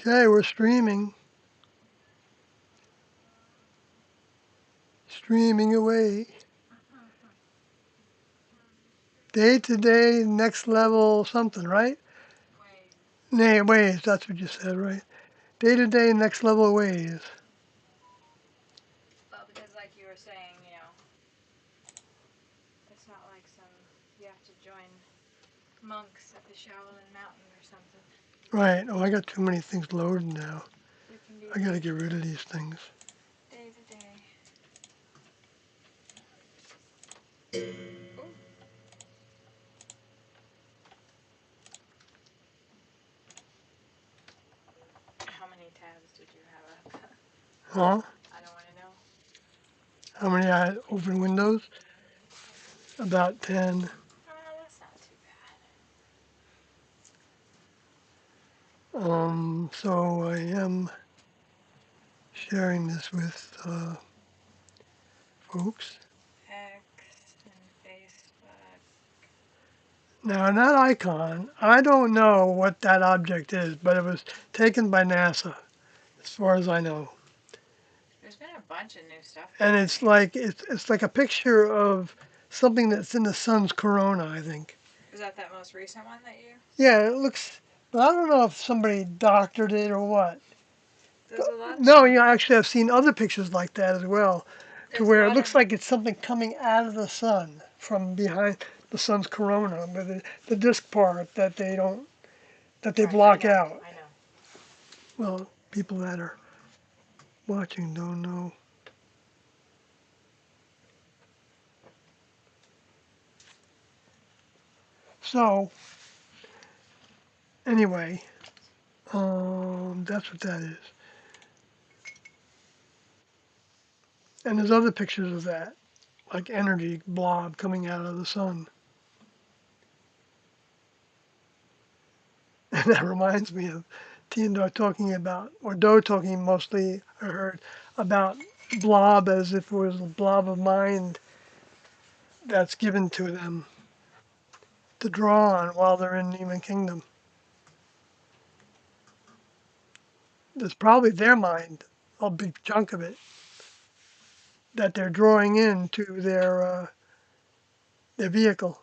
Okay, we're streaming. Streaming away. Day to day, next level something, right? Nay, ways, that's what you said, right? Day to day, next level ways. Well, because like you were saying, it's not like you have to join monks at the Shaolin Mountain or something. Right. Oh, I got too many things loaded now. We can be I gotta get rid of these things. day to day. Ooh. How many tabs did you have up? Huh? I don't want to know. How many I open windows? About 10. That's not too So I am sharing this with folks. bad. X and Facebook. Now, that icon, I don't know what that object is, but it was taken by NASA, as far as I know. There's been a bunch of new stuff And it's happening. like it's like a picture of something that's in the sun's corona, I think. Is that most recent one that you? Yeah, it looks. But I don't know if somebody doctored it or what. There's a lot. No, actually, I've seen other pictures like that as well, to There's a where it lot of. looks like it's something coming out of the sun from behind the sun's corona, with the disk part that they Right. I block know. out. I know. Well, people that are watching don't know. So anyway, that's what that is. And there's other pictures of that, like energy blob coming out of the sun. And that reminds me of Tiandar talking about, or Do talking mostly, I heard, about blob as if it was a blob of mind that's given to them to draw on while they're in Demon Kingdom. There's probably their mind, a big chunk of it, that they're drawing into their vehicle.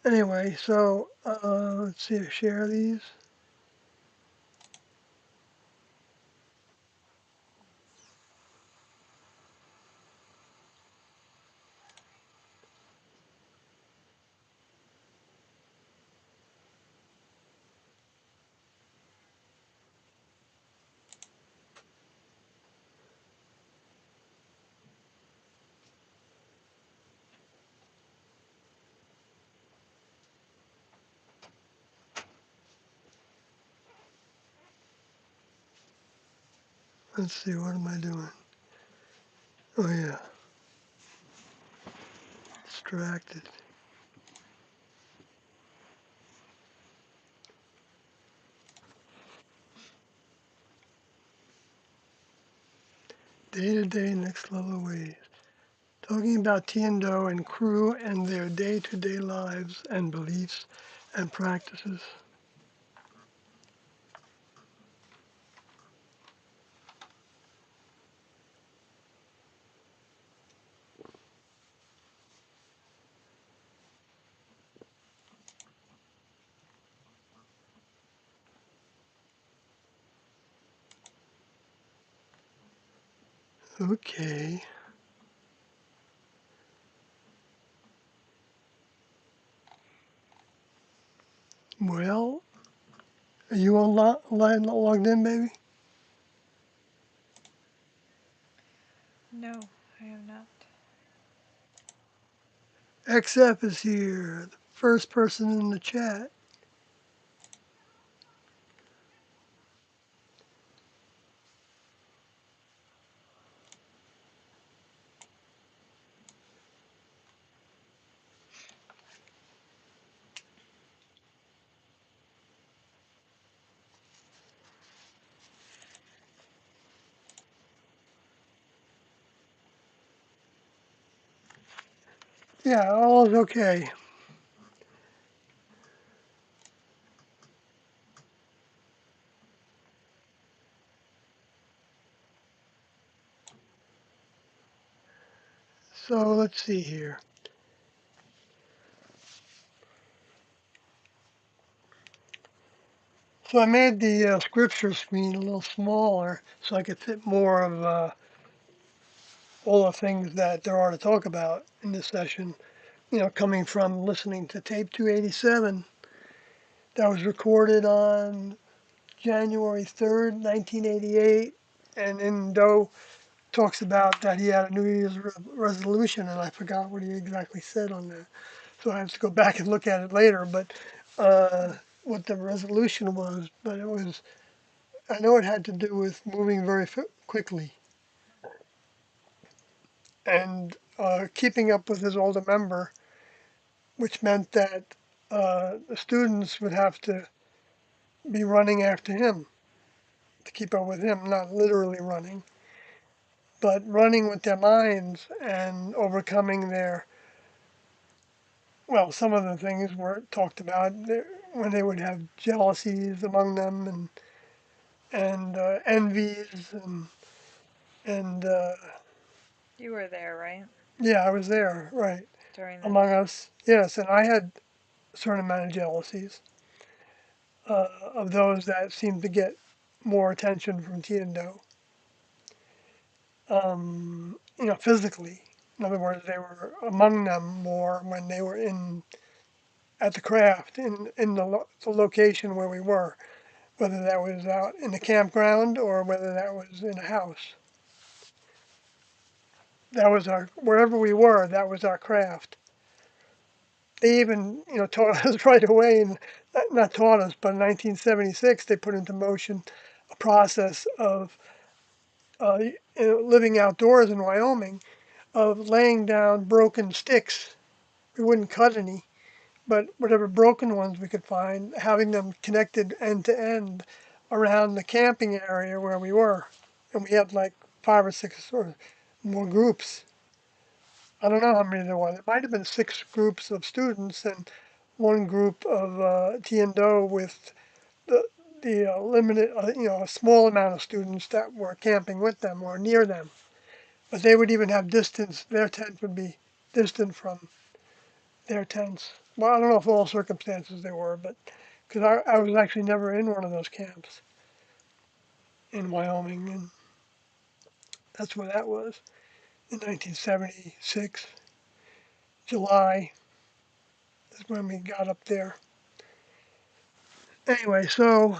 Anyway, so let's see, share these. Let's see, what am I doing? Oh yeah, distracted. Day to day, next level ways. Talking about Tiendo and crew and their day to day lives and beliefs and practices. Okay. Well, are you all logged in, baby? No, I am not. XF is here, the first person in the chat. Yeah, all is okay. So let's see here. So I made the scripture screen a little smaller so I could fit more of all the things that there are to talk about in this session. Coming from listening to tape 287 that was recorded on January 3rd, 1988. And in Doe talks about that he had a New Year's resolution, and I forgot what he exactly said on that. So I have to go back and look at it later. But uh, what the resolution was, but it was, I know it had to do with moving very quickly and keeping up with his older member, which meant that the students would have to be running after him to keep up with him, not literally running, but running with their minds and overcoming their, well, some of the things were talked about when they would have jealousies among them and envies and You were there, right? yeah, I was there, right, During that among time. us, yes, and I had a certain amount of jealousies of those that seemed to get more attention from Tiendo, physically. In other words, they were among them more when they were in at the craft in the location where we were, whether that was out in the campground or whether that was in a house. That was our wherever we were. That was our craft. They even taught us right away, and not taught us, but in 1976 they put into motion a process of uh, living outdoors in Wyoming, of laying down broken sticks. We wouldn't cut any, but whatever broken ones we could find, having them connected end to end around the camping area where we were. And we had like 5 or 6 or more groups. I don't know how many there was. It might have been 6 groups of students and one group of T&O with the limited, a small amount of students that were camping with them or near them. But they would even have distance, their tent would be distant from their tents. Well, I don't know if all circumstances they were, but because I was actually never in one of those camps in Wyoming, and that's where that was in 1976. July is when we got up there. Anyway, so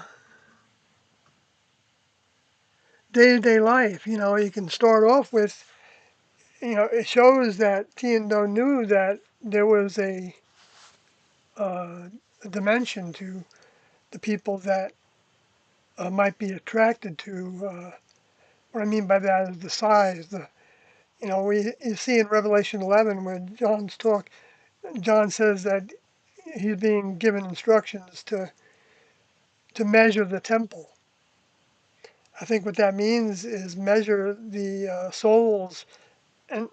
day to day life, you can start off with, it shows that Tiendo knew that there was uh, a dimension to the people that might be attracted to. What I mean by that is the size, you see in Revelation 11 when John says that he's being given instructions to measure the temple. I think what that means is measure the souls, and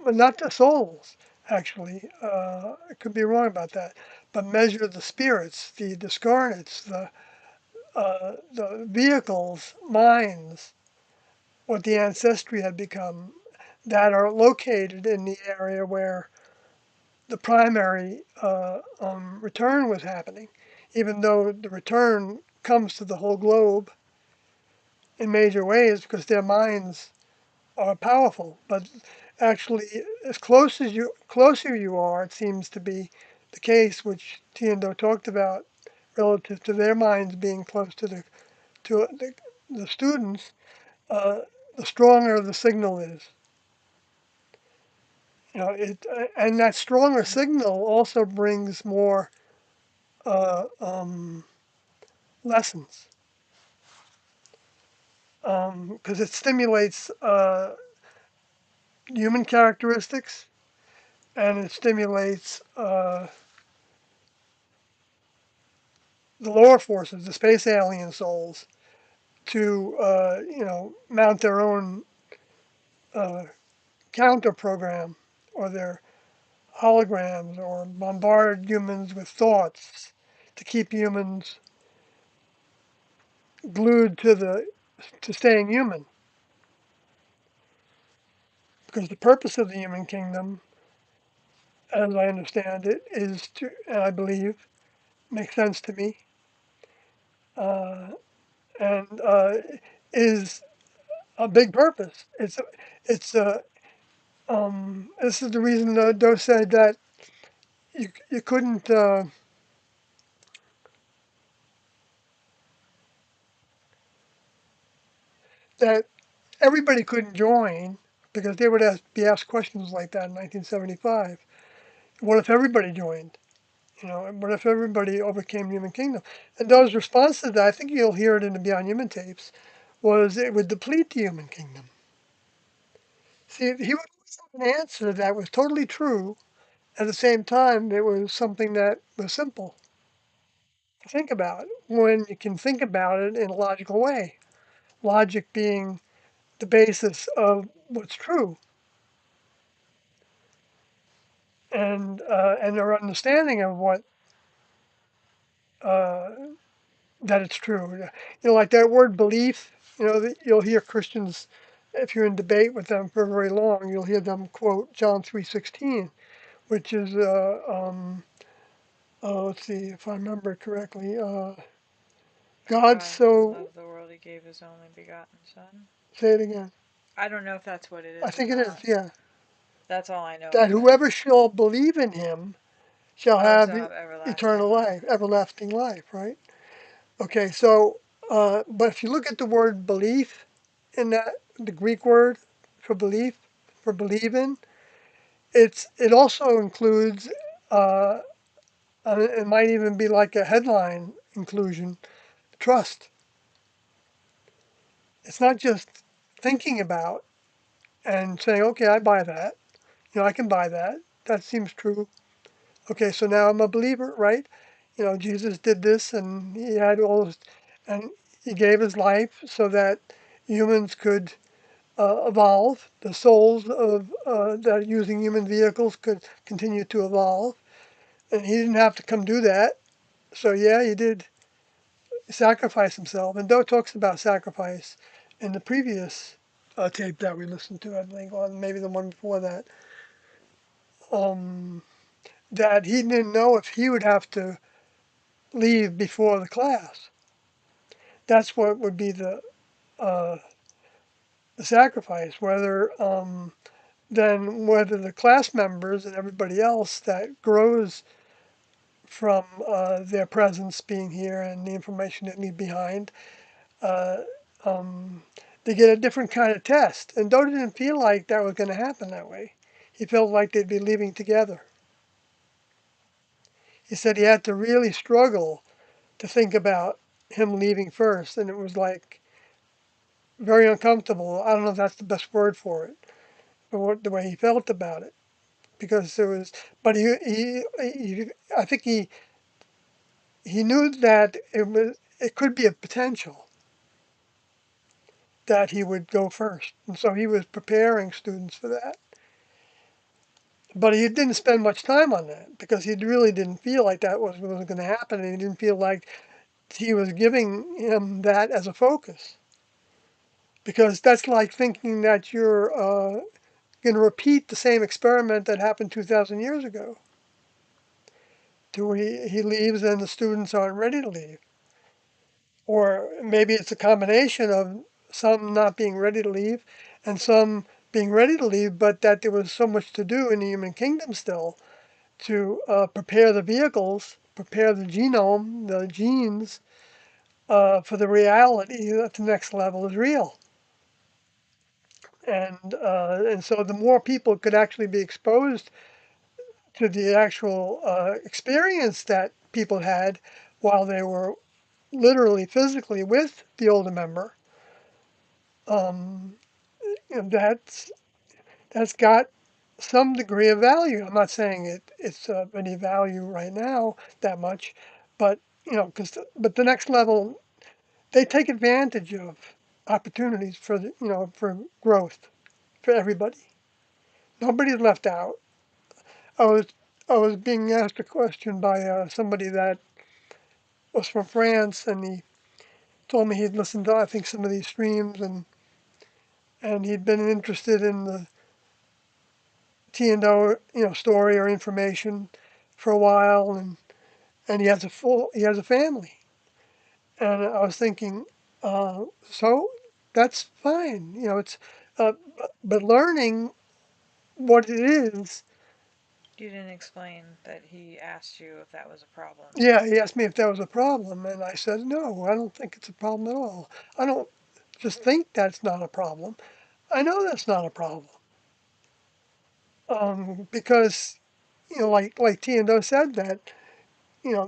well, not the souls, actually. I could be wrong about that, but measure the spirits, the discarnates, the vehicles, minds, what the ancestry had become, that are located in the area where the primary return was happening, even though the return comes to the whole globe in major ways because their minds are powerful. But actually, as closer you are, it seems to be the case, which Tiendo talked about relative to their minds being close to the students, uh, the stronger the signal is. And that stronger signal also brings more lessons because it stimulates human characteristics and it stimulates the lower forces, the space alien souls, to mount their own uh, counter program or their holograms or bombard humans with thoughts to keep humans glued to staying human. because the purpose of the human kingdom, as I understand it, is to, and I believe, makes sense to me, uh, and is a big purpose. This is the reason Doe said that you couldn't, that everybody couldn't join because they would be asked questions like that in 1975. What if everybody joined? And what if everybody overcame human kingdom? And Doe's response to that, I think you'll hear it in the Beyond Human tapes, was it would deplete the human kingdom. See, he would always have an answer that was totally true. At the same time, it was something that was simple to think about when you can think about it in a logical way. Logic being the basis of what's true, and our understanding of what uh, that it's true. Like that word belief. You'll hear Christians, if you're in debate with them for very long, you'll hear them quote John 3:16, which is let's see if I remember correctly. God God so so loved the world he gave his only begotten son. say it again. I don't know if that's what it I is or think it is. not. Yeah, That's all I know that of it. whoever shall believe in him shall Oh, have so have everlasting eternal life. life, everlasting life. Right. Okay. So, but if you look at the word belief in that, the Greek word for belief, for believe in, it also includes, uh, it might even be like a headline inclusion, trust. It's not just thinking about and saying, okay, I buy that. I can buy that. That seems true. Okay, so now I'm a believer, right? Jesus did this, and he had all this, and he gave his life so that humans could evolve. The souls of that are using human vehicles could continue to evolve, and he didn't have to come do that. So yeah, he did sacrifice himself. And Doe talks about sacrifice in the previous tape that we listened to, I think, or maybe the one before that. Um, that he didn't know if he would have to leave before the class. That's what would be uh, the sacrifice. Whether the class members and everybody else that grows from their presence being here and the information they leave behind, uh, um, they get a different kind of test. And Doe didn't feel like that was going to happen that way. He felt like they'd be leaving together. He said he had to really struggle to think about him leaving first, and it was like very uncomfortable. I don't know if that's the best word for it, but the way he felt about it, because there was, but I think he knew that it could be a potential that he would go first, and so he was preparing students for that. But he didn't spend much time on that because he really didn't feel like that was going to happen, and he didn't feel like he was giving him that as a focus. Because that's like thinking that you're going to repeat the same experiment that happened 2,000 years ago. He leaves and the students aren't ready to leave. Or maybe it's a combination of some not being ready to leave and some being ready to leave, but that there was so much to do in the human kingdom still to prepare the vehicles, prepare the genome, the genes, for the reality that the next level is real. And so the more people could actually be exposed to the actual experience that people had while they were literally physically with the older member, um, that's got some degree of value. I'm not saying it's of any value right now that much, but but the next level, they take advantage of opportunities for for growth for everybody. Nobody's left out. I was I was being asked a question by somebody that was from France, and he told me he'd listened to, I think, some of these streams, and he'd been interested in T and O, story or information for a while, and he has a family, and I was thinking, so that's fine, it's, uh, but learning what it is. You didn't explain that he asked you if that was a problem. Yeah, he asked me if that was a problem, and I said, no, I don't think it's a problem at all. I don't just think that's not a problem. I know that's not a problem. Because, like T and O said that,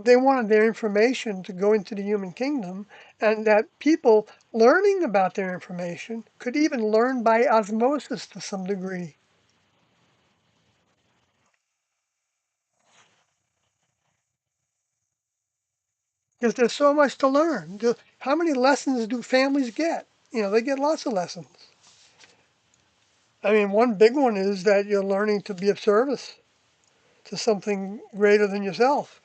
they wanted their information to go into the human kingdom, and that people learning about their information could even learn by osmosis to some degree. Because there's so much to learn. How many lessons do families get? They get lots of lessons. I mean, one big one is that you're learning to be of service to something greater than yourself,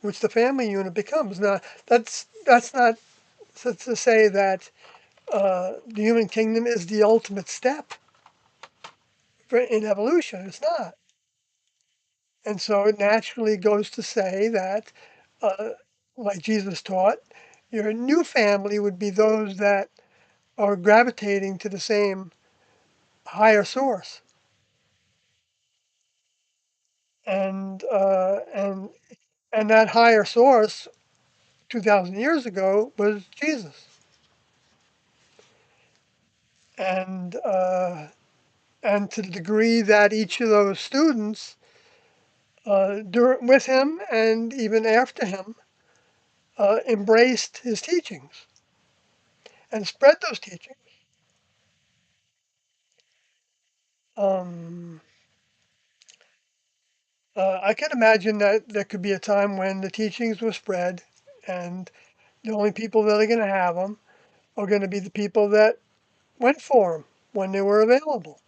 which the family unit becomes. Now, that's not to say that the human kingdom is the ultimate step in evolution. It's not. And so it naturally goes to say that, uh, like Jesus taught, your new family would be those that are gravitating to the same higher source. And that higher source 2,000 years ago was Jesus. And, and to the degree that each of those students, with him and even after him, embraced his teachings and spread those teachings. Um, I can imagine that there could be a time when the teachings were spread, and the only people that are going to have them are going to be the people that went for them when they were available.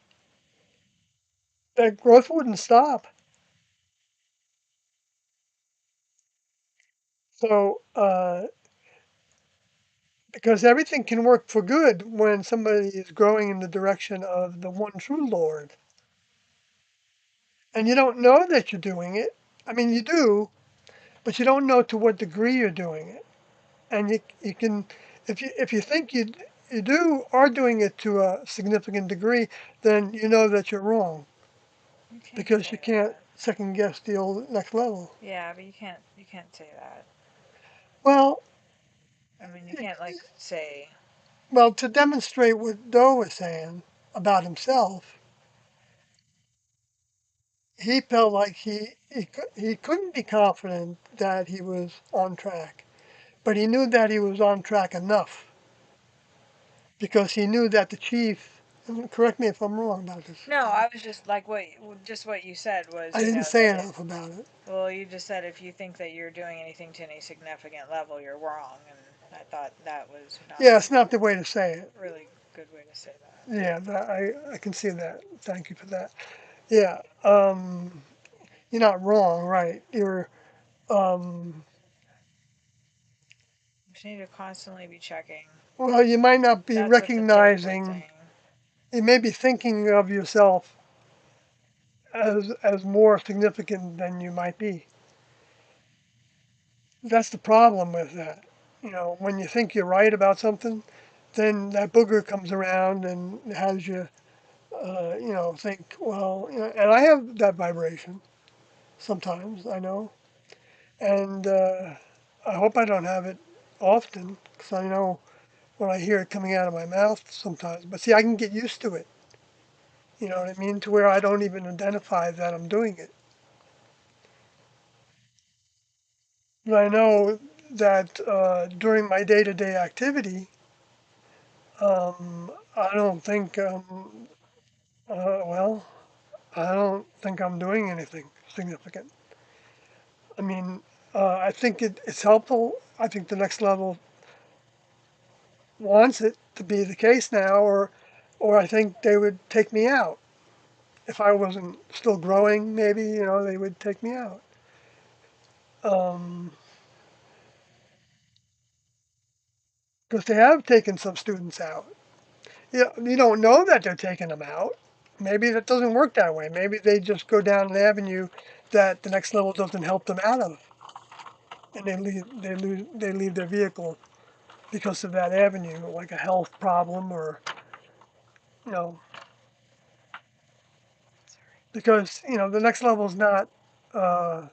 That growth wouldn't stop. So, because everything can work for good when somebody is growing in the direction of the one true Lord. And you don't know that you're doing it. I mean, you do, but you don't know to what degree you're doing it. And you can, if you think you do are doing it to a significant degree, then you know that you're wrong You can't because you say can't that. second guess the old next level. Yeah, but you can't say that. Well, I mean, you can't like say, to demonstrate what Doe was saying about himself, he felt like he couldn't be confident that he was on track, but he knew that he was on track enough because he knew that the chief. And correct me if I'm wrong about this. no, I was just like what you said was, I didn't say enough about it. well, you just said if you think that you're doing anything to any significant level, you're wrong, and I thought that was not Yeah, it's not the way to say it. a really good way to say that. Yeah, I can see that. Thank you for that. Yeah, you're not wrong, right? Um, You just need to constantly be checking. well, you might not be That's what the tape was recognizing. saying. You may be thinking of yourself as more significant than you might be. That's the problem with that. When you think you're right about something, then that booger comes around and has you, think, well, and I have that vibration sometimes, I know. And I hope I don't have it often because I know when I hear it coming out of my mouth sometimes. But see, I can get used to it. You know what I mean? To where I don't even identify that I'm doing it. But I know that during my day-to-day activity, I don't think, well, I don't think I'm doing anything significant. I mean, I think it's helpful. I think the next level wants it to be the case now, or I think they would take me out. If I wasn't still growing, maybe, they would take me out. Because they have taken some students out. You don't know that they're taking them out. Maybe that doesn't work that way. Maybe they just go down an avenue that the next level doesn't help them out of, and they leave their vehicle because of that avenue, like a health problem or you know, because the next level is not. Uh,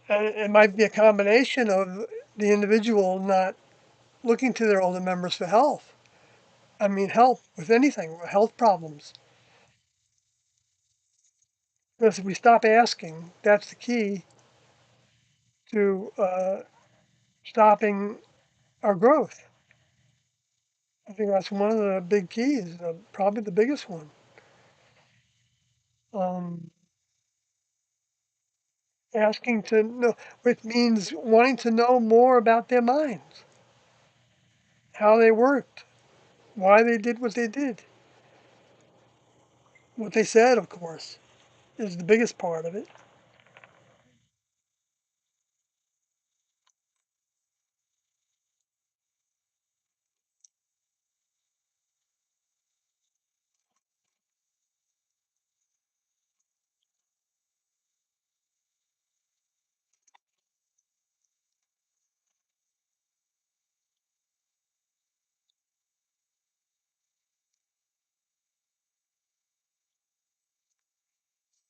and it might be a combination of the individual not looking to their older members for health. I mean, help with anything, health problems. Because if we stop asking, that's the key to stopping our growth. I think that's one of the big keys, probably the biggest one. Um, Asking to know, which means wanting to know more about their minds, how they worked, why they did what they did, what they said, of course, is the biggest part of it.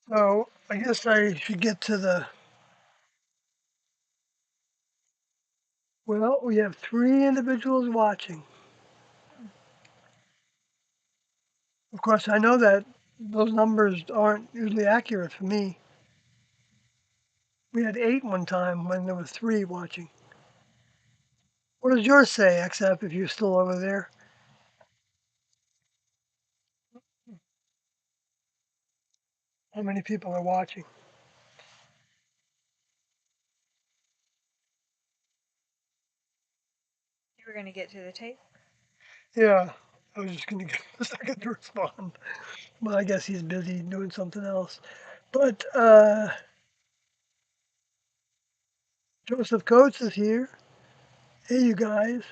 So I guess I should get to the, well, we have three individuals watching. Of course, I know that those numbers aren't usually accurate for me. We had eight one time when there was three watching. What does yours say, except if you're still over there? How many people are watching? You were going to get to the tape? Yeah, I was just gonna give him a second to respond. Well, I guess he's busy doing something else. But Joseph Coates is here. Hey, you guys.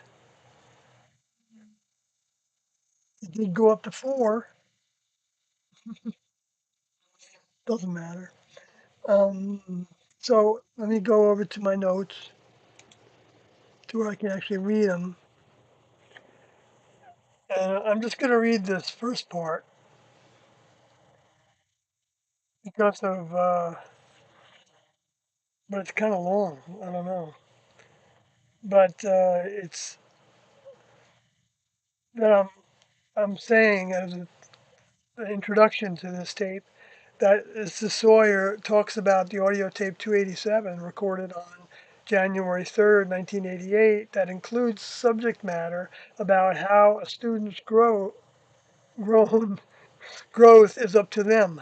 It did go up to four. Doesn't matter. So let me go over to my notes to where I can actually read them. And I'm just going to read this first part because of, but it's kind of long. I don't know. But it's that I'm saying as an introduction to this tape that Mrs. Sawyer talks about the audio tape 287 recorded on January 3rd, 1988, that includes subject matter about how a student's grown growth is up to them.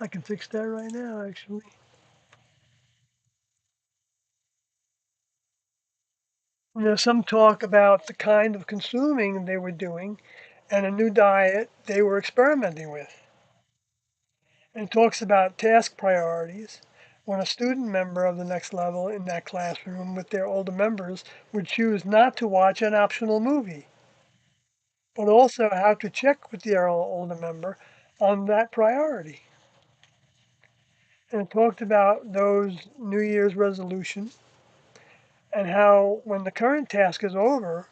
I can fix that right now, actually. There's some talk about the kind of consuming they were doing and a new diet they were experimenting with. And it talks about task priorities. When a student member of the next level in that classroom with their older members would choose not to watch an optional movie, but also how to check with their older member on that priority. And it talked about those New Year's resolutions and how when the current task is over,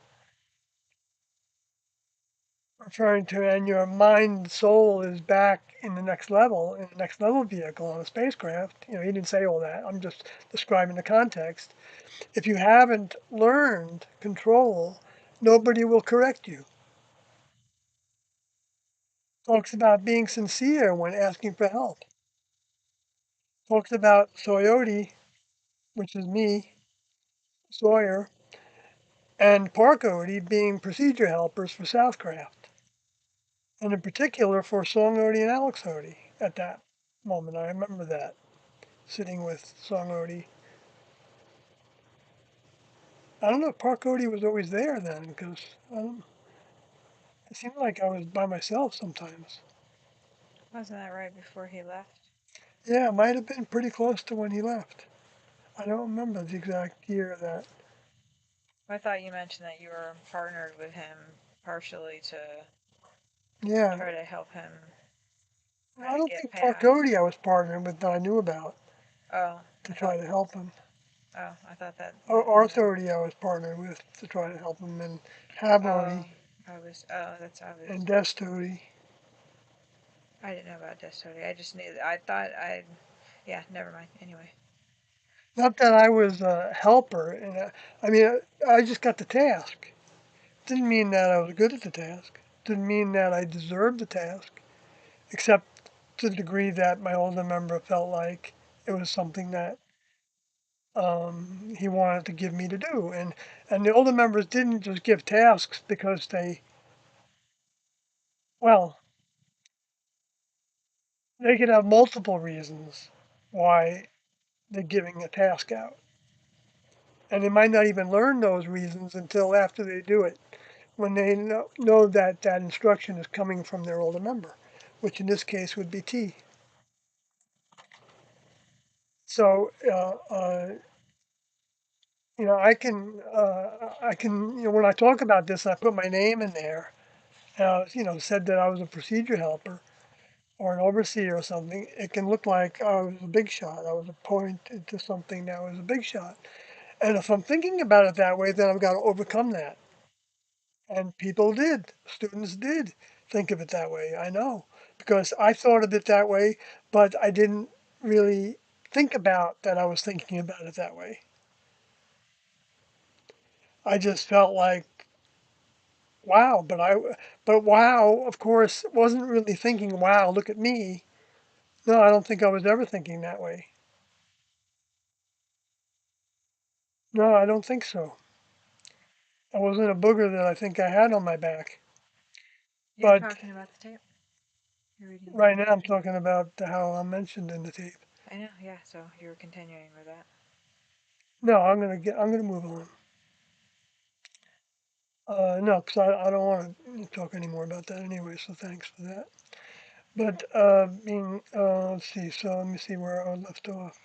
referring to and your mind soul is back in the next level, in the next level vehicle on a spacecraft. He didn't say all that. I'm just describing the context. If you haven't learned control, nobody will correct you. Talks about being sincere when asking for help. Talks about Soyoti, which is me, Sawyer, and Parkody being procedure helpers for Southcraft, and in particular for Song Odie and Alex Odie at that moment. I remember that, sitting with Song Odie. I don't know if Park Odie was always there then, because it seemed like I was by myself sometimes. Wasn't that right before he left? Yeah, it might have been pretty close to when he left. I don't remember the exact year of that. I thought you mentioned that you were partnered with him partially to Yeah. try to help him I don't get think past. Procody I was partnering with that I knew about Oh, to I try thought. to help him. Oh, I thought that. Authority I was partnering with to try to help him, and Oh, Habody I was. Oh, that's I was. and Destody. I didn't know about Destody. I just knew. I thought I. Yeah, never mind. Anyway. Not that I was a helper, and I mean, I just got the task. Didn't mean that I was good at the task. Didn't mean that I deserved the task, except to the degree that my older member felt like it was something that he wanted to give me to do. And the older members didn't just give tasks because well, they could have multiple reasons why they're giving a task out. And they might not even learn those reasons until after they do it, when they know that that instruction is coming from their older member, which in this case would be T. So, I can, when I talk about this, I put my name in there. Said that I was a procedure helper or an overseer or something. It can look like I was a big shot. I was appointed to something that was a big shot. And if I'm thinking about it that way, then I've got to overcome that. And people did, students did think of it that way. I know because I thought of it that way, but I didn't really think about that I was thinking about it that way. I just felt like, wow, but wow, of course, wasn't really thinking, wow, look at me. No, I don't think I was ever thinking that way. No, I don't think so. I wasn't a booger that I think I had on my back. You're But talking about the tape. You're reading right from now the I'm tape. talking about how I'm mentioned in the tape. I know. Yeah. So you're continuing with that. No, I'm gonna move on. No, because I don't want to talk anymore about that anyway. So thanks for that. But let's see. So let me see where I left off.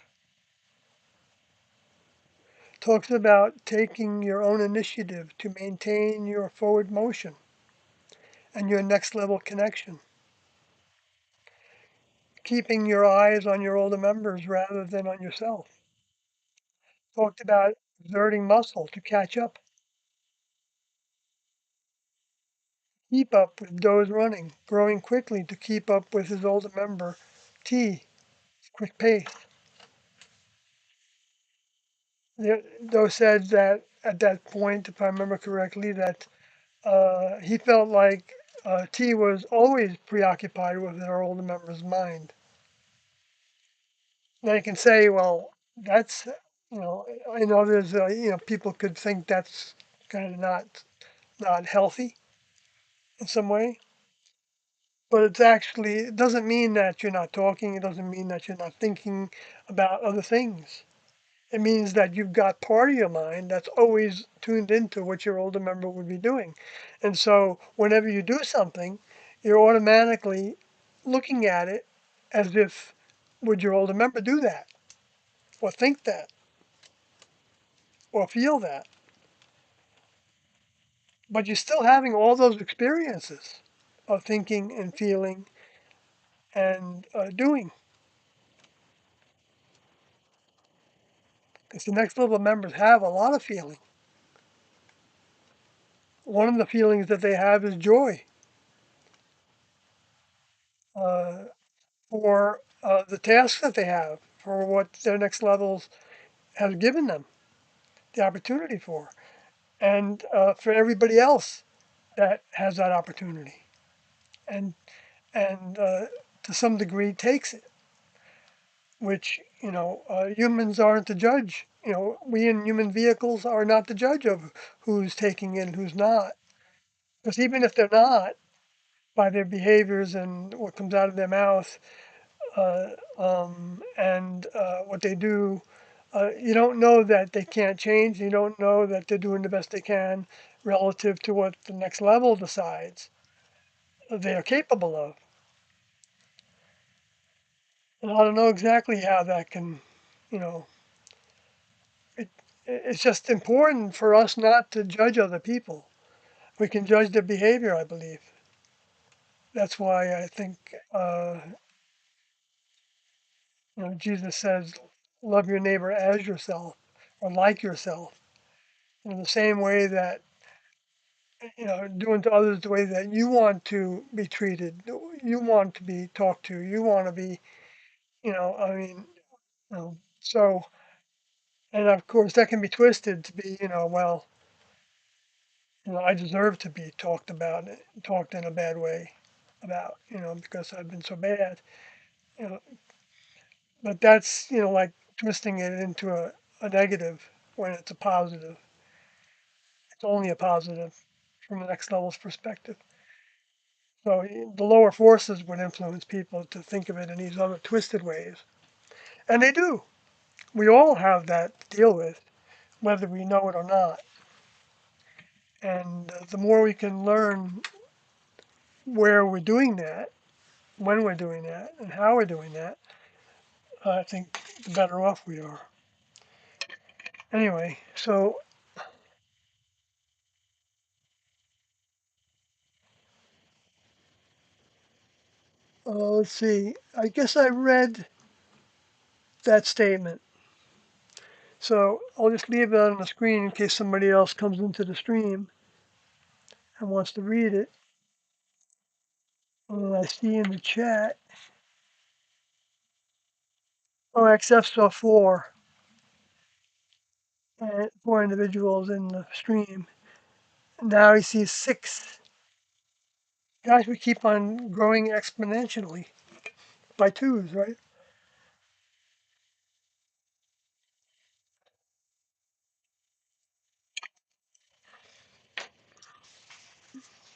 Talks about taking your own initiative to maintain your forward motion and your next level connection. Keeping your eyes on your older members rather than on yourself. Talked about exerting muscle to catch up, keep up with Doe's running, growing quickly to keep up with his older member T, quick pace. Doe said that at that point, if I remember correctly, that he felt like T was always preoccupied with her older member's mind. Now you can say, well, that's, I know there's, people could think that's kind of not healthy in some way, but it's actually, it doesn't mean that you're not talking. It doesn't mean that you're not thinking about other things. It means that you've got part of your mind that's always tuned into what your older member would be doing. And so whenever you do something, you're automatically looking at it as if, would your older member do that or think that or feel that? But you're still having all those experiences of thinking and feeling and doing. Because the next level members have a lot of feeling. One of the feelings that they have is joy uh, for the tasks that they have, for what their next levels have given them the opportunity for, and for everybody else that has that opportunity, and and to some degree takes it. Which humans aren't the judge. We in human vehicles are not the judge of who's taking it and who's not. Because even if they're not, by their behaviors and what comes out of their mouth and what they do, you don't know that they can't change. You don't know that they're doing the best they can relative to what the next level decides they are capable of. And I don't know exactly how that can, you know, it, it's just important for us not to judge other people. We can judge their behavior, I believe. That's why I think Jesus says, "Love your neighbor as yourself, or like yourself." In the same way that doing to others the way that you want to be treated, you want to be talked to, you want to be, I mean, so, and of course that can be twisted to be, well, I deserve to be talked about, talked in a bad way about, because I've been so bad, you know, but that's, like twisting it into a negative when it's a positive. It's only a positive from the next level's perspective. So the lower forces would influence people to think of it in these other twisted ways. And they do. We all have that to deal with, whether we know it or not. And the more we can learn where we're doing that, when we're doing that, and how we're doing that, I think the better off we are. Anyway, so let's see. I guess I read that statement. So I'll just leave that on the screen in case somebody else comes into the stream and wants to read it. I see in the chat. Oh, except for four individuals in the stream. Now he sees six. Guys, we keep on growing exponentially by twos, right?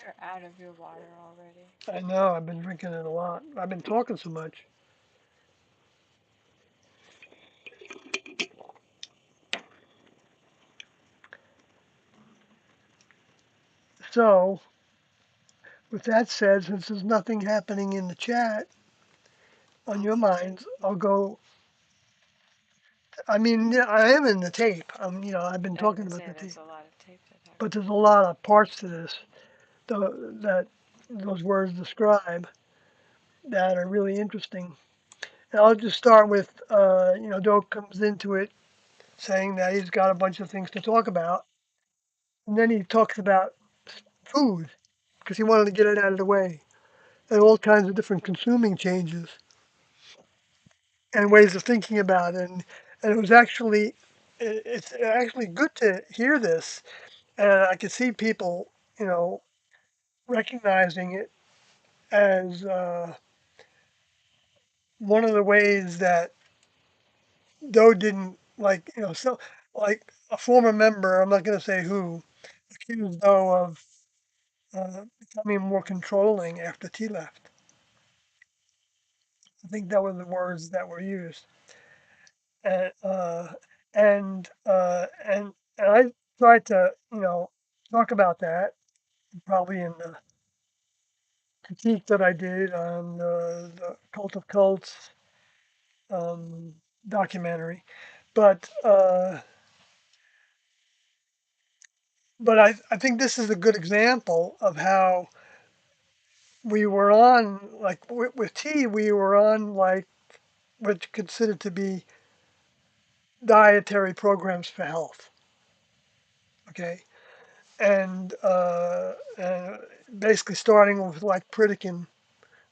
You're out of your water already. I know, I've been drinking it a lot. I've been talking so much. So, with that said, since there's nothing happening in the chat on your minds, I'll go. I mean, yeah, I am in the tape. I've been I was talking gonna about say the that's tape, a lot of tape to talk but about. there's a lot of parts to this that those words describe that are really interesting. And I'll just start with, Doe comes into it saying that he's got a bunch of things to talk about. And then he talks about food because he wanted to get it out of the way and all kinds of different consuming changes and ways of thinking about it. And it was actually, it's actually good to hear this. And I could see people, recognizing it as one of the ways that Doe didn't like, so like a former member, I'm not going to say who, accused Doe of becoming more controlling after T left. I think that were the words that were used. And and I tried to, talk about that probably in the critique that I did on the Cult of Cults um, documentary. But I think this is a good example of how we were on, like with T, we were on like what's considered to be dietary programs for health. Okay, and basically starting with like Pritikin,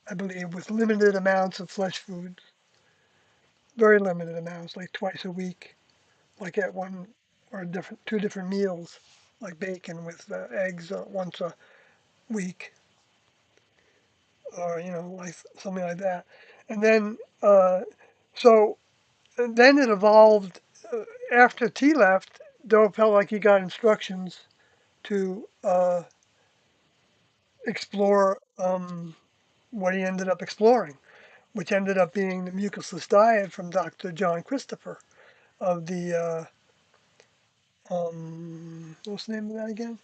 I believe, with limited amounts of flesh foods, very limited amounts, like twice a week, like at one or different two different meals, like bacon with eggs once a week, or like something like that. And then so then it evolved after T left. Doe felt like he got instructions to explore what he ended up exploring, which ended up being the mucusless diet from Dr. John Christopher of the, what's the name of that again?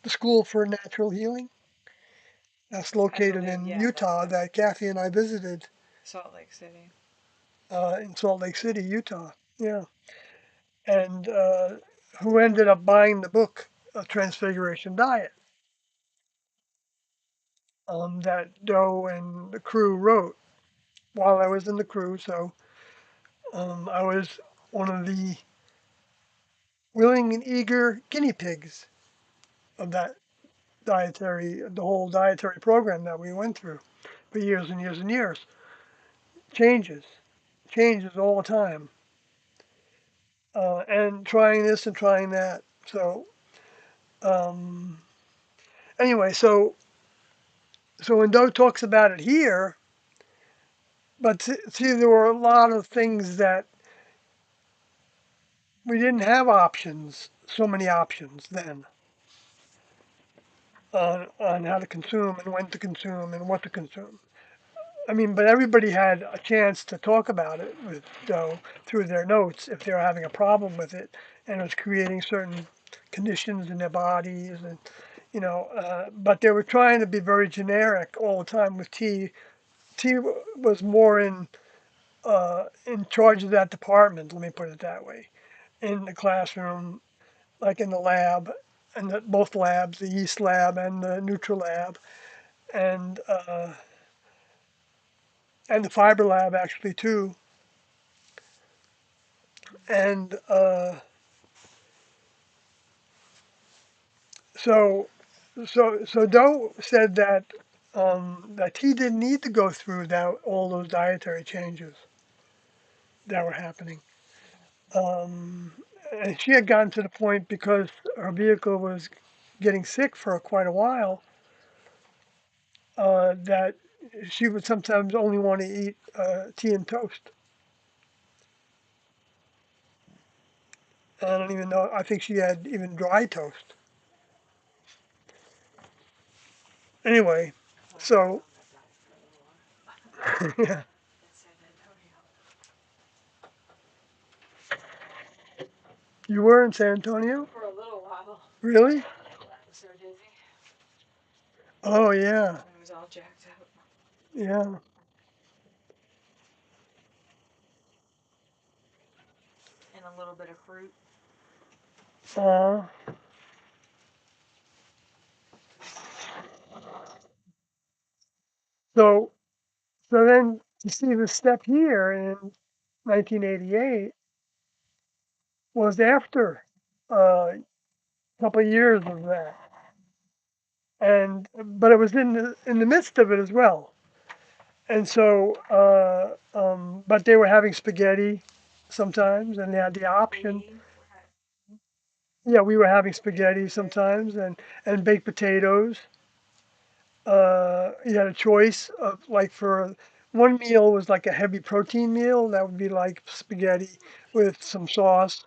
The School for Natural Healing. That's I located believe, in yeah, that's Utah that Kathy and I visited Salt Lake City. in Salt Lake City, Utah. Yeah. And who ended up buying the book, A Transfiguration Diet. that Doe and the crew wrote while I was in the crew. So I was one of the willing and eager guinea pigs of that the whole dietary program that we went through for years and years and years. Changes, changes all the time, and trying this and trying that. So um, anyway, so when Doe talks about it here, but see, there were a lot of things that we didn't have options, so many options then on how to consume and when to consume and what to consume. I mean, but everybody had a chance to talk about it with Doe through their notes if they were having a problem with it and it was creating certain conditions in their bodies and but they were trying to be very generic all the time with T. T was more in charge of that department. Let me put it that way, in the classroom, like in the lab, and both labs, the yeast lab and the neutral lab, and uh, and the fiber lab actually too. And so so Doe said that he didn't need to go through that all those dietary changes that were happening. Um, and she had gotten to the point because her vehicle was getting sick for quite a while, that she would sometimes only want to eat tea and toast. I don't even know. I think she had even dry toast. Anyway, so yeah, you were in San Antonio, For a little while. really? I was so dizzy. Oh yeah, I was all jacked up. yeah. And a little bit of fruit. Uh, so so then you see the step here in 1988 was after a couple of years of that, and but it was in the midst of it as well. And so, but they were having spaghetti sometimes, and they had the option. We were Yeah, we were having spaghetti sometimes, and baked potatoes. You had a choice of like for one meal was like a heavy protein meal that would be like spaghetti with some sauce,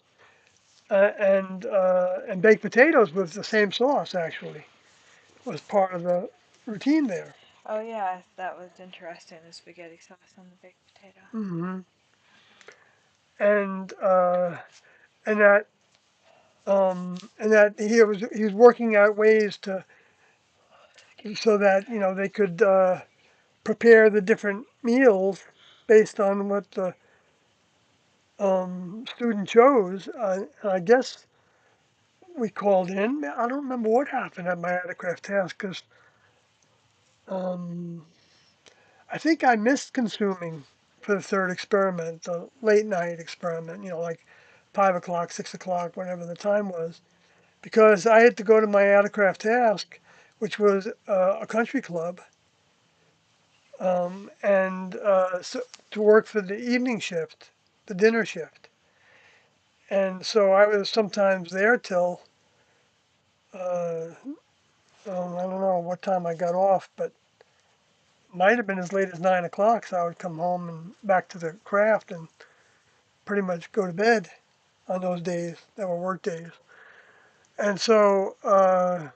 and baked potatoes with the same sauce actually was part of the routine there. Oh yeah, that was interesting. The spaghetti sauce on the baked potato. Hmm. And and that and that he was working out ways to so that they could prepare the different meals based on what the student chose. I guess we called in. I don't remember what happened at my Atticraft task because um, I think I missed consuming for the third experiment, the late night experiment. Like 5 o'clock, 6 o'clock, whatever the time was, because I had to go to my Atticraft task, which was a country club, and so, to work for the evening shift, the dinner shift. And so I was sometimes there till, uh, I don't know what time I got off, but might have been as late as 9 o'clock. So I would come home and back to the craft and pretty much go to bed on those days that were work days. And so I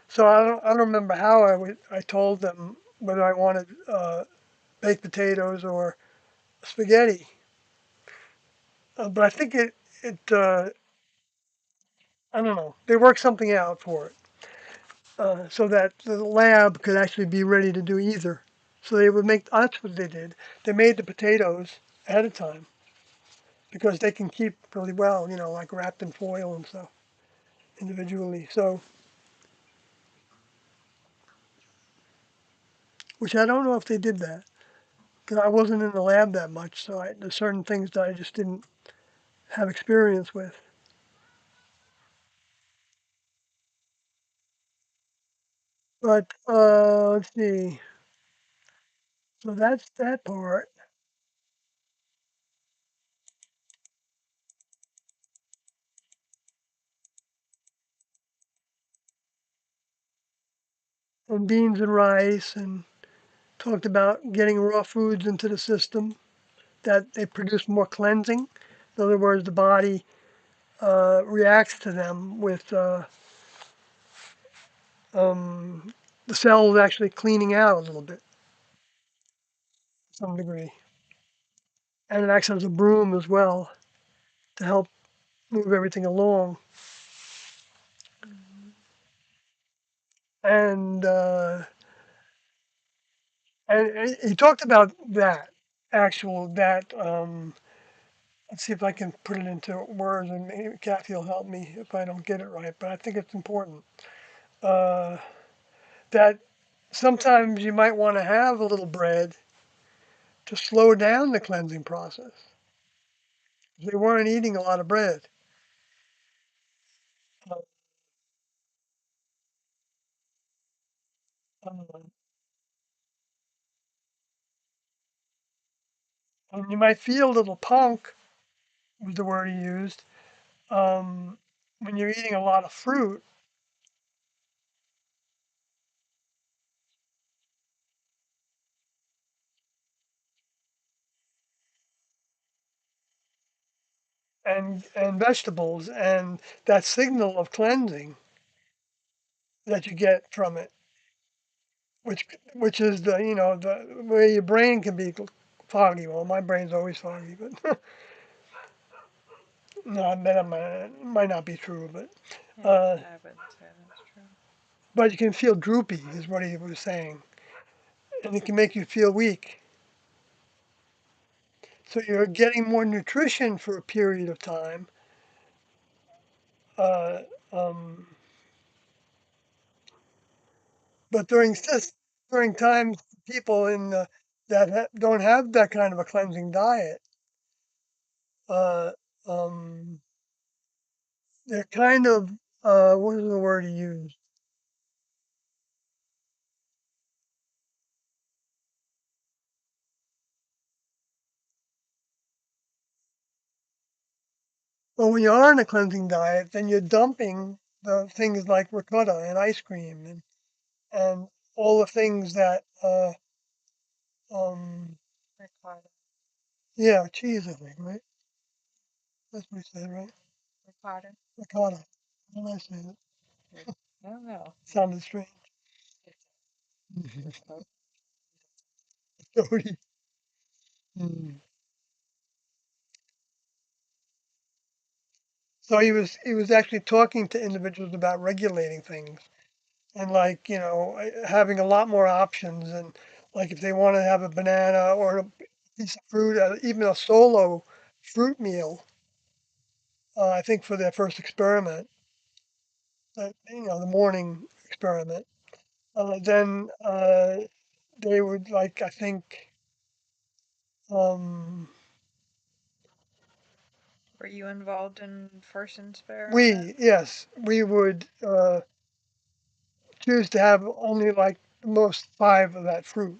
don't remember how I told them whether I wanted baked potatoes or spaghetti. But I think I don't know. They worked something out for it, so that the lab could actually be ready to do either. So they would make. That's what they did. They made the potatoes ahead of time because they can keep really well, like wrapped in foil and stuff individually. So which I don't know if they did that. 'Cause I wasn't in the lab that much, so there's certain things that I just didn't have experience with. But let's see. So that's that part. And beans and rice, and talked about getting raw foods into the system that they produce more cleansing. In other words, the body reacts to them with the cells actually cleaning out a little bit to some degree. And it acts as a broom as well to help move everything along. And and he talked about that actual that. Let's see if I can put it into words, and maybe Kathy will help me if I don't get it right. But I think it's important uh, that sometimes you might want to have a little bread to slow down the cleansing process. They weren't eating a lot of bread. Uh, uh, and you might feel a little punk, was the word he used, um, when you're eating a lot of fruit and vegetables, and that signal of cleansing that you get from it, which is the the way your brain can be foggy. Well, my brain's always foggy, but no, that might not be true, Yeah, uh, I would say that's true. but you can feel droopy, is what he was saying, and it can make you feel weak. So you're getting more nutrition for a period of time. Uh, um, but during times, people don't have that kind of a cleansing diet, uh, um, they're kind of what is the word he used? Well, when you are on a cleansing diet, then you're dumping the things like ricotta and ice cream and all the things that um, Ricotta. yeah, cheese, I think, right? That's what he said, right? Ricotta. Ricotta. How did I say it? I don't know. Sounded strange. Cody. Mm. So he was actually talking to individuals about regulating things and like having a lot more options, and like if they want to have a banana or a piece of fruit, even a solo fruit meal. I think for their first experiment, the morning experiment, then they would like I think um, Were you involved in first experiment? we would choose to have only like the most five of that fruit.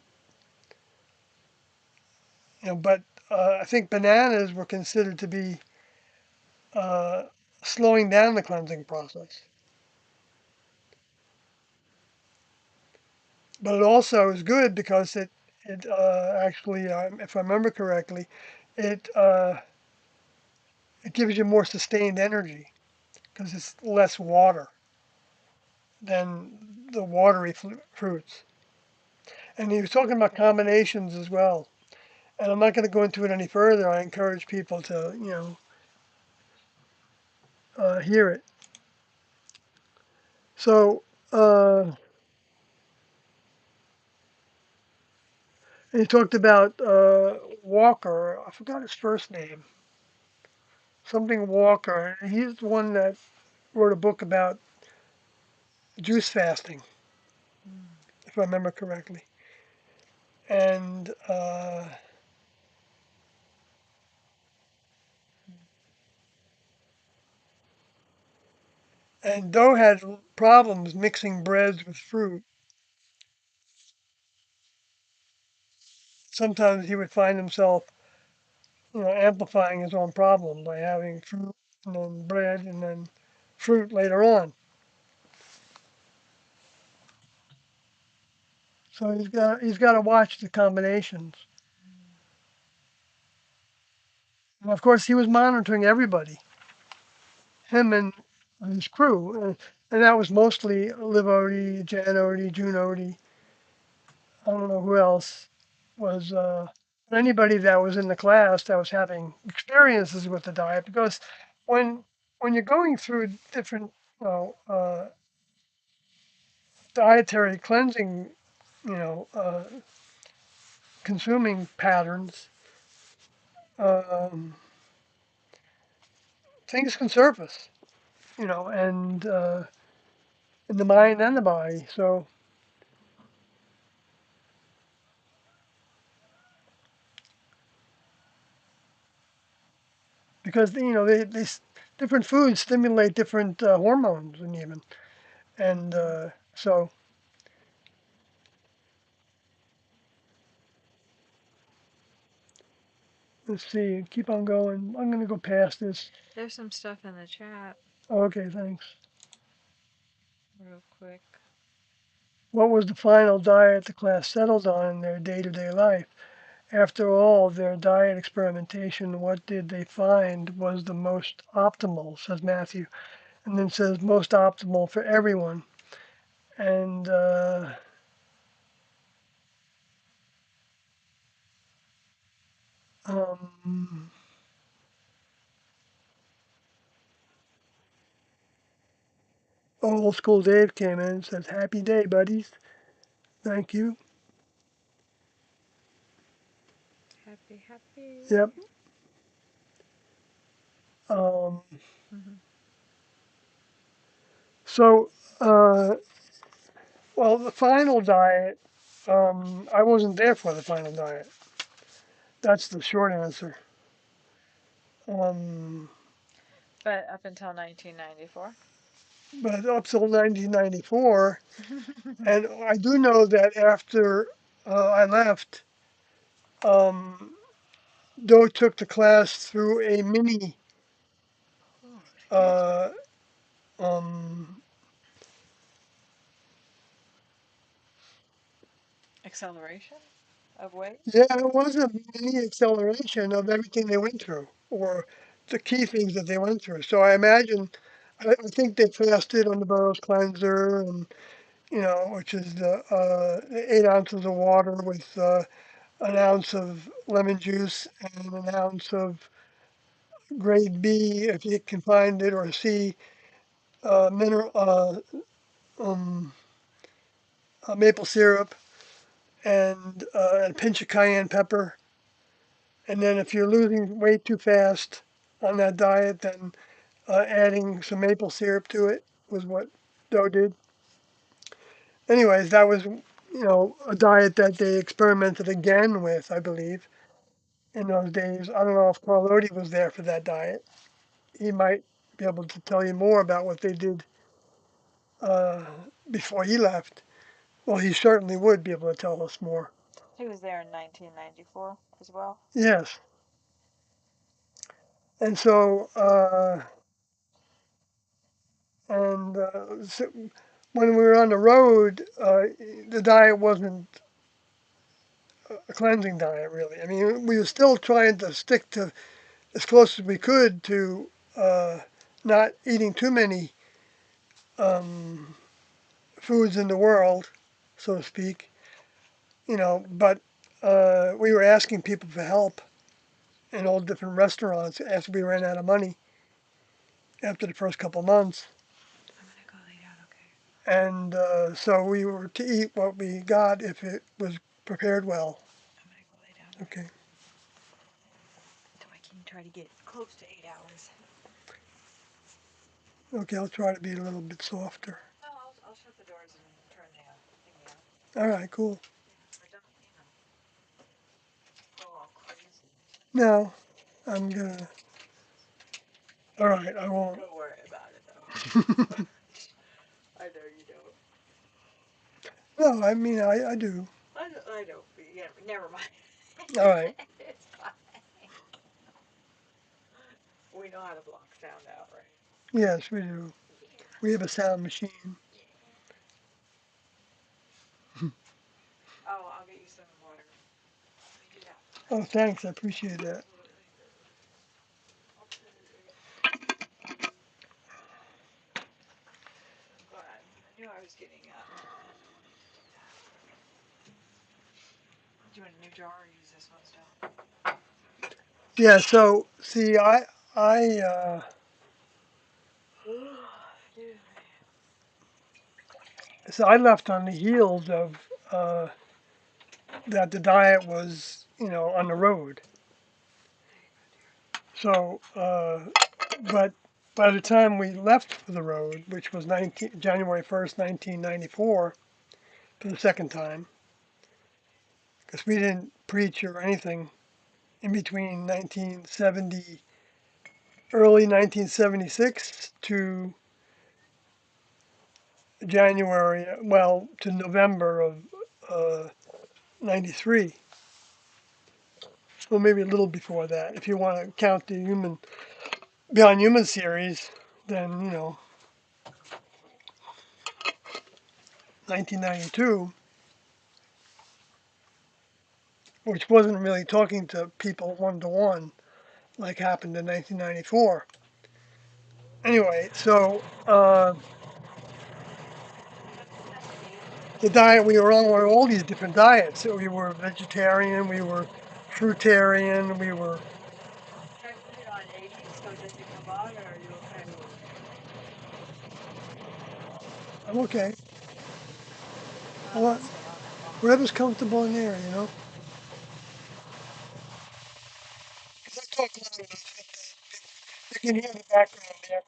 But I think bananas were considered to be uh, slowing down the cleansing process. But it also is good because it actually, if I remember correctly, it it gives you more sustained energy because it's less water than the watery fruits. And he was talking about combinations as well. And I'm not going to go into it any further. I encourage people to hear it. So and he talked about Walker. I forgot his first name. Something Walker. And he's the one that wrote a book about juice fasting, Mm. if I remember correctly. and Doe had problems mixing breads with fruit. Sometimes he would find himself, amplifying his own problem by having fruit and then bread and then fruit later on. So he's got to watch the combinations. And of course, he was monitoring everybody, him and his crew, and that was mostly Liv Odie, Jan Odie, June Odie. I don't know who else was. Anybody that was in the class that was having experiences with the diet, because when when you're going through different, you know, uh, dietary cleansing, you know, uh, consuming patterns, um, things can surface, and in the mind and the body. So because different foods stimulate different hormones and even and so let's see, keep on going. I'm gonna go past this. There's some stuff in the chat Okay, thanks. real quick. What was the final diet the class settled on in their day-to-day life? After all their diet experimentation, what did they find was the most optimal, says Matthew, and then says most optimal for everyone. And um, old school Dave came in and says, "Happy day, buddies." Thank you. Happy. Yep. Um, Mhm. so, uh, well, the final diet, I wasn't there for the final diet. That's the short answer. Um, But up until 1994. but up till 1994, and I do know that after I left, um, Doe took the class through a mini uh, um, Acceleration of weight. yeah, it was a mini acceleration of everything they went through, or the key things that they went through. So I imagine, I think they fasted on the Burroughs cleanser, and which is the 8 ounces of water with an ounce of lemon juice and an ounce of grade B, if you can find it, or C, mineral um, maple syrup, and a pinch of cayenne pepper. And then if you're losing weight too fast on that diet, then adding some maple syrup to it was what Doe did. Anyways, that was, a diet that they experimented again with, I believe, in those days. I don't know if Carl Lodi was there for that diet. He might be able to tell you more about what they did uh, before he left. Well, he certainly would be able to tell us more. He was there in 1994 as well. Yes. And so, so when we were on the road, the diet wasn't a cleansing diet, really. I mean, we were still trying to stick to as close as we could to not eating too many um, foods in the world, so to speak, but we were asking people for help in all different restaurants after we ran out of money after the first couple months. I'm gonna go lay down, okay? And so we were to eat what we got if it was prepared well. I'm gonna go lay down. Okay. So I can try to get close to 8 hours. Okay, I'll try to be a little bit softer. No, I'll shut the doors and turn the thingy off. All right, cool. Yeah, we're done, you know. No, I'm gonna. All right, I won't. Don't worry about it though. I know you don't. No, I mean I do. I don't. Yeah, never mind. All right. It's fine. We know how to block sound out, right? Yes, we do. We have a sound machine. Oh, I'll get you some water. Let me do that. Oh, thanks. I appreciate that. Absolutely. Absolutely. I'm glad. I knew I was getting doing a new jar or use this one still. Yeah. So see, I Excuse me. so I left on the heels of uh, that the diet was on the road. So, but by the time we left for the road, which was January 1st, 1994, for the second time, because we didn't preach or anything in between 1970, early 1976 to January, well, to November of uh, 93. Well, maybe a little before that. If you want to count the Beyond Human series, then, 1992, which wasn't really talking to people one to one like happened in 1994. Anyway, so the diet we were on were all these different diets. So we were vegetarian, we were fruitarian, we were. Should I put it on 80 so it doesn't come on, or are you okay with it? I'm okay. I don't want Well, to stay on that long. whatever's comfortable in there. 'Cause I talk loud enough that you can hear the background there.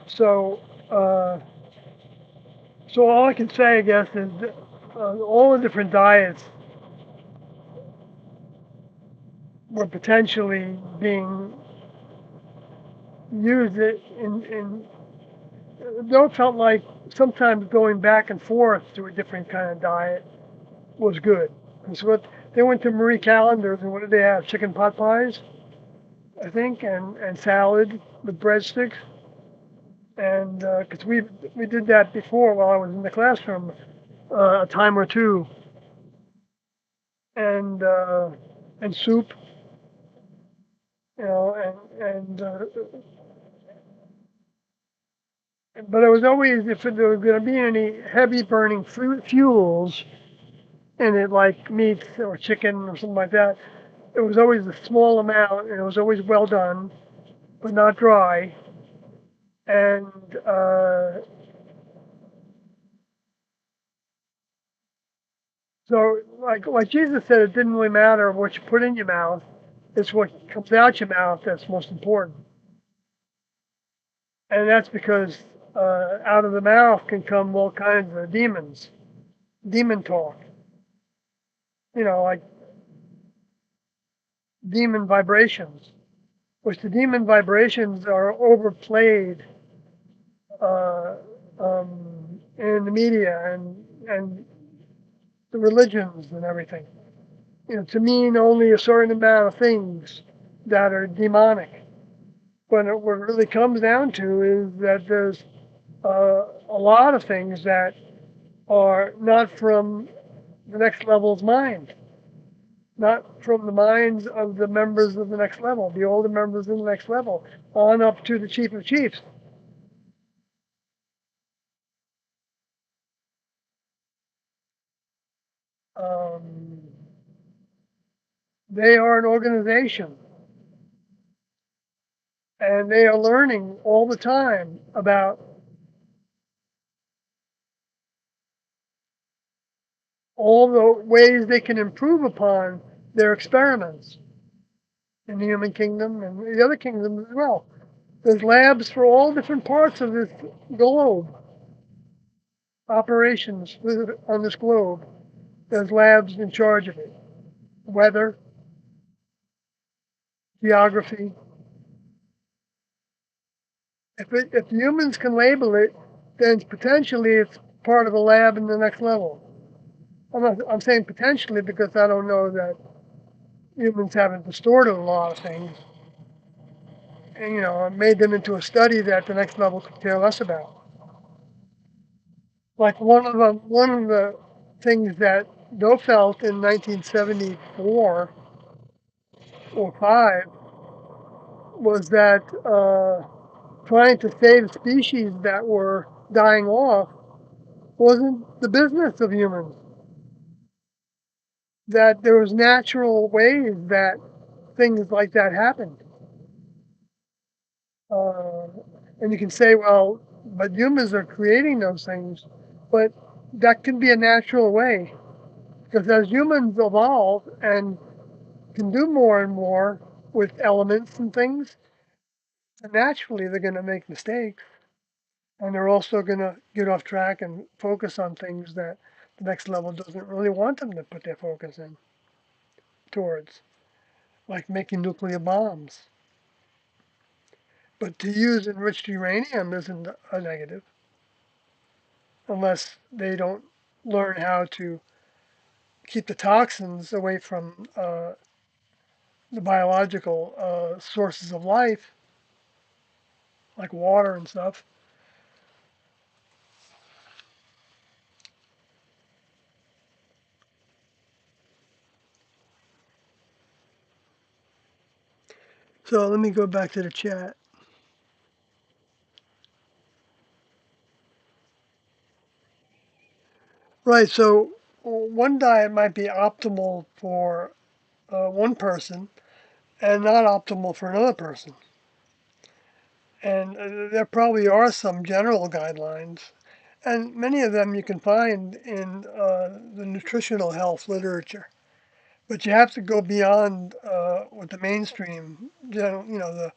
So, so all I can say, I guess, is that, all the different diets were potentially being used in though it felt like sometimes going back and forth to a different kind of diet was good. Because what they went to Marie Callender's, and what did they have? Chicken pot pies, I think, and salad with breadsticks. And because we did that before while I was in the classroom, a time or two, and uh, and soup, and but it was always, if there was going to be any heavy burning fuels in it, like meat or chicken or something like that, it was always a small amount, and it was always well done, but not dry. And so, like Jesus said, it didn't really matter what you put in your mouth; it's what comes out your mouth that's most important. And that's because out of the mouth can come all kinds of demons, demon talk. Like demon vibrations, which the demon vibrations are overplayed uh, in the media and the religions and everything. To mean only a certain amount of things that are demonic. But what it really comes down to is that there's a lot of things that are not from the next level's mind, not from the minds of the members of the next level, the older members of the next level, on up to the chief of chiefs. Um, they are an organization, and they are learning all the time about all the ways they can improve upon their experiments in the human kingdom and the other kingdoms as well. There's labs for all different parts of this globe. operations on this globe, there's labs in charge of it. Weather, geography. If humans can label it, then potentially it's part of a lab in the next level. I'm saying potentially because I don't know that humans haven't distorted a lot of things and, made them into a study that the next level could care less about. Like one of the things that Doe felt in 1974 or 5 was that trying to save species that were dying off wasn't the business of humans. That there was natural ways that things like that happened. Uh, and you can say, well, but humans are creating those things, but that can be a natural way because as humans evolve and can do more and more with elements and things, naturally they're going to make mistakes and they're also going to get off track and focus on things that the next level doesn't really want them to put their focus in towards, like making nuclear bombs. But to use enriched uranium isn't a negative unless they don't learn how to keep the toxins away from the biological sources of life, like water and stuff. So let me go back to the chat. Right, so one diet might be optimal for one person and not optimal for another person. And there probably are some general guidelines, and many of them you can find in the nutritional health literature. But you have to go beyond what the mainstream, the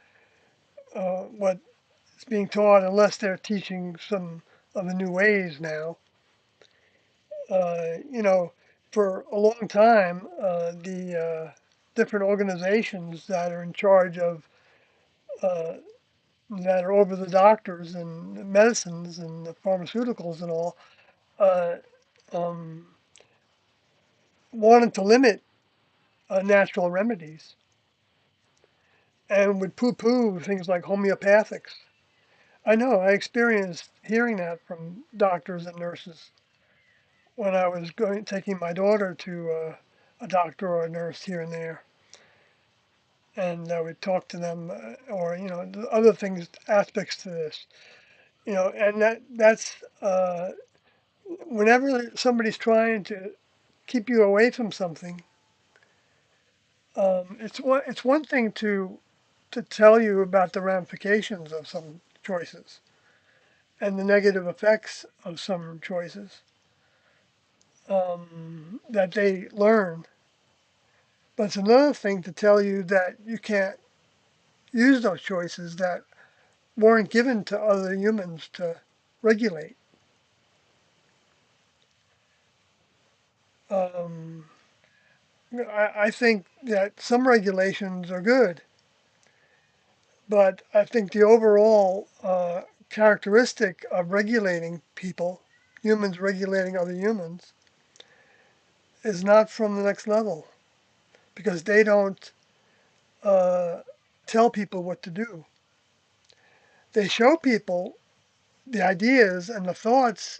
what's being taught, unless they're teaching some of the new ways now. You know, for a long time, the different organizations that are in charge of uh, that are over the doctors and medicines and the pharmaceuticals and all, uh, um, wanted to limit natural remedies and would poo-poo things like homeopathics. I know, I experienced hearing that from doctors and nurses when I was taking my daughter to a doctor or a nurse here and there. And I would talk to them, or the other things, aspects to this, and that's whenever somebody's trying to keep you away from something, it's one thing to tell you about the ramifications of some choices and the negative effects of some choices that they learn. But it's another thing to tell you that you can't use those choices that weren't given to other humans to regulate. Um, I think that some regulations are good, but I think the overall characteristic of regulating people, humans regulating other humans, is not from the next level because they don't uh, tell people what to do. They show people the ideas and the thoughts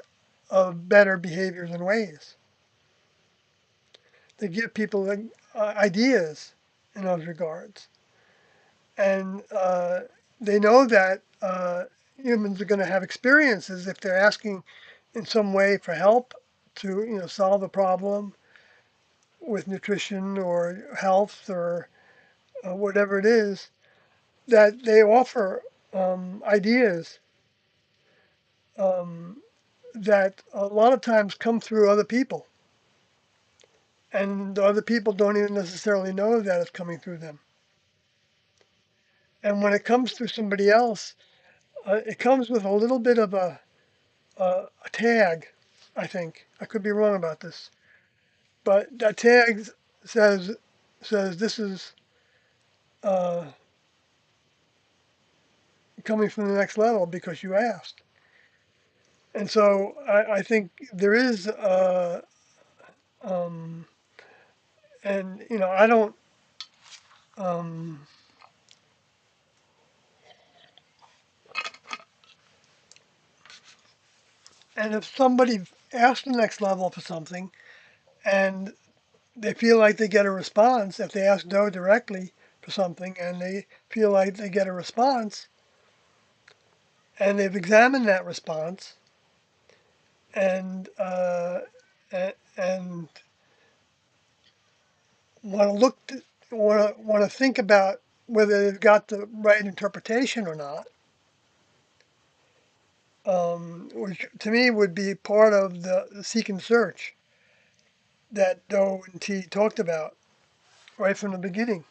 of better behaviors and ways. They give people ideas in those regards. And they know that humans are going to have experiences if they're asking in some way for help to solve a problem with nutrition or health or whatever it is, that they offer ideas um, that a lot of times come through other people. And the other people don't even necessarily know that it's coming through them. And when it comes through somebody else, it comes with a little bit of a tag. I think. I could be wrong about this. But that tag says says this is uh, coming from the next level because you asked. And so I think there is, um, and I don't, um, and if somebody asks the next level for something and they feel like they get a response, if they ask Doe directly for something and they feel like they get a response and they've examined that response and and want to want to think about whether they've got the right interpretation or not, which to me would be part of the seek and search that Doe and T talked about right from the beginning,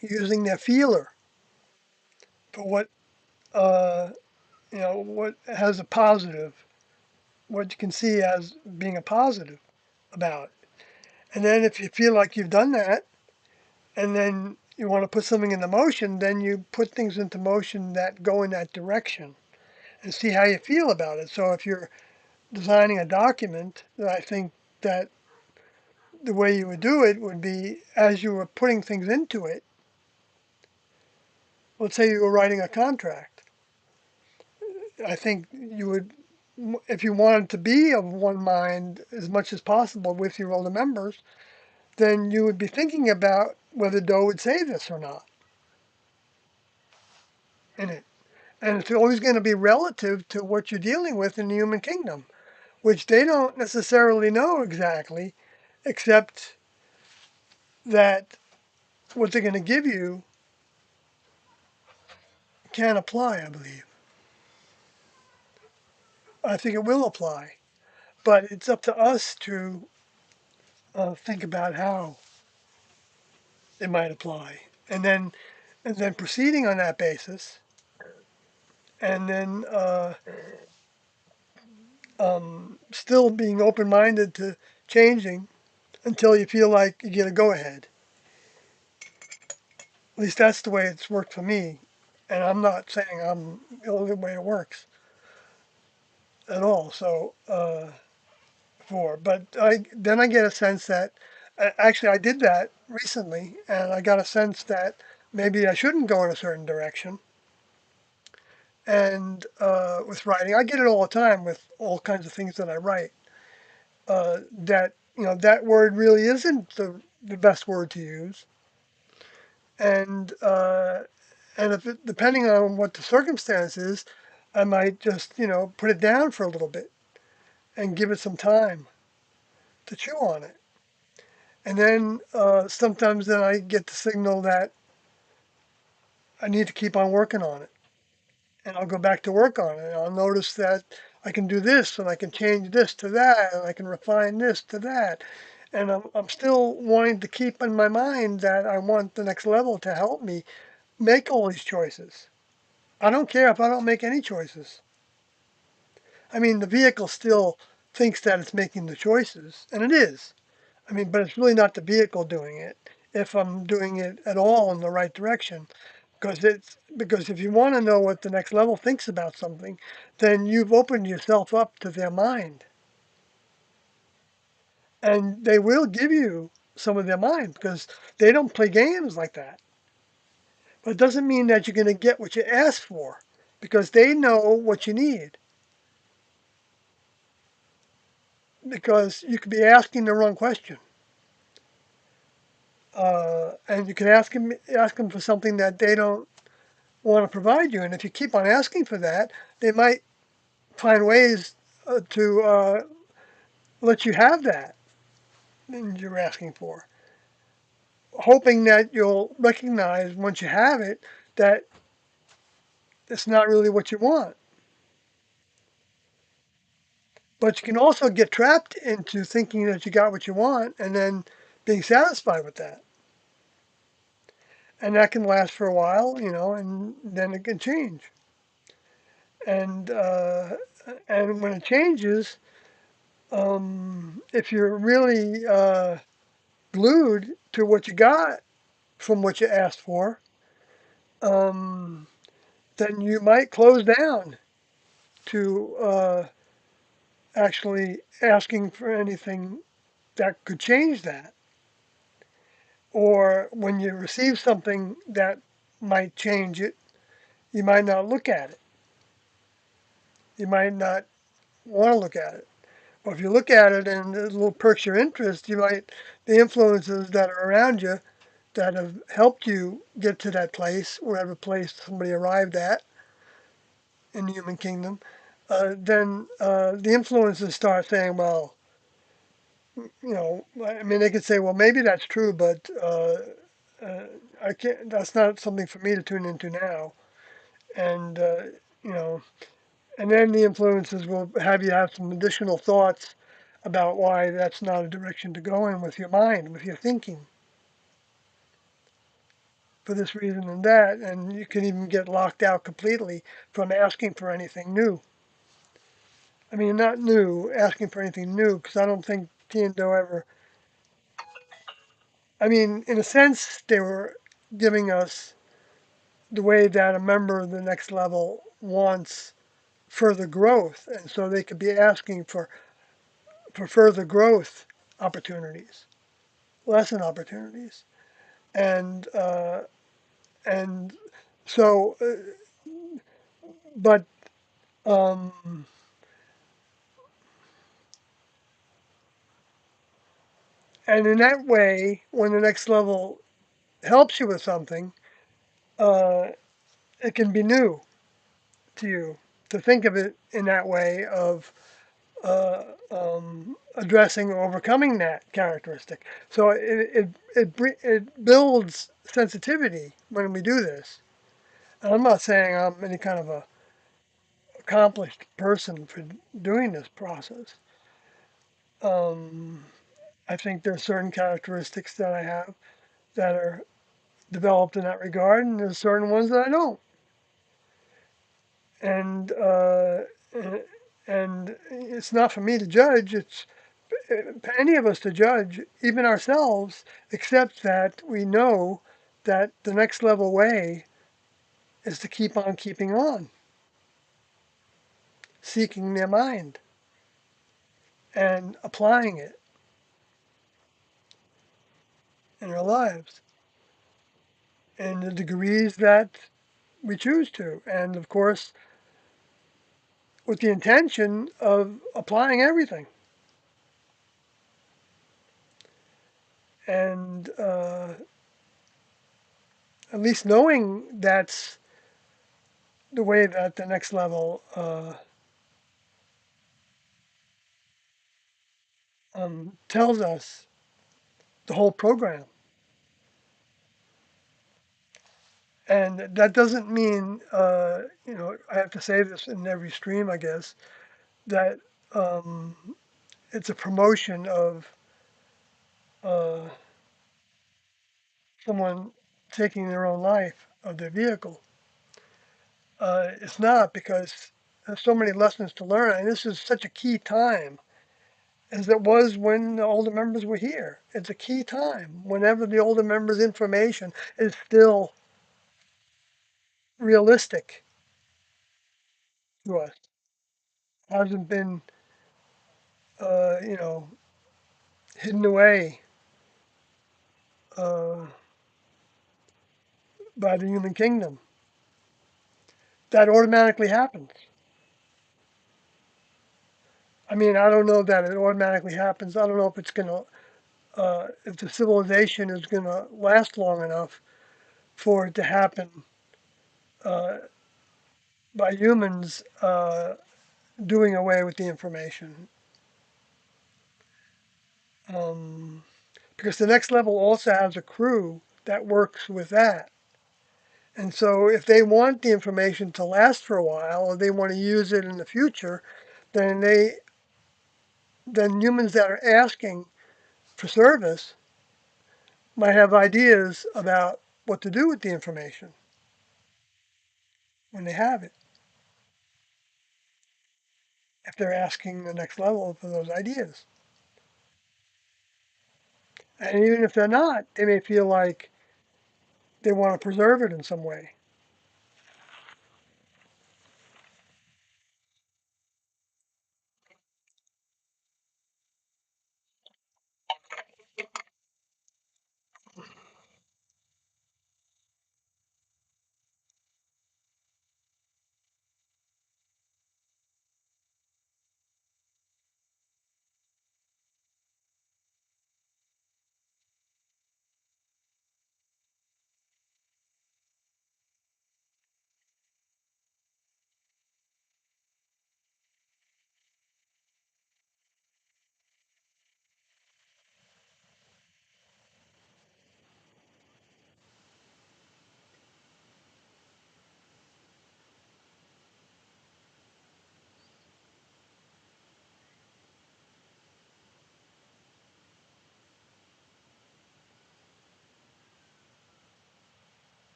using their feeler for what uh, what has a positive, what you can see as being a positive about it. And then if you feel like you've done that, and then you want to put something into motion, then you put things into motion that go in that direction and see how you feel about it. So if you're designing a document, I think that the way you would do it would be as you were putting things into it. Let's say you were writing a contract. I think you would, if you wanted to be of one mind as much as possible with your older members, then you would be thinking about whether Doe would say this or not in it. And it's always going to be relative to what you're dealing with in the human kingdom, which they don't necessarily know exactly, except that what they're going to give you can apply, I believe. I think it will apply. But it's up to us to think about how it might apply. And then proceeding on that basis, and then still being open minded to changing until you feel like you get a go ahead. At least that's the way it's worked for me. And I'm not saying I'm the only way it works at all. So, but I get a sense that actually I did that recently, and I got a sense that maybe I shouldn't go in a certain direction. And with writing, I get it all the time with all kinds of things that I write. That that word really isn't the best word to use, and if depending on what the circumstance is, I might just put it down for a little bit and give it some time to chew on it. And then sometimes then I get the signal that I need to keep on working on it. And I'll go back to work on it. And I'll notice that I can do this and I can change this to that and I can refine this to that. And I'm still wanting to keep in my mind that I want the next level to help me make all these choices. I don't care if I don't make any choices. I mean, the vehicle still thinks that it's making the choices, and it is. I mean, but it's really not the vehicle doing it if I'm doing it at all in the right direction. Because if you want to know what the next level thinks about something, then you've opened yourself up to their mind. And they will give you some of their mind because they don't play games like that. But it doesn't mean that you're going to get what you ask for because they know what you need. Because you could be asking the wrong question. And you can ask them for something that they don't want to provide you. And if you keep on asking for that, they might find ways to let you have that you're asking for, hoping that you'll recognize once you have it that it's not really what you want. But you can also get trapped into thinking that you got what you want and then being satisfied with that. And that can last for a while, and then it can change. And And when it changes, if you're really glued to what you got from what you asked for, um, then you might close down to actually asking for anything that could change that. Or when you receive something that might change it, you might not look at it. You might not want to look at it. Or if you look at it and it little perks your interest, you might, the influences that are around you that have helped you get to that place, wherever place somebody arrived at in the human kingdom, then the influences start saying, well, I mean, they could say, well, maybe that's true, but uh, I can't. That's not something for me to tune into now. And you know, and then the influences will have you have some additional thoughts about why that's not a direction to go in with your mind, with your thinking, for this reason and that, and you can even get locked out completely from asking for anything new. I mean, not new, asking for anything new, because I don't think Tiendo ever. I mean, in a sense, they were giving us the way that a member of the next level wants further growth, and so they could be asking for further growth opportunities, lesson opportunities, and and so, but um, and in that way, when the next level helps you with something, uh, it can be new to you to think of it in that way of addressing or overcoming that characteristic. So it builds sensitivity when we do this. And I'm not saying I'm any kind of a accomplished person for doing this process. Um, I think there's certain characteristics that I have that are developed in that regard, and there's certain ones that I don't. And and it's not for me to judge. It's any of us to judge, even ourselves, except that we know that the next level way is to keep on keeping on, seeking their mind and applying it in our lives in the degrees that we choose to. And of course, with the intention of applying everything and at least knowing that's the way that the next level tells us the whole program. And that doesn't mean, I have to say this in every stream, I guess, that um, it's a promotion of uh, someone taking their own life of their vehicle. It's not, because there's so many lessons to learn, and this is such a key time as it was when the older members were here. It's a key time. Whenever the older members' information is still realistic to us, hasn't been, uh, you know, hidden away uh, by the human kingdom. That automatically happens. I mean, I don't know that it automatically happens. I don't know if it's going to, if the civilization is going to last long enough for it to happen uh, by humans doing away with the information. Um, because the next level also has a crew that works with that. And so if they want the information to last for a while or they want to use it in the future, then humans that are asking for service might have ideas about what to do with the information when they have it. if they're asking the next level for those ideas. And even if they're not, they may feel like they want to preserve it in some way.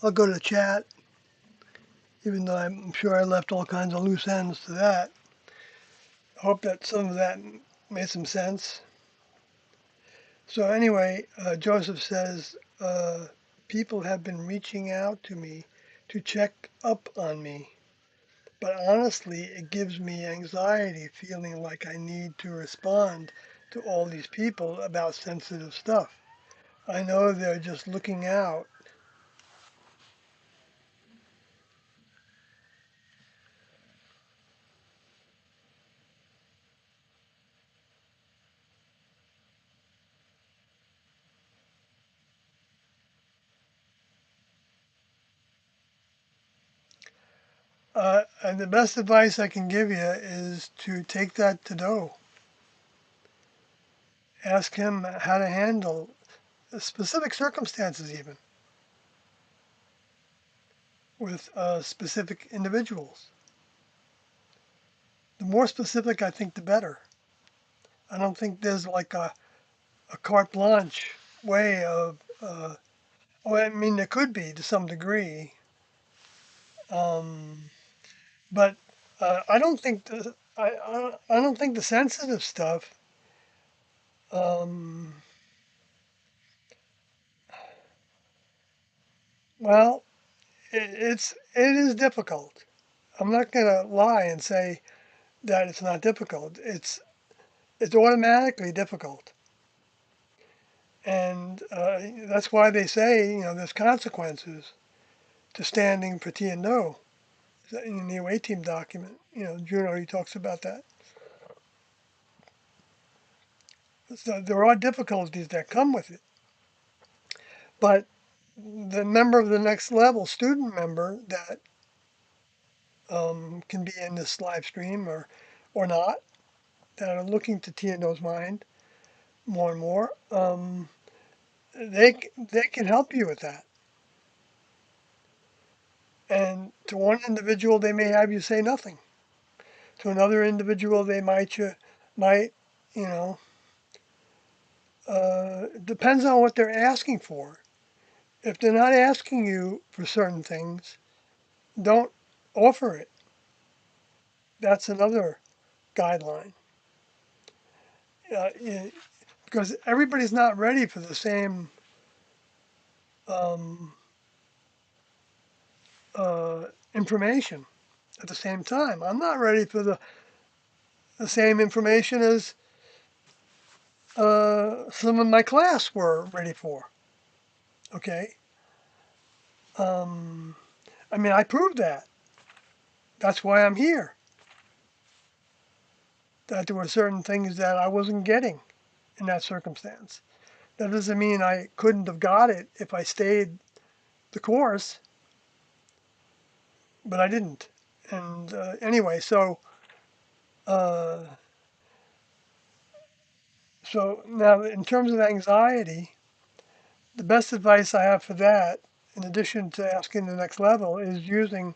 I'll go to the chat, even though I'm sure I left all kinds of loose ends to that. I hope that some of that made some sense. So anyway, Joseph says, people have been reaching out to me to check up on me, but honestly, it gives me anxiety feeling like I need to respond to all these people about sensitive stuff. I know they're just looking out. And the best advice I can give you is to take that to Doe. Ask him how to handle specific circumstances, even with specific individuals. The more specific, I think, the better. I don't think there's like a carte blanche way of, oh, I mean, there could be to some degree, um, but I don't think I don't think the sensitive stuff. Um, well, it is difficult. I'm not gonna lie and say that it's not difficult. It's automatically difficult, and that's why they say there's consequences to standing for T and no. In the away team document, Juno he talks about that. So there are difficulties that come with it, but the member of the next level, student member that can be in this live stream or not, that are looking to T and O's mind more and more, they can help you with that. And to one individual, they may have you say nothing. To another individual, they might, you know, depends on what they're asking for. If they're not asking you for certain things, don't offer it. That's another guideline. Because everybody's not ready for the same um, information at the same time. I'm not ready for the same information as some of my class were ready for. Okay. Um, I mean, I proved that. That's why I'm here. That there were certain things that I wasn't getting in that circumstance. That doesn't mean I couldn't have got it if I stayed the course, but I didn't. And anyway, uh, So now, in terms of anxiety, the best advice I have for that, in addition to asking the next level, is using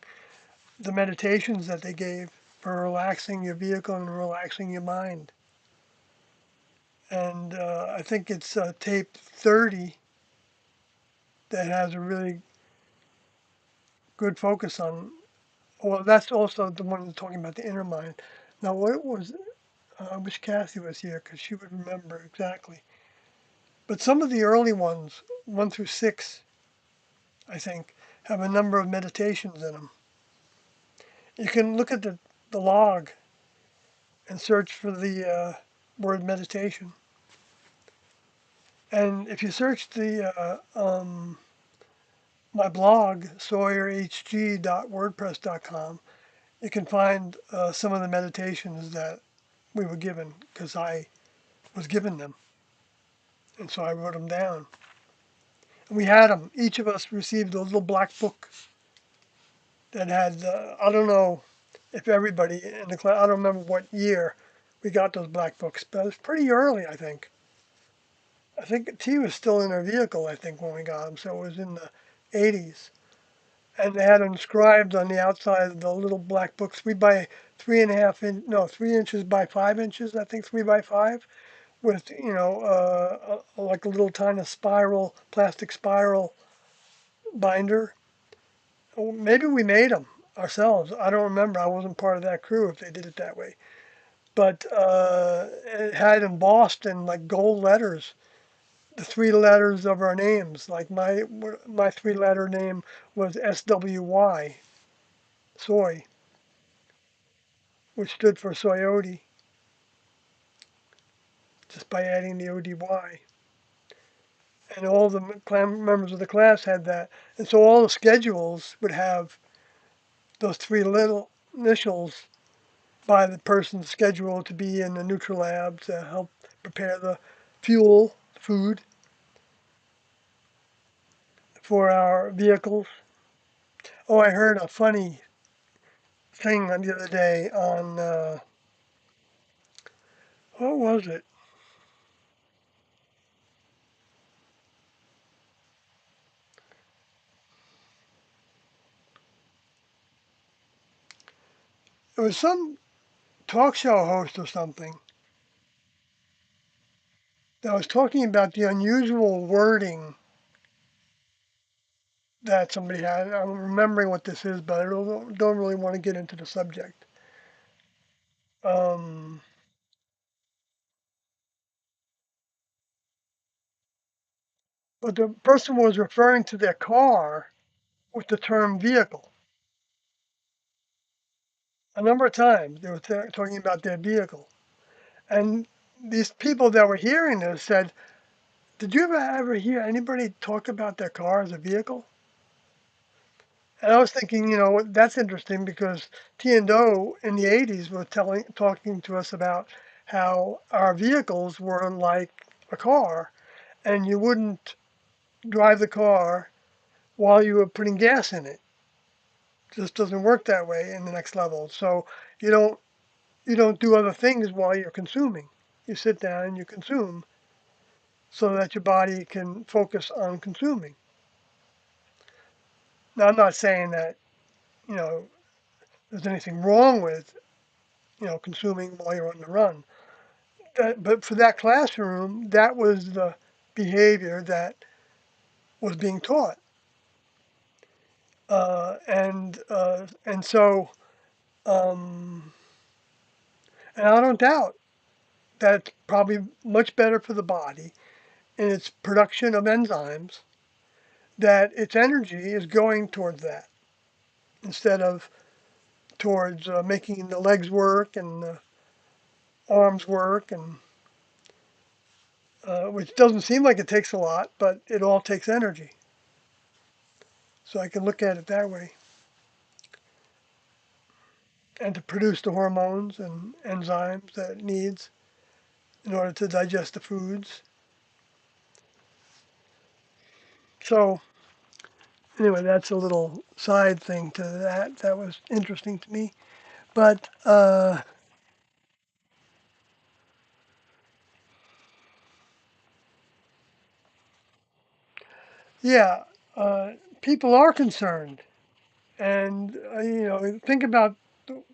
the meditations that they gave for relaxing your vehicle and relaxing your mind. And I think it's tape 30 that has a really good focus on. Well, that's also the one that's talking about the inner mind. Now, what was, I wish Kathy was here because she would remember exactly. But some of the early ones, 1 through 6, I think, have a number of meditations in them. You can look at the log and search for the word meditation. And if you search my blog, sawyerhg.wordpress.com, you can find some of the meditations that we were given because I was given them. And so I wrote them down. And we had them. Each of us received a little black book that had, I don't know if everybody in the class, I don't remember what year we got those black books, but it was pretty early, I think. I think T was still in her vehicle, I think, when we got them, so it was in the 80s. And they had inscribed on the outside of the little black books, 3.5 inch, no, 3 inches by 5 inches, I think 3 by 5, with, like a little tiny spiral, plastic spiral binder. Or maybe we made them ourselves. I don't remember. I wasn't part of that crew if they did it that way. But it had embossed in like gold letters the 3 letters of our names. Like my 3 letter name was SWY, soy, which stood for Soyoti, just by adding the ODY. And all the members of the class had that. And so all the schedules would have those 3 little initials by the person scheduled to be in the neutral lab to help prepare the food for our vehicles. Oh, I heard a funny thing the other day on, what was it? It was some talk show host or something that was talking about the unusual wording that somebody had. I'm remembering what this is, but I don't really want to get into the subject. Um, but the person was referring to their car with the term vehicle. A number of times they were talking about their vehicle. And these people that were hearing this said, did you ever hear anybody talk about their car as a vehicle? And I was thinking, that's interesting because T and O in the 80s were talking to us about how our vehicles were like a car and you wouldn't drive the car while you were putting gas in it. It just doesn't work that way in the next level. So you don't you don't do other things while you're consuming. You sit down and you consume so that your body can focus on consuming. Now I'm not saying that, you know, there's anything wrong with, consuming while you're on the run. But for that classroom, that was the behavior that was being taught. And so, um, and I don't doubt that it's probably much better for the body in its production of enzymes that its energy is going towards that instead of towards making the legs work and the arms work, and which doesn't seem like it takes a lot, but it all takes energy. So I can look at it that way. And to produce the hormones and enzymes that it needs in order to digest the foods. So anyway, that's a little side thing to that. That was interesting to me. But yeah, people are concerned, and think about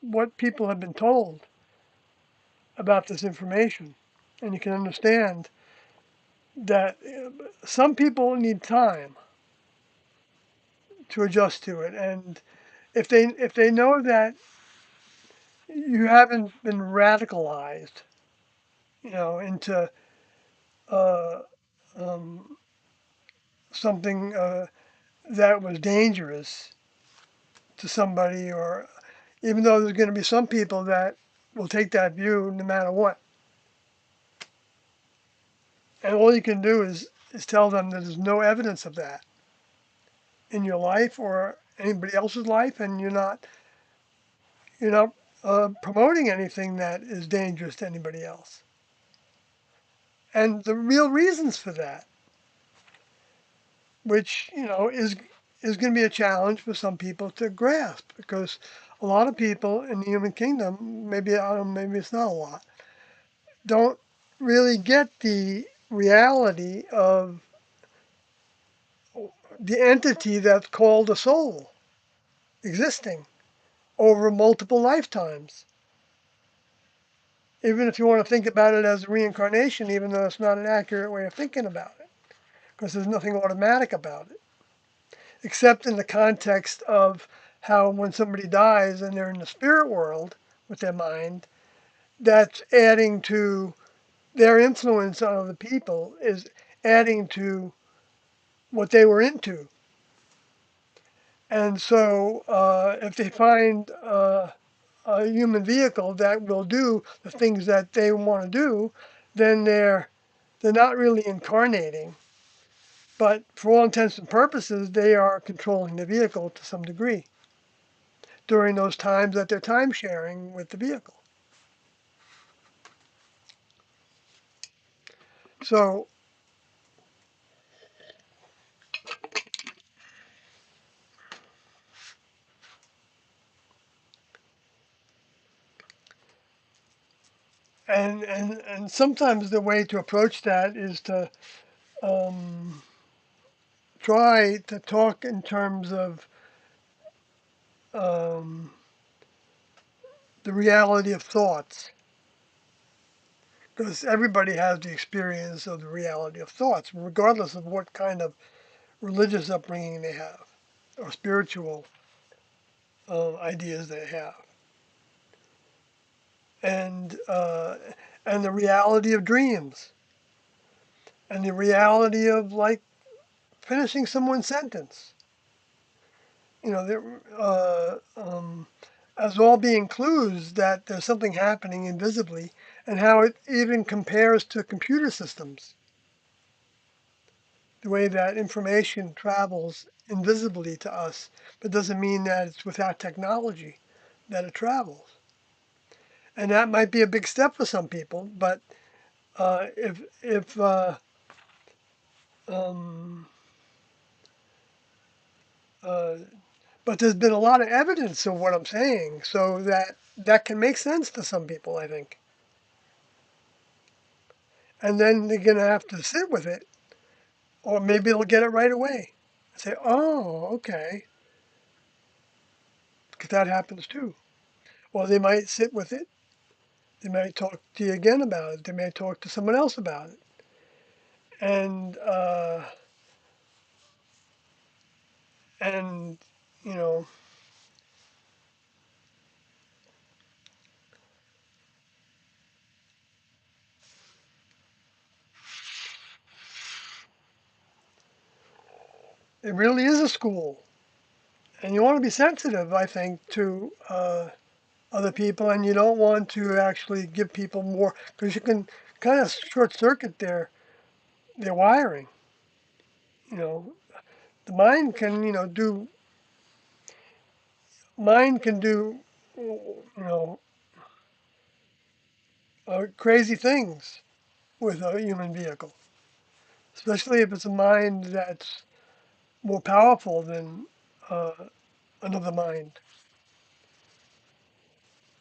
what people have been told about this information, and you can understand that some people need time to adjust to it, and if they know that you haven't been radicalized, into uh, um, something that was dangerous to somebody, or even though there's going to be some people that will take that view no matter what, and all you can do is tell them that there's no evidence of that in your life or anybody else's life, and you're not promoting anything that is dangerous to anybody else. And the real reasons for that, which is going to be a challenge for some people to grasp, because a lot of people in the human kingdom, maybe I don't know, maybe it's not a lot, don't really get the reality of the entity that's called a soul existing over multiple lifetimes. Even if you want to think about it as reincarnation, even though it's not an accurate way of thinking about it, because there's nothing automatic about it, except in the context of how when somebody dies and they're in the spirit world with their mind, that's adding to their influence on other people, is adding to what they were into. And so if they find a human vehicle that will do the things that they want to do, then they're not really incarnating, but for all intents and purposes, they are controlling the vehicle to some degree during those times that they're time sharing with the vehicle. So, and sometimes the way to approach that is to um, try to talk in terms of um, the reality of thoughts, because everybody has the experience of the reality of thoughts, regardless of what kind of religious upbringing they have or spiritual ideas they have, and uh, and the reality of dreams, and the reality of like finishing someone's sentence. As all being clues that there's something happening invisibly, and how it even compares to computer systems. The way that information travels invisibly to us, but doesn't mean that it's without technology that it travels. And that might be a big step for some people, but if um, uh, but there's been a lot of evidence of what I'm saying, so that can make sense to some people, I think. And then they're gonna have to sit with it, or maybe they'll get it right away. Say, oh, okay, because that happens too. Or they might sit with it. They might talk to you again about it. They may talk to someone else about it, and and you know, it really is a school, and you want to be sensitive, I think, to other people, and you don't want to actually give people more, because you can kind of short circuit their wiring. You know, the mind can do crazy things with a human vehicle, especially if it's a mind that's more powerful than uh, another mind.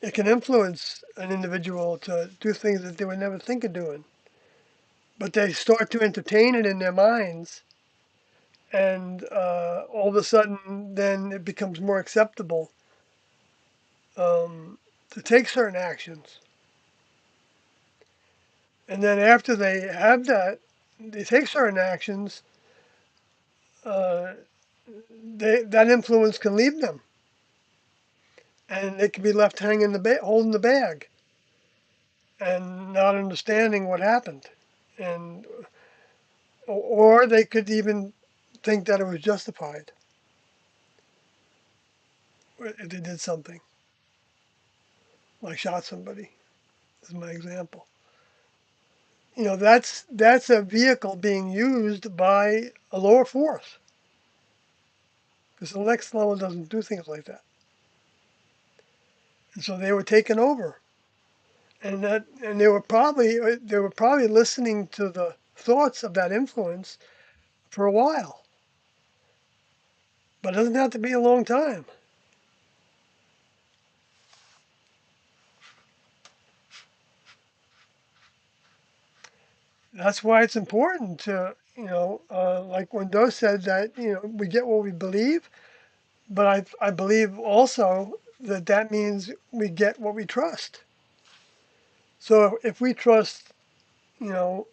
It can influence an individual to do things that they would never think of doing, but they start to entertain it in their minds, and all of a sudden, then it becomes more acceptable to take certain actions. And then after they have that, they take certain actions, uh, that influence can leave them, and they can be left hanging holding the bag, and not understanding what happened, and or they could even think that it was justified if they did something, like shot somebody, is my example. That's a vehicle being used by a lower force, because the next level doesn't do things like that. And so they were taken over, and they were probably listening to the thoughts of that influence for a while, but it doesn't have to be a long time. That's why it's important to, like when Doe said that, we get what we believe, but I believe also that that means we get what we trust. So if we trust, you know,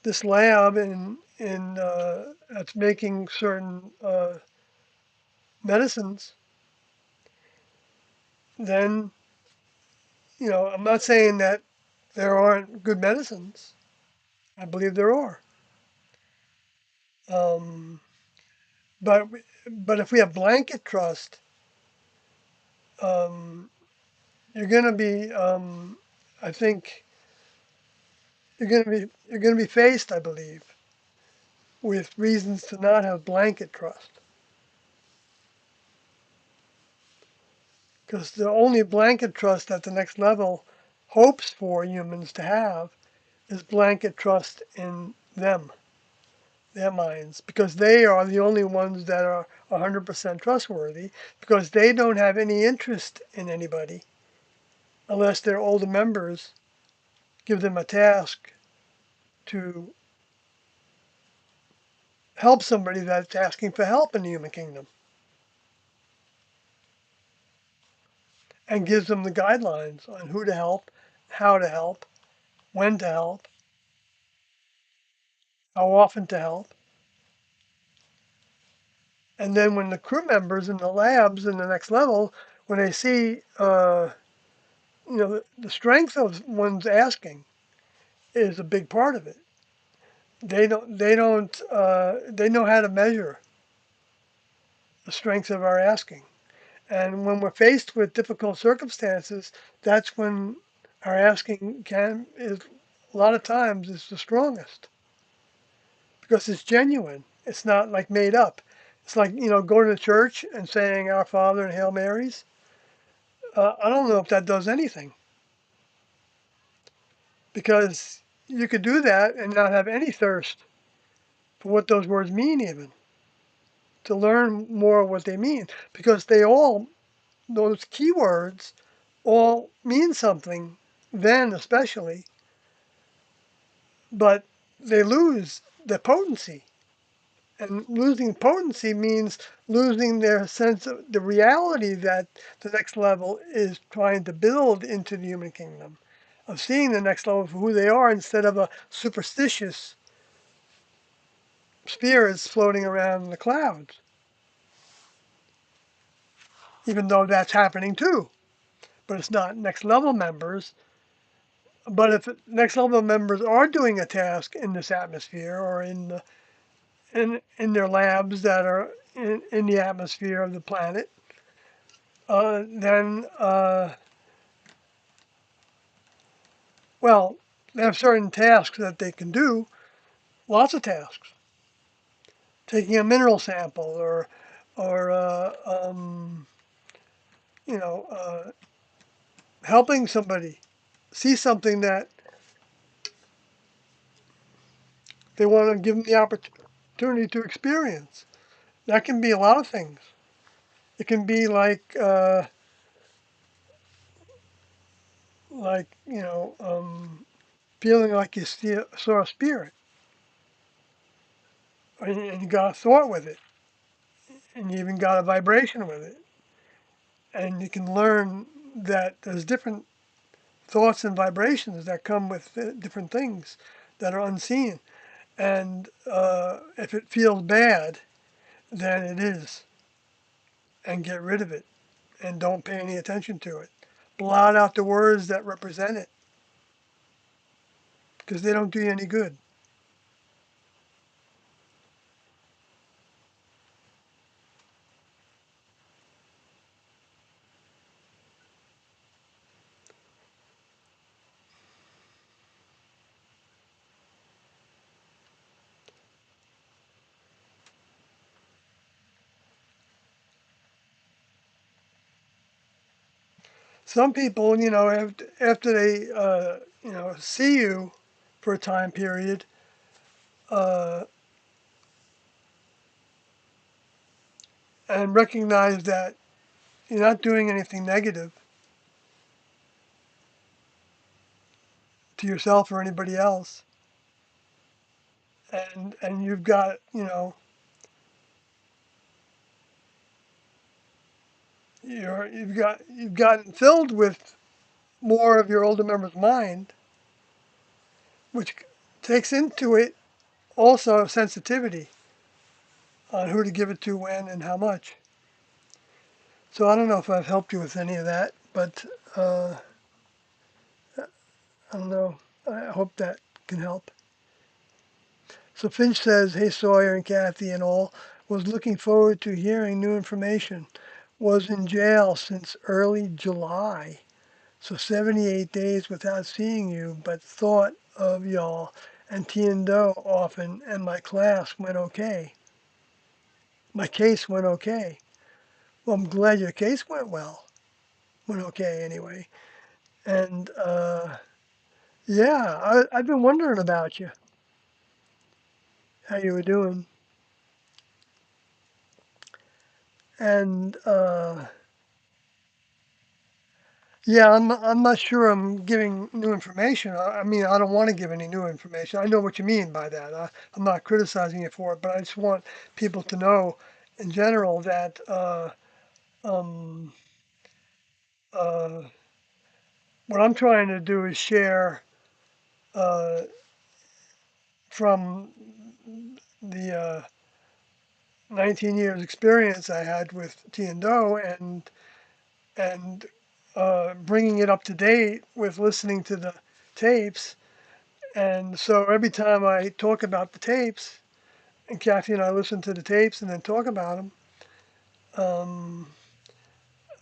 this lab in that's making certain medicines, then, I'm not saying that there aren't good medicines. I believe there are. Um, but but if we have blanket trust, um, you're going to be, I think, you're going to be faced, I believe, with reasons to not have blanket trust. Because the only blanket trust at the next level hopes for humans to have is blanket trust in them, their minds, because they are the only ones that are 100% trustworthy, because they don't have any interest in anybody unless their older members give them a task to help somebody that's asking for help in the human kingdom, and gives them the guidelines on who to help, how to help, when to help, how often to help. And then when the crew members in the labs in the next level, when they see, the strength of one's asking is a big part of it. They know how to measure the strength of our asking. And when we're faced with difficult circumstances, that's when our asking is a lot of times is the strongest, because it's genuine. It's not like made up. It's like, going to church and saying Our Father and Hail Marys. I don't know if that does anything, because you could do that and not have any thirst for what those words mean, even to learn more of what they mean, because those keywords all mean something then, especially, but they lose the potency. And losing potency means losing their sense of the reality that the next level is trying to build into the human kingdom, of seeing the next level for who they are instead of a superstitious spirits floating around in the clouds, even though that's happening too. But it's not next level members. But if next level members are doing a task in this atmosphere, or in their labs that are in the atmosphere of the planet, then well, they have certain tasks that they can do. Lots of tasks, taking a mineral sample, or you know uh, helping somebody see something that they want to give them the opportunity to experience. That can be a lot of things. It can be like feeling like you saw a spirit, and you got a thought with it, and you even got a vibration with it, and you can learn that there's different thoughts and vibrations that come with different things that are unseen. And if it feels bad, then it is, and get rid of it, and don't pay any attention to it. Blot out the words that represent it, because they don't do you any good. Some people, after they, see you for a time period, uh, and recognize that you're not doing anything negative to yourself or anybody else, and you've got, you've gotten filled with more of your older member's mind, which takes into it also sensitivity on who to give it to, when, and how much. So I don't know if I've helped you with any of that, but I don't know. I hope that can help. So Finch says, "Hey Sawyer and Kathy and all, was looking forward to hearing new information. Was in jail since early July, so 78 days without seeing you, but thought of y'all and T and Do often, and my class went okay. My case went okay. Well, I'm glad your case went well. Went okay anyway. And yeah, I've been wondering about you, how you were doing, and yeah, I'm not sure I'm giving new information. I mean, I don't want to give any new information. I know what you mean by that. I'm not criticizing you for it, but I just want people to know, in general, that um, uh, what I'm trying to do is share uh, from the 19 years experience I had with T and Do, and bringing it up to date with listening to the tapes. And so every time I talk about the tapes, and Kathy and I listen to the tapes and then talk about them, um,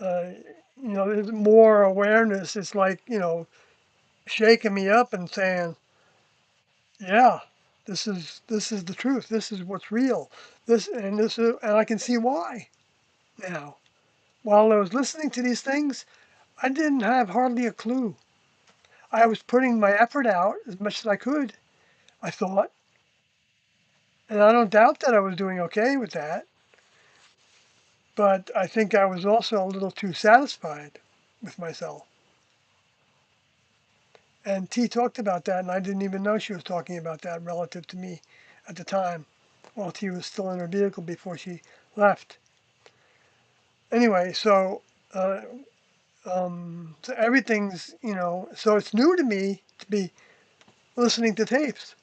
uh, there's more awareness. It's like, shaking me up and saying, yeah, this is the truth. This is what's real. And I can see why now. While I was listening to these things, I didn't have hardly a clue. I was putting my effort out as much as I could, I thought, and I don't doubt that I was doing okay with that. But I think I was also a little too satisfied with myself. And T talked about that, and I didn't even know she was talking about that relative to me at the time, while T was still in her vehicle before she left. Anyway, uh, so everything's, so it's new to me to be listening to tapes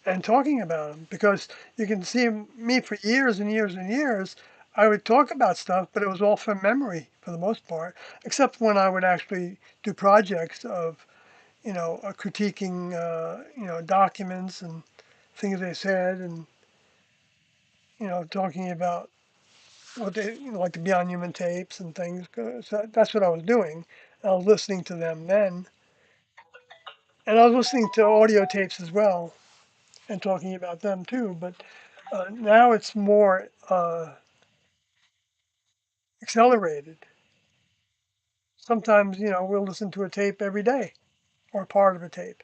and talking about them, because you can see me for years and years and years. I would talk about stuff, but it was all from memory for the most part, except when I would actually do projects of, critiquing, documents and things they said, and talking about what they, like the Beyond Human tapes and things. So that's what I was doing. I was listening to them then, and I was listening to audio tapes as well and talking about them too. But now it's more accelerated. Sometimes, we'll listen to a tape every day or part of a tape.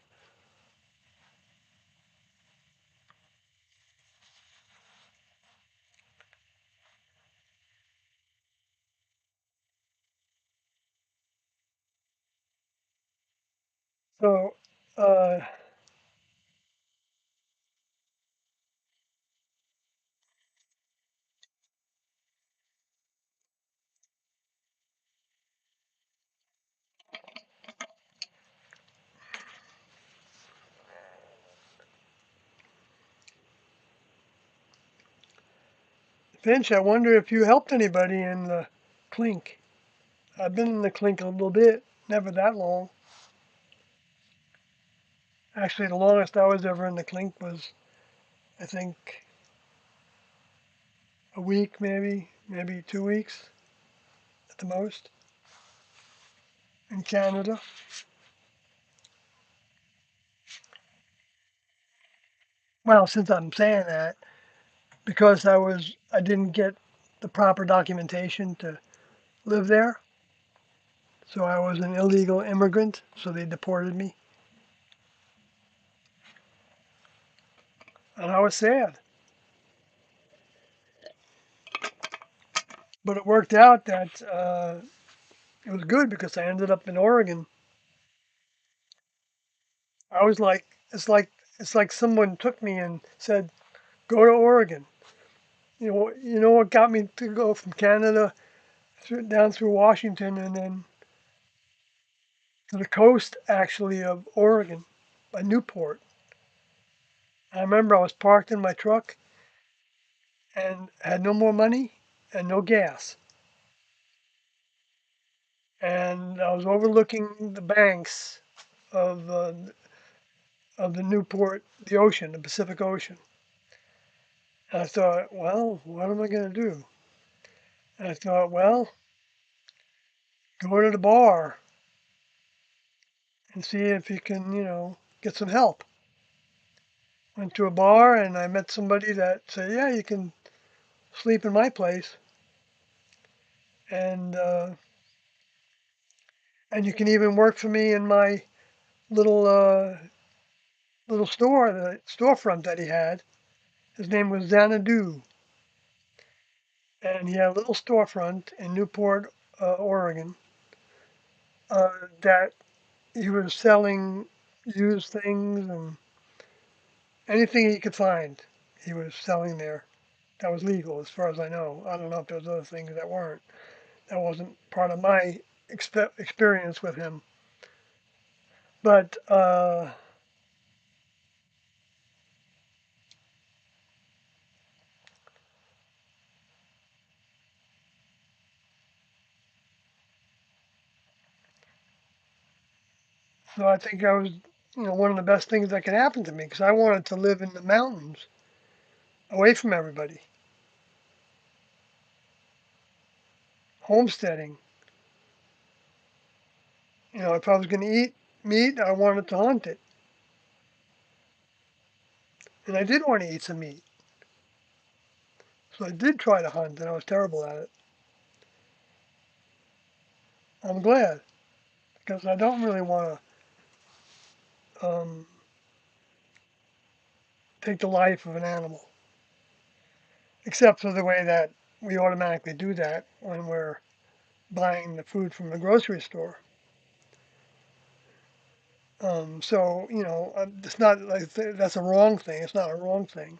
So, uh, Finch, I wonder if you helped anybody in the clink. I've been in the clink a little bit, never that long. Actually, the longest I was ever in the clink was, I think, a week, maybe 2 weeks at the most in Canada. Well, since I'm saying that, because I didn't get the proper documentation to live there, so I was an illegal immigrant, so they deported me, and I was sad. But it worked out that it was good because I ended up in Oregon. I was like, it's like someone took me and said, "Go to Oregon." You know what got me to go from Canada down through Washington and then to the coast actually of Oregon, by Newport. I remember I was parked in my truck and had no more money and no gas. And I was overlooking the banks of the Newport, the ocean, the Pacific Ocean. And I thought, well, what am I going to do? And I thought, well, go to the bar and see if you can, get some help. Went to a bar and I met somebody that said, yeah, you can sleep in my place, and you can even work for me in my little little store, the storefront that he had. His name was Xanadu, and he had a little storefront in Newport, Oregon, that he was selling used things and anything he could find. He was selling there. That was legal, as far as I know. I don't know if there was other things that weren't. That wasn't part of my experience with him. But so I think I was, one of the best things that could happen to me because I wanted to live in the mountains, away from everybody, homesteading. If I was going to eat meat, I wanted to hunt it, and I did want to eat some meat. So I did try to hunt, and I was terrible at it. I'm glad because I don't really want to take the life of an animal, except for the way that we automatically do that when we're buying the food from the grocery store. So it's not like that's a wrong thing. It's not a wrong thing.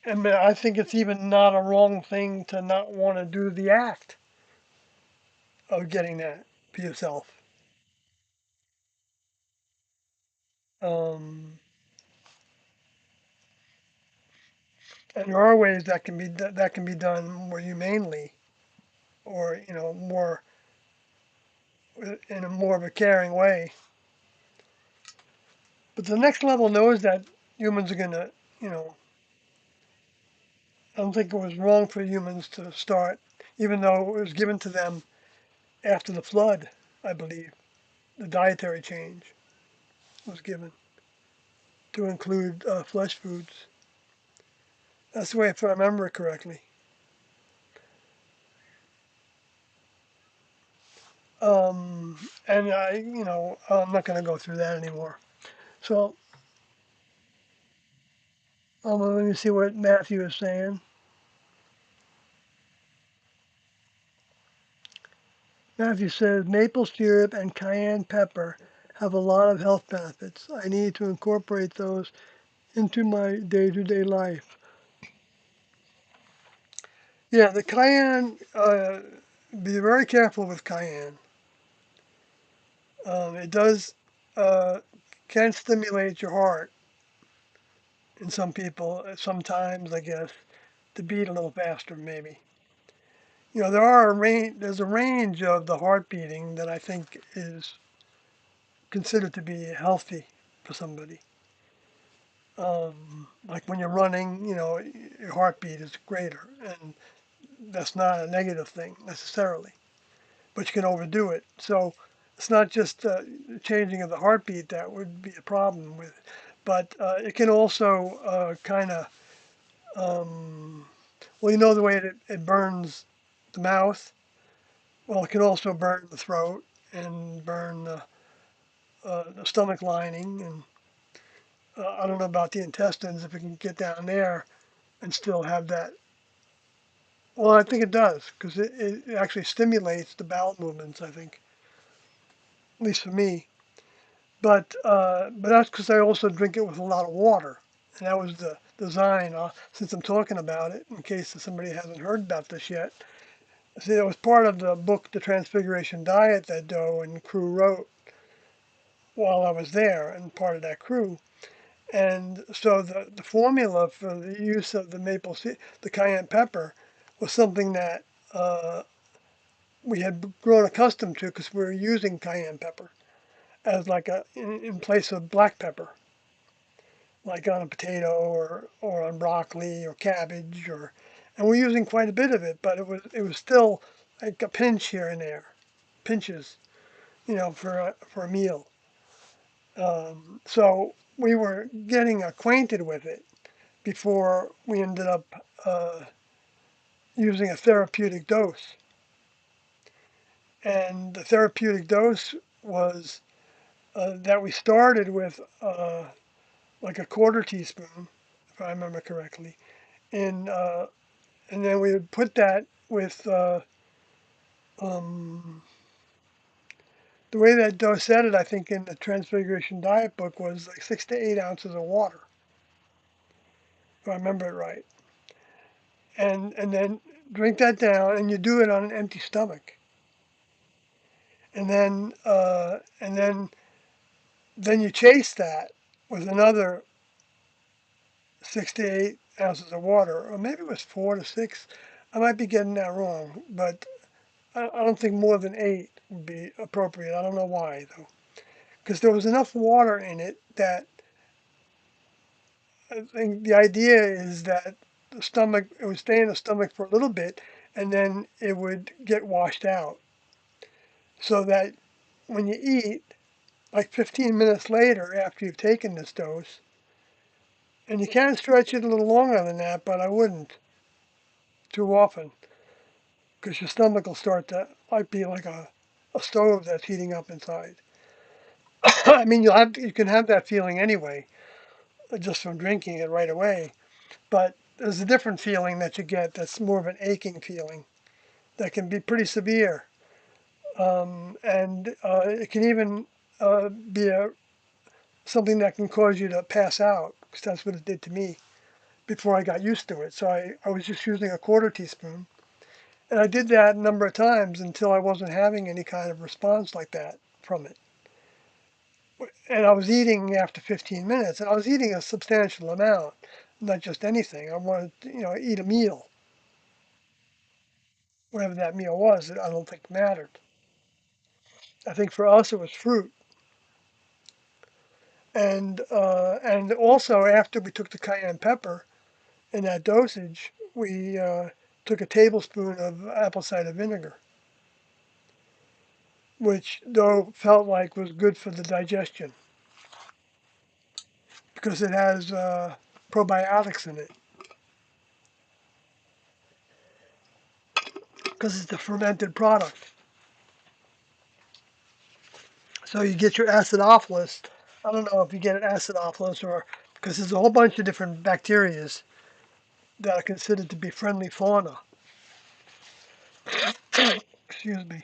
And I think it's even not a wrong thing to not want to do the act of getting that for yourself. Um, and there are ways that can be done more humanely, or more in a more of a caring way. But the next level knows that humans are gonna, you know, I don't think it was wrong for humans to start, even though it was given to them after the flood, I believe. The dietary change was given to include flesh foods. That's the way, if I remember it correctly. And I'm not going to go through that anymore. So, let me see what Matthew is saying. Matthew says maple syrup and cayenne pepper have a lot of health benefits. I need to incorporate those into my day-to-day life. Yeah, the cayenne, be very careful with cayenne. It does, uh, can stimulate your heart in some people, sometimes, I guess, to beat a little faster, maybe. There's a range of the heart beating that I think is considered to be healthy for somebody. Like when you're running, your heartbeat is greater, and that's not a negative thing necessarily, but you can overdo it. So it's not just changing of the heartbeat that would be a problem with, but it can also kind of, um, well, the way it burns the mouth. Well, it can also burn the throat and burn the stomach lining, and I don't know about the intestines if it can get down there and still have that. Well, I think it does because it actually stimulates the bowel movements. I think, at least for me. But that's because I also drink it with a lot of water, and that was the design. Since I'm talking about it, in case somebody hasn't heard about this yet, see, it was part of the book, The Transfiguration Diet, that Doe and crew wrote while I was there, and part of that crew. And so the formula for the use of the cayenne pepper, was something that we had grown accustomed to because we were using cayenne pepper as like in place of black pepper, like on a potato or on broccoli or cabbage and we're using quite a bit of it, but it was still like a pinch here and there, pinches, for a meal. So we were getting acquainted with it before we ended up using a therapeutic dose. And the therapeutic dose was that we started with like a quarter teaspoon, if I remember correctly, and and then we would put that with um, the way that Doe said it. I think in the Transfiguration Diet book was like 6 to 8 ounces of water, if I remember it right, and then drink that down, and you do it on an empty stomach, and then you chase that with another 6 to 8 ounces of water, or maybe it was 4 to 6. I might be getting that wrong, but I don't think more than 8 would be appropriate. I don't know why though, because there was enough water in it that I think the idea is that it would stay in the stomach for a little bit, and then it would get washed out, so that when you eat, like 15 minutes later after you've taken this dose, and you can stretch it a little longer than that, but I wouldn't too often, because your stomach will start to like be like a stove that's heating up inside. I mean, you can have that feeling anyway, just from drinking it right away. But there's a different feeling that you get that's more of an aching feeling that can be pretty severe, and it can even be something that can cause you to pass out, because that's what it did to me before I got used to it. So I was just using a quarter teaspoon. And I did that a number of times until I wasn't having any kind of response like that from it. And I was eating after 15 minutes, and I was eating a substantial amount, not just anything. I wanted to, eat a meal, whatever that meal was. I don't think mattered. I think for us it was fruit, and also after we took the cayenne pepper in that dosage, we took a tablespoon of apple cider vinegar, which though felt like was good for the digestion because it has probiotics in it, because it's a fermented product. So you get your acidophilus. I don't know if you get an acidophilus or because there's a whole bunch of different bacterias that are considered to be friendly fauna. Excuse me.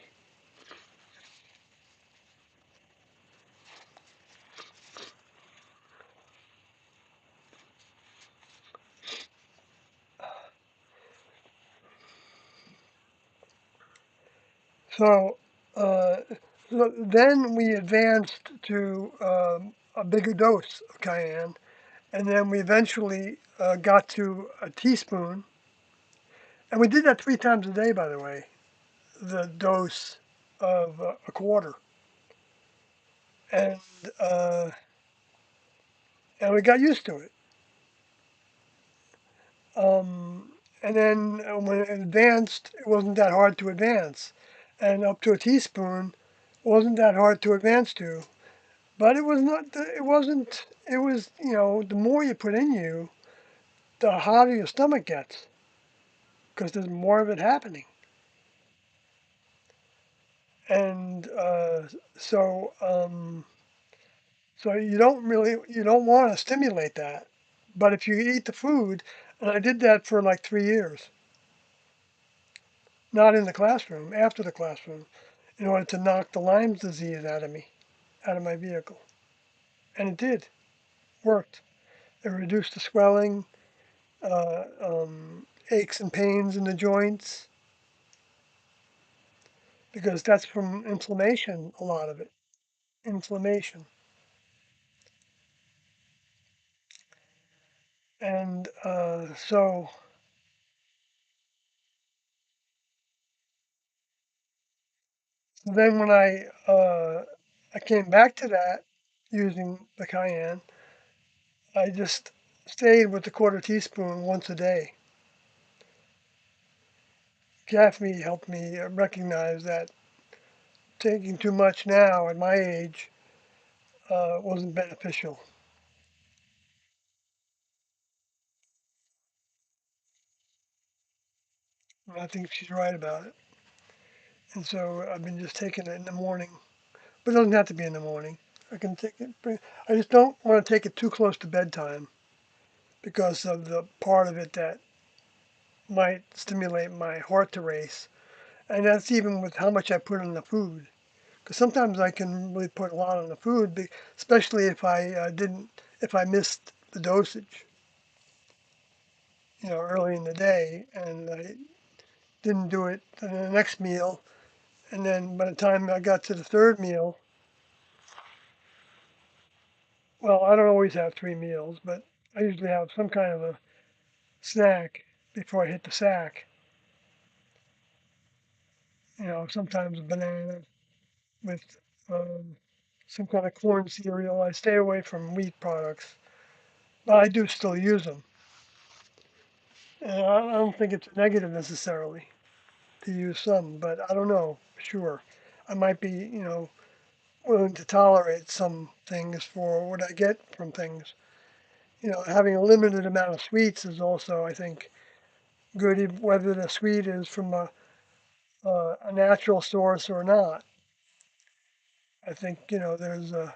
So, uh, then we advanced to a bigger dose of cayenne, and then we eventually got to a teaspoon, and we did that 3 times a day, by the way, the dose of a quarter, and uh, and we got used to it. And then when it advanced, it wasn't that hard to advance, and up to a teaspoon wasn't that hard to advance to. But it was not. It wasn't. It was. The more you put in you, the harder your stomach gets because there's more of it happening. And so you don't want to stimulate that. But if you eat the food, and I did that for like 3 years, not in the classroom, after the classroom, in order to knock the Lyme's disease out of me, out of my vehicle, and it did worked. It reduced the swelling, aches and pains in the joints, because that's from inflammation, a lot of it. Inflammation. And so then when I came back to that using the cayenne, I just stayed with the quarter teaspoon once a day. Gaffney helped me recognize that taking too much now at my age wasn't beneficial. And I think she's right about it. And so I've been just taking it in the morning, but it doesn't have to be in the morning. I can take it. I just don't want to take it too close to bedtime because of the part of it that might stimulate my heart to race. And that's even with how much I put in the food. Because sometimes I can really put a lot on the food, especially if if I missed the dosage, early in the day, and I didn't do it in the next meal. And then by the time I got to the third meal, well, I don't always have 3 meals, but I usually have some kind of a snack before I hit the sack. Sometimes a banana with um, some kind of corn cereal. I stay away from wheat products, but I do still use them. And I don't think it's a negative necessarily to use some, but I don't know for sure. I might be, willing to tolerate some things for what I get from things. Having a limited amount of sweets is also, I think, good, whether the sweet is from a natural source or not. I think, there's a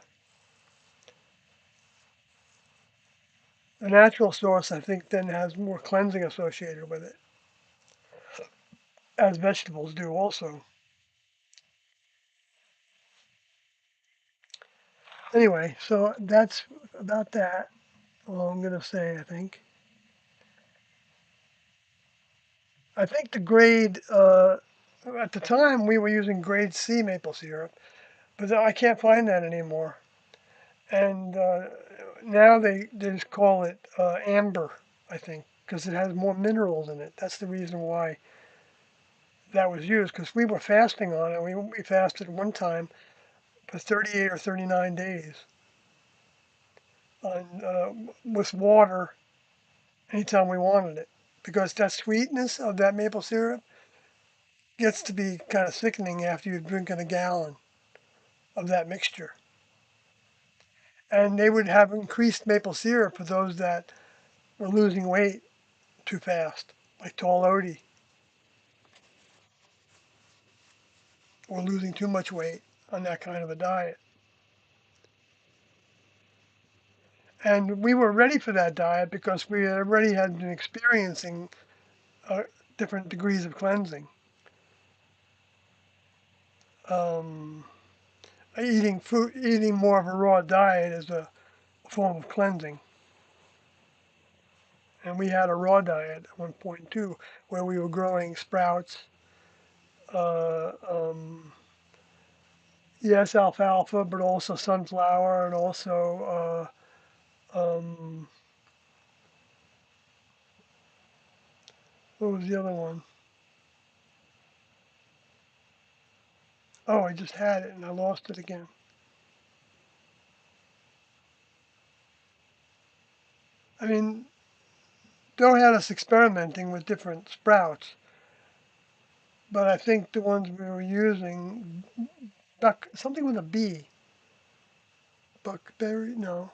natural source, I think, then has more cleansing associated with it, as vegetables do also. Anyway, so that's about that. All I'm going to say, I think. I think the grade, at the time we were using grade C maple syrup, but I can't find that anymore. And now they just call it amber, I think, because it has more minerals in it. That's the reason why that was used, because we were fasting on it. We fasted one time for 38 or 39 days on, with water anytime we wanted it, because that sweetness of that maple syrup gets to be kind of sickening after you've drinking a gallon of that mixture. And they would have increased maple syrup for those that were losing weight too fast, like Tall Odie, or losing too much weight on that kind of a diet. And we were ready for that diet because we already had been experiencing uh, different degrees of cleansing. Um, eating more of a raw diet is a form of cleansing. And we had a raw diet at one point too, where we were growing sprouts, uh, um, yes, alfalfa, but also sunflower and also what was the other one? Oh, I just had it and I lost it again. I mean, Doe had us experimenting with different sprouts, but I think the ones we were using, something with a B, buckberry, no,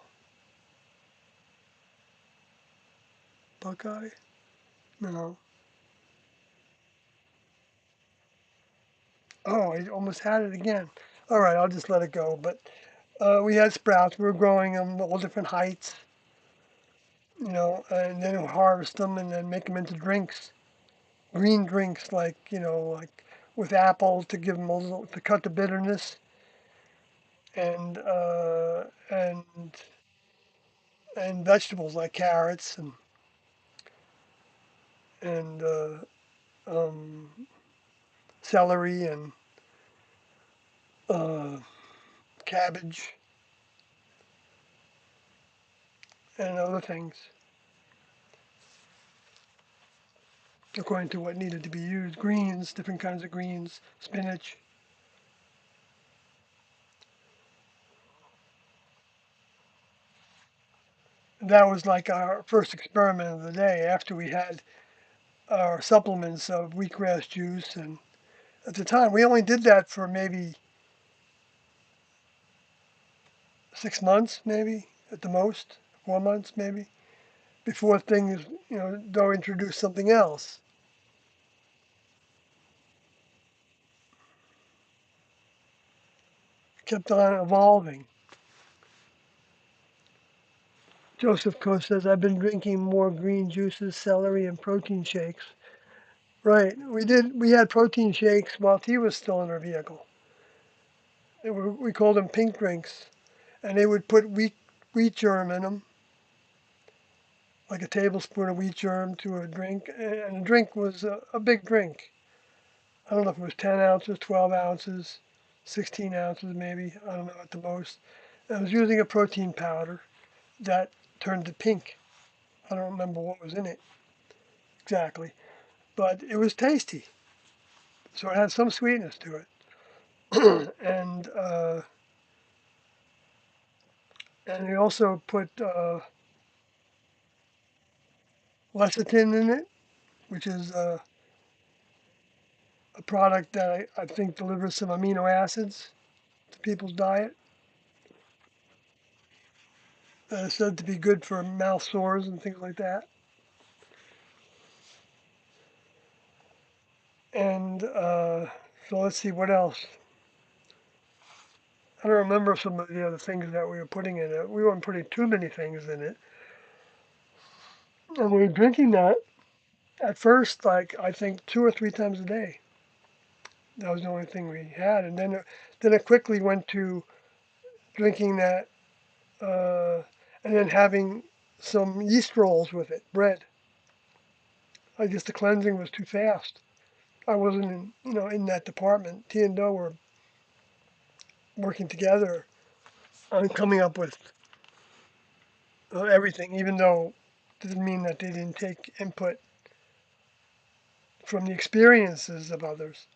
buckeye, no. Oh, I almost had it again. All right, I'll just let it go. But we had sprouts. We were growing them all different heights, and then harvest them and then make them into drinks, green drinks like like with apple to give them a little to cut the bitterness, and and vegetables like carrots and um, celery and uh, cabbage and other things according to what needed to be used. Greens, different kinds of greens, spinach. That was like our first experiment of the day after we had our supplements of wheatgrass juice. And at the time, we only did that for maybe 6 months, maybe at the most, 4 months, maybe, before things, Doe introduced something else. Kept on evolving. Joseph Coe says, I've been drinking more green juices, celery, and protein shakes. Right. We had protein shakes while T was still in her vehicle. We called them pink drinks. And they would put wheat germ in them, like a tablespoon of wheat germ to a drink. And the drink was a big drink. I don't know if it was 10 ounces, 12 ounces, 16 ounces maybe. I don't know at the most. And I was using a protein powder that turned to pink. I don't remember what was in it exactly, but it was tasty. So it had some sweetness to it. And we also put lecithin in it, which is a product that I think delivers some amino acids to people's diet. That is said to be good for mouth sores and things like that. And so let's see what else. I don't remember some of the other things that we were putting in it. We weren't putting too many things in it. And we were drinking that at first, like I think 2 or 3 times a day. That was the only thing we had. And then it quickly went to drinking that uh, and then having some yeast rolls with it, bread. I guess the cleansing was too fast. I wasn't in that department. T and Doe were working together on coming up with everything, even though it didn't mean that they didn't take input from the experiences of others,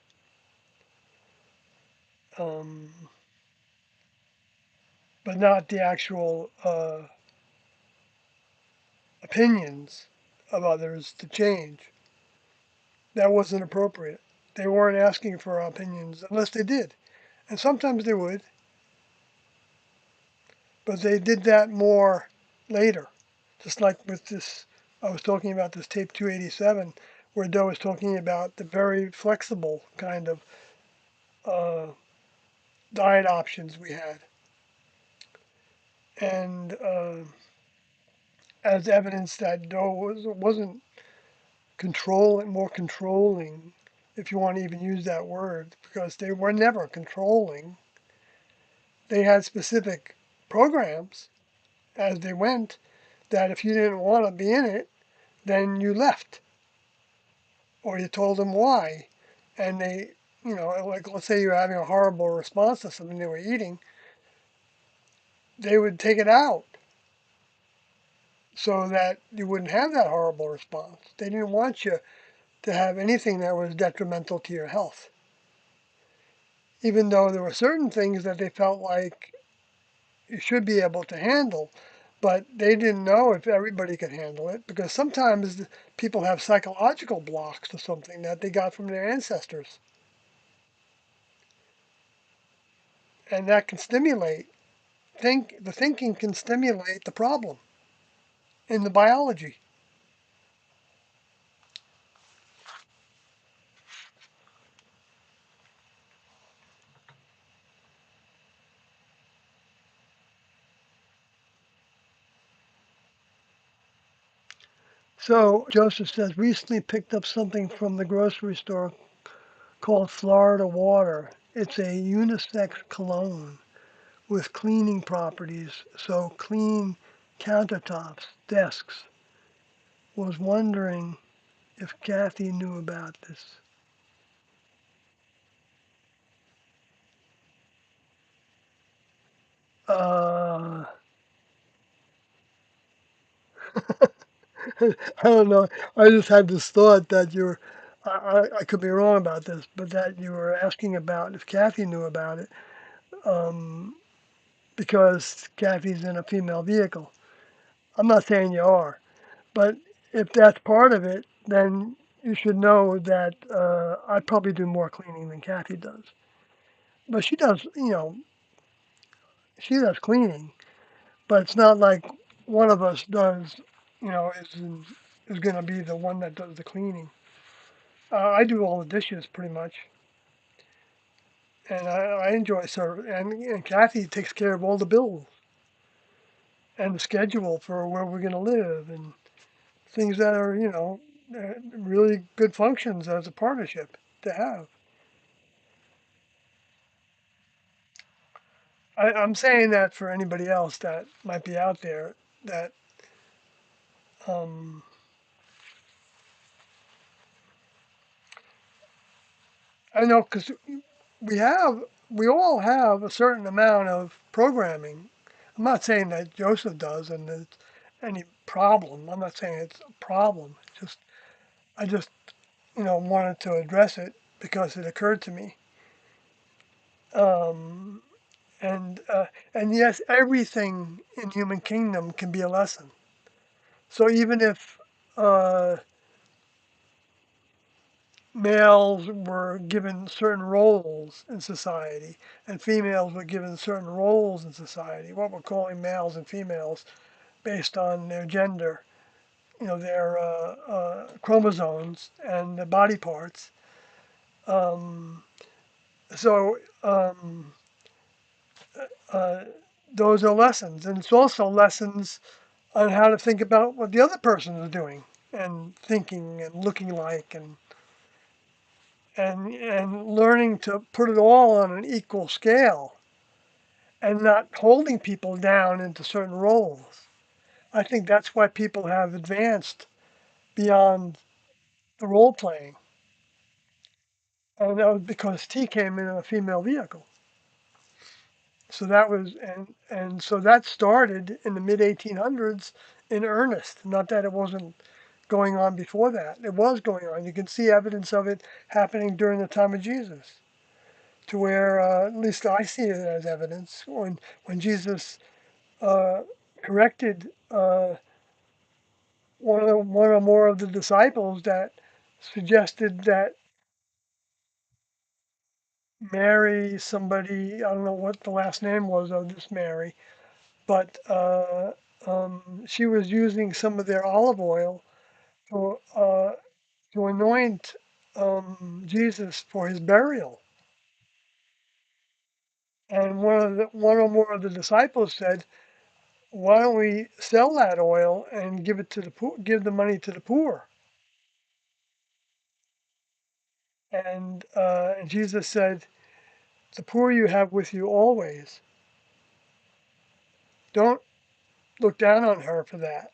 um, but not the actual opinions of others to change. That wasn't appropriate. They weren't asking for our opinions unless they did, and sometimes they would, but they did that more later. Just like with this, I was talking about this tape 287, where Doe was talking about the very flexible kind of uh, diet options we had. And as evidence that Doe wasn't more controlling, if you want to even use that word, because they were never controlling. They had specific programs as they went that if you didn't want to be in it, then you left or you told them why, and like let's say you're having a horrible response to something they were eating, they would take it out so that you wouldn't have that horrible response. They didn't want you to have anything that was detrimental to your health, even though there were certain things that they felt like you should be able to handle. But they didn't know if everybody could handle it because sometimes people have psychological blocks to something that they got from their ancestors. And that can stimulate, the thinking can stimulate the problem in the biology. So Joseph says, recently picked up something from the grocery store called Florida Water. It's a unisex cologne with cleaning properties, so clean countertops, desks. Was wondering if Kathy knew about this. Uh, I don't know. I just had this thought that I could be wrong about this, but that you were asking about if Kathy knew about it, um, because Kathy's in a female vehicle. I'm not saying you are, but if that's part of it, then you should know that I probably do more cleaning than Kathy does. But she does, she does cleaning, but it's not like one of us does, is going to be the one that does the cleaning. I do all the dishes pretty much, and I enjoy serving. And Kathy takes care of all the bills and the schedule for where we're going to live and things that are, really good functions as a partnership to have. I'm saying that for anybody else that might be out there that um, I know because we all have a certain amount of programming. I'm not saying that Joseph does and it's any problem. I'm not saying it's a problem. I just wanted to address it because it occurred to me. Um, and and yes, everything in Human Kingdom can be a lesson. So even if uh, males were given certain roles in society and females were given certain roles in society, what we're calling males and females based on their gender, their chromosomes and the body parts. Um, so uh, those are lessons, and it's also lessons on how to think about what the other person is doing and thinking and looking like and learning to put it all on an equal scale and not holding people down into certain roles. I think that's why people have advanced beyond the role playing. And that was because T came in a female vehicle. So that was, and so that started in the mid 1800s in earnest. Not that it wasn't going on before that. It was going on. You can see evidence of it happening during the time of Jesus, to where at least I see it as evidence when Jesus uh, corrected one or more of the disciples that suggested that Mary, somebody, I don't know what the last name was of this Mary, but she was using some of their olive oil to, uh, to anoint Jesus for his burial. And one or more of the disciples said, "Why don't we sell that oil and give it to the poor, give the money to the poor?" And Jesus said, "The poor you have with you always. Don't look down on her for that,"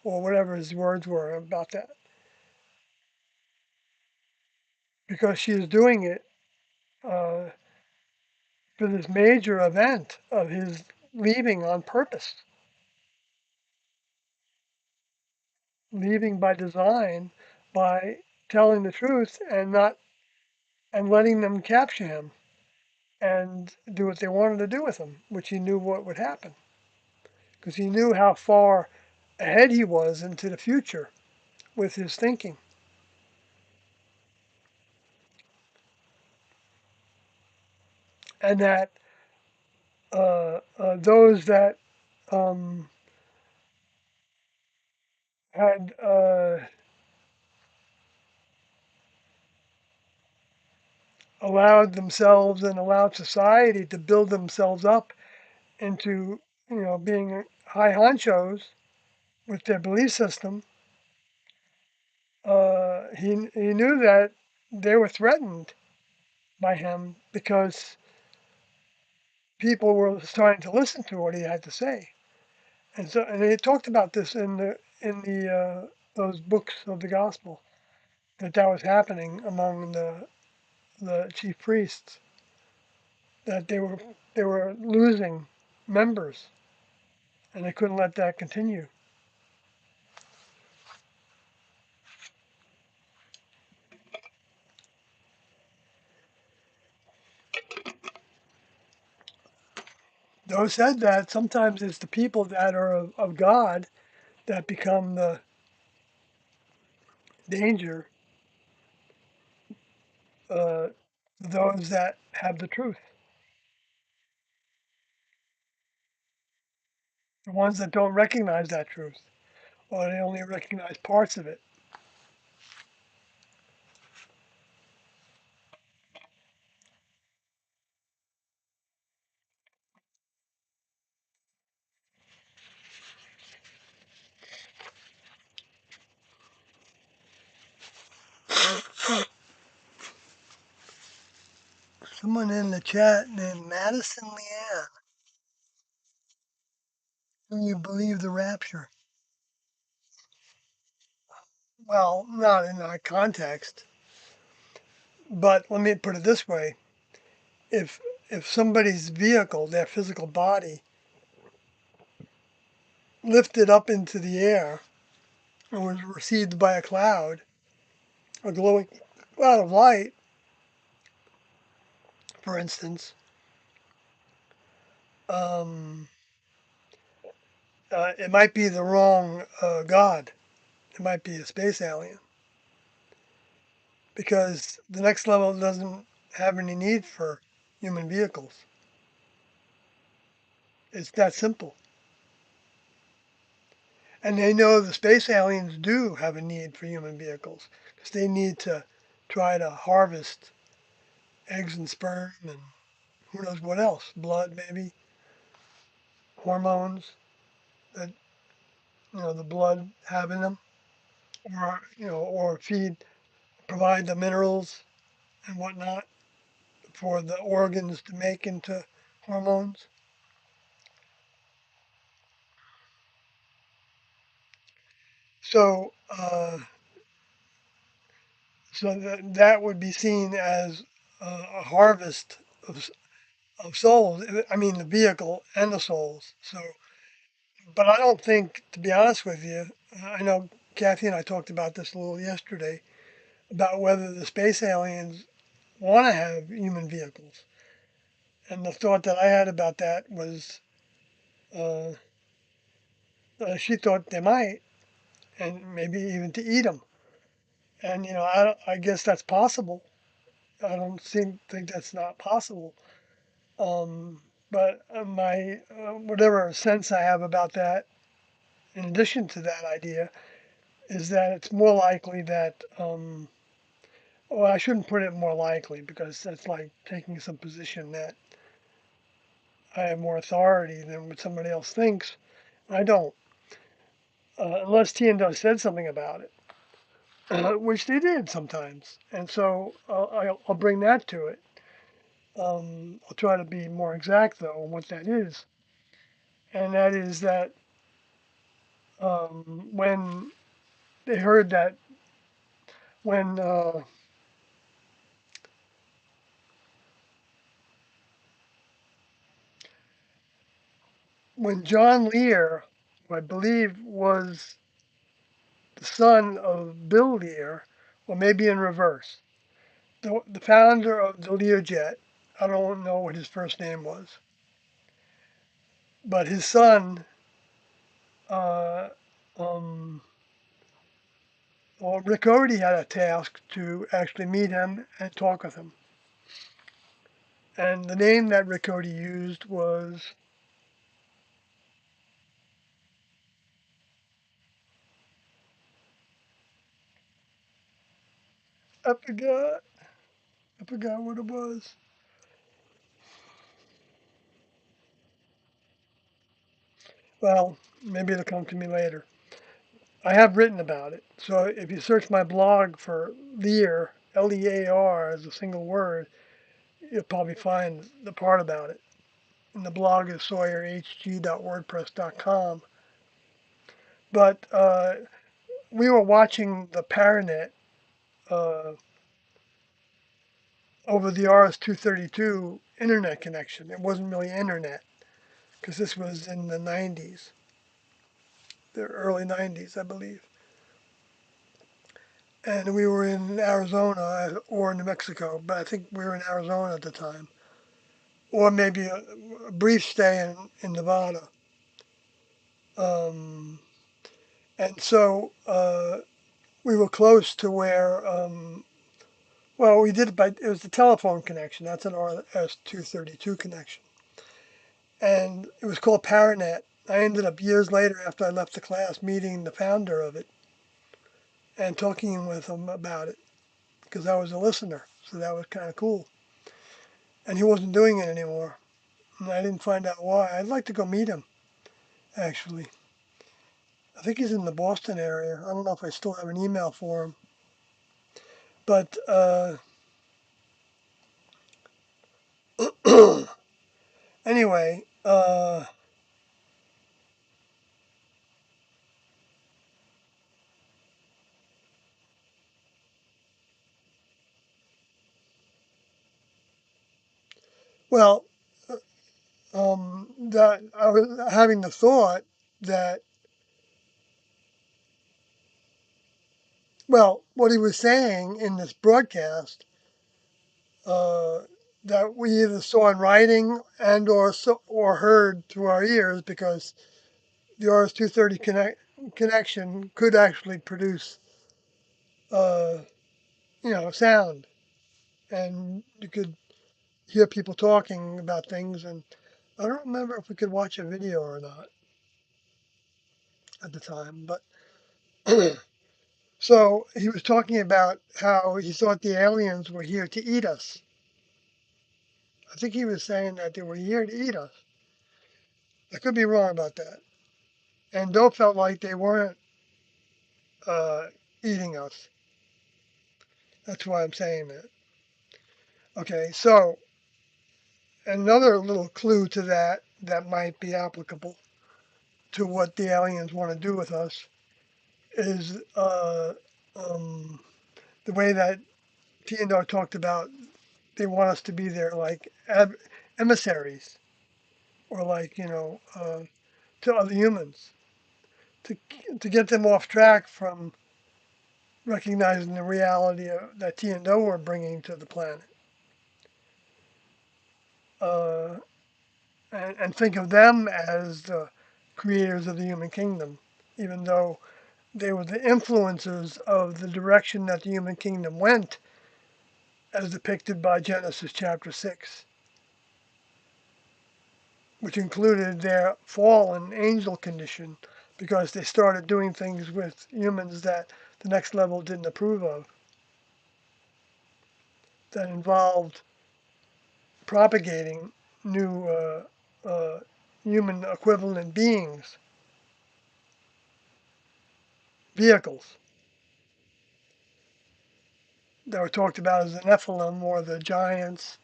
or whatever his words were about that, because she is doing it uh, for this major event of his leaving on purpose, leaving by design, by telling the truth and not and letting them capture him and do what they wanted to do with him, which he knew what would happen because he knew how far ahead he was into the future with his thinking, and that those that um, had allowed themselves and allowed society to build themselves up into, being high honchos with their belief system, he knew that they were threatened by him because people were starting to listen to what he had to say. And he talked about this in the those books of the gospel, that was happening among the chief priests, that they were losing members and they couldn't let that continue. Though said that sometimes it's the people that are of God that become the danger, uh, those that have the truth. The ones that don't recognize that truth, or they only recognize parts of it. Someone in the chat named Madison Leanne, do you believe the rapture? Well, not in our context, but let me put it this way: if if somebody's vehicle, their physical body, lifted up into the air and was received by a cloud, a glowing cloud of light, for instance, um, it might be the wrong God. It might be a space alien because the next level doesn't have any need for human vehicles. It's that simple. And they know the space aliens do have a need for human vehicles because they need to try to harvest eggs and sperm and who knows what else, blood maybe, hormones that the blood have in them, or provide the minerals and whatnot for the organs to make into hormones. So, that would be seen as a harvest of, of souls. I mean, the vehicle and the souls. So, but I don't think, to be honest with you, I know Kathy and I talked about this a little yesterday about whether the space aliens want to have human vehicles. And the thought that I had about that was uh, she thought they might, and maybe even to eat them. And I guess that's possible. I don't think that's not possible. But my whatever sense I have about that, in addition to that idea, is that it's more likely that. Well, I shouldn't put it more likely because that's like taking some position that I have more authority than what somebody else thinks. I don't, unless Tiendo said something about it, which they did sometimes. And so I'll bring that to it. I'll try to be more exact though on what that is, and that is that when they heard that when when John Lear, who I believe was the son of Bill Lear, or maybe in reverse, the founder of the Learjet, I don't know what his first name was, but his son, uh, um, well, Rick Ricciardi had a task to actually meet him and talk with him. And the name that Rick Ricciardi used was, I forgot, I forgot what it was. Well, maybe it'll come to me later. I have written about it. So if you search my blog for Lear, Lear as a single word, you'll probably find the part about it. And the blog is sawyerhg.wordpress.com. But we were watching the Paranet uh, over the RS-232 internet connection. It wasn't really internet because this was in the 90s, the early 90s, I believe. And we were in Arizona or New Mexico, but I think we were in Arizona at the time, or maybe a brief stay in Nevada. Um, and so we were close to where, well, we did it by, it was the telephone connection. That's an RS-232 connection. And it was called Paranet. I ended up years later, after I left the class, meeting the founder of it and talking with him about it because I was a listener. So that was kind of cool. And he wasn't doing it anymore. And I didn't find out why. I'd like to go meet him, actually. I think he's in the Boston area. I don't know if I still have an email for him. But anyway, well, that I was having the thought that, well, what he was saying in this broadcast uh, that we either saw in writing and or heard through our ears because the RS-230 connection could actually produce, uh, sound, and you could hear people talking about things. And I don't remember if we could watch a video or not at the time, but so he was talking about how he thought the aliens were here to eat us. I think he was saying that they were here to eat us. I could be wrong about that. And Doe felt like they weren't uh, eating us. That's why I'm saying that. Okay, so another little clue to that that might be applicable to what the aliens want to do with us is um, the way that Theodore talked about they want us to be their like emissaries or like to other humans to to get them off track from recognizing the reality that T&O were bringing to the planet. Uh, and think of them as the creators of the human kingdom, even though they were the influencers of the direction that the human kingdom went, as depicted by Genesis chapter 6, which included their fallen angel condition because they started doing things with humans that the next level didn't approve of, that involved propagating new human equivalent beings, vehicles that were talked about as the Nephilim or the giants.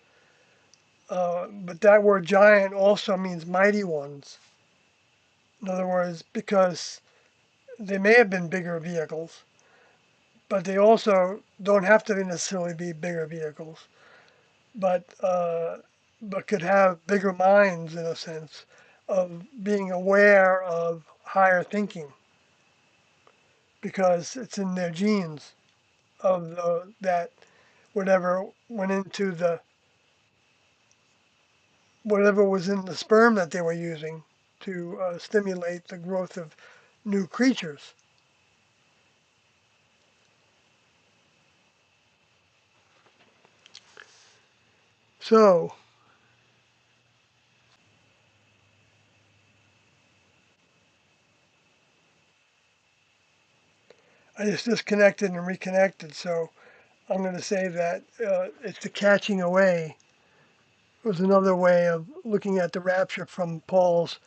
But that word giant also means mighty ones. In other words, because they may have been bigger vehicles, but they also don't have to necessarily be bigger vehicles, but but could have bigger minds in a sense, of being aware of higher thinking because it's in their genes of that whatever went into the whatever was in the sperm that they were using to stimulate the growth of new creatures. So I just disconnected and reconnected. So I'm going to say that it's the catching away. It was another way of looking at the rapture from Paul's